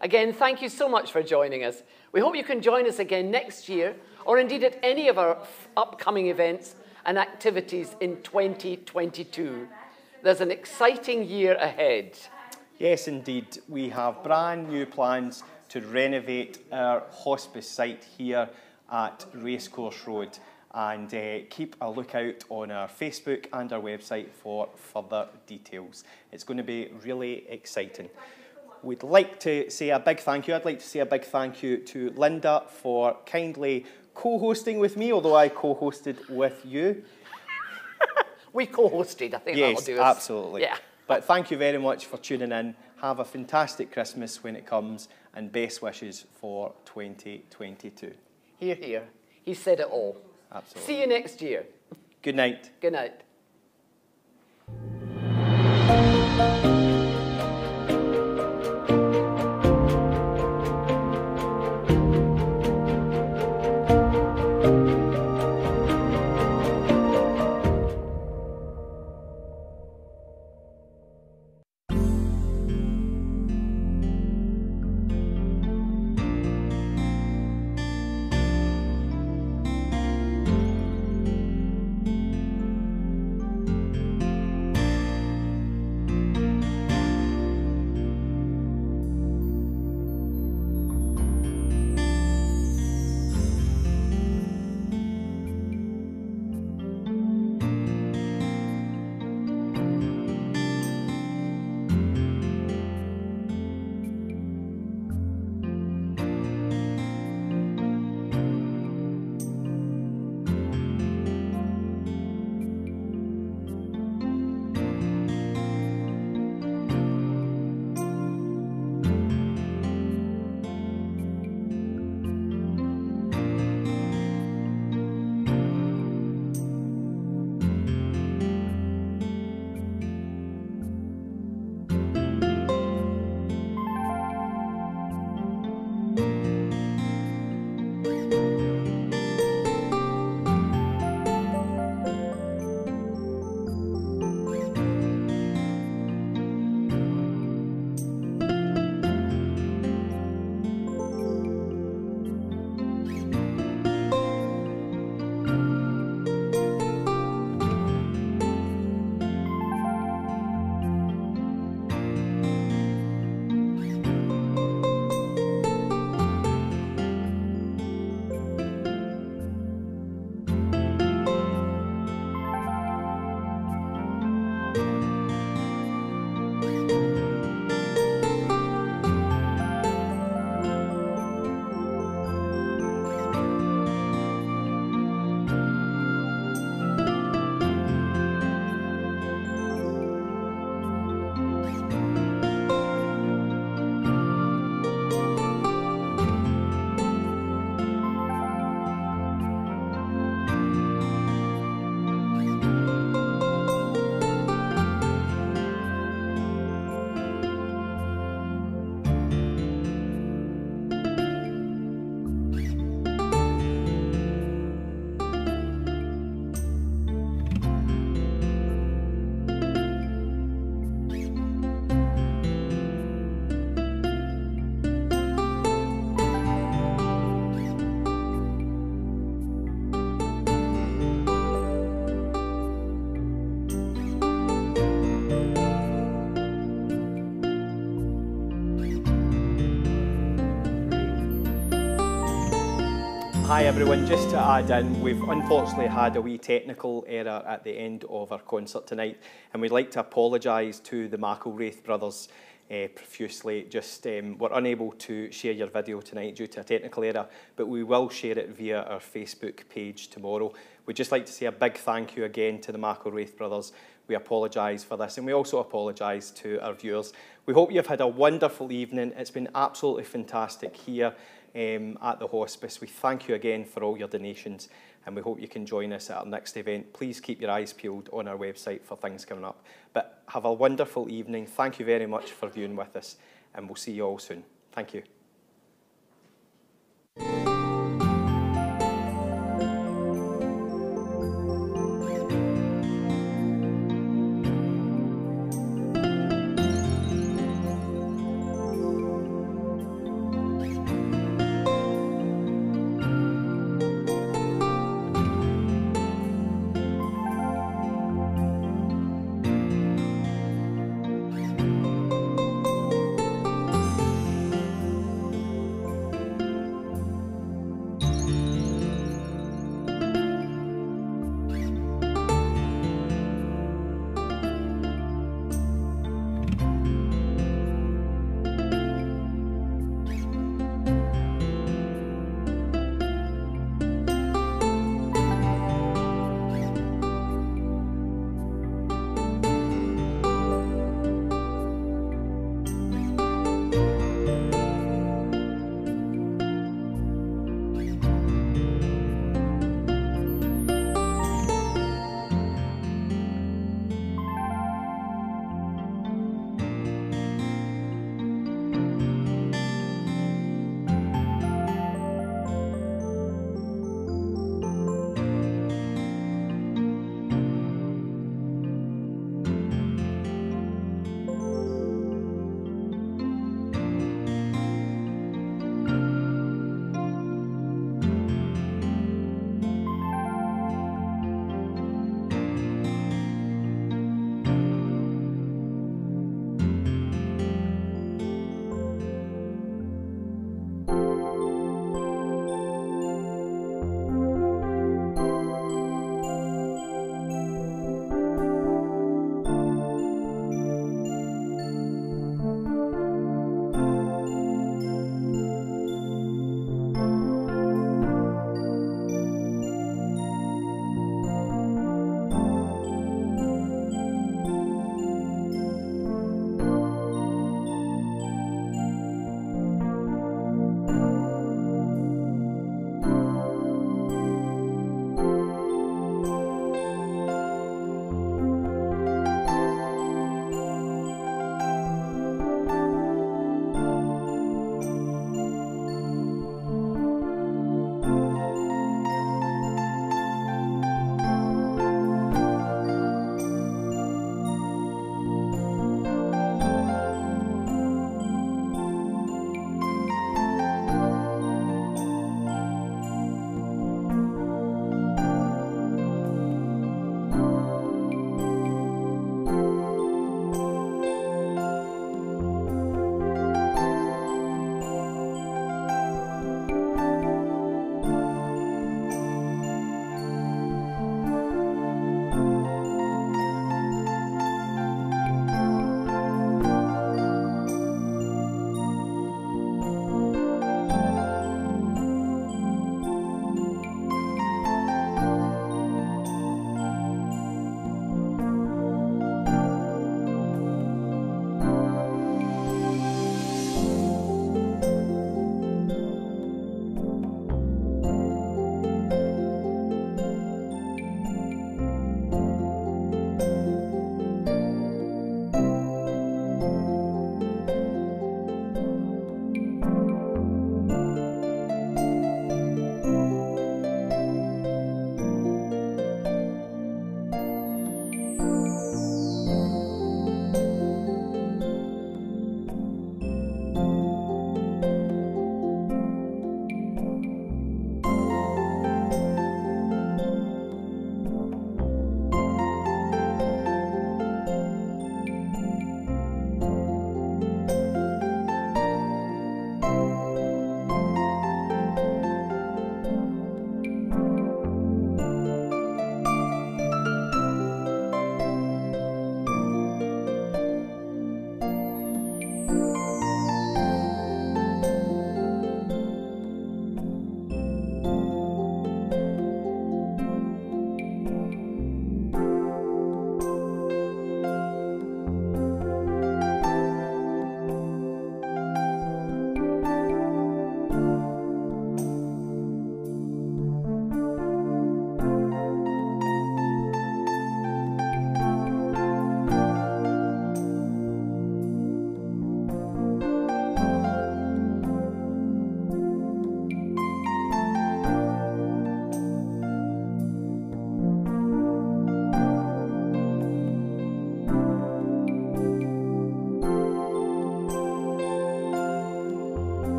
Again, thank you so much for joining us. We hope you can join us again next year, or indeed at any of our upcoming events and activities in 2022. There's an exciting year ahead. Yes, indeed. We have brand new plans to renovate our hospice site here at Racecourse Road. and keep a lookout on our Facebook and our website for further details. It's going to be really exciting. We'd like to say a big thank you. I'd like to say a big thank you to Linda for kindly co-hosting with me, although I co-hosted with you. We co-hosted, I think yes, that'll do us. Yes, absolutely. Yeah. But thank you very much for tuning in. Have a fantastic Christmas when it comes, and best wishes for 2022. Hear, hear. He said it all. Absolutely. See you next year. Good night. Good night. Hi everyone, just to add in, we've unfortunately had a wee technical error at the end of our concert tonight, and we'd like to apologise to the McElwraith brothers profusely. Just we're unable to share your video tonight due to a technical error, but we will share it via our Facebook page tomorrow. We'd just like to say a big thank you again to the McElwraith brothers. We apologise for this, and we also apologise to our viewers. We hope you've had a wonderful evening. It's been absolutely fantastic here at the hospice. We thank you again for all your donations, and we hope you can join us at our next event. Please keep your eyes peeled on our website for things coming up. But have a wonderful evening. Thank you very much for viewing with us, and we'll see you all soon. Thank you.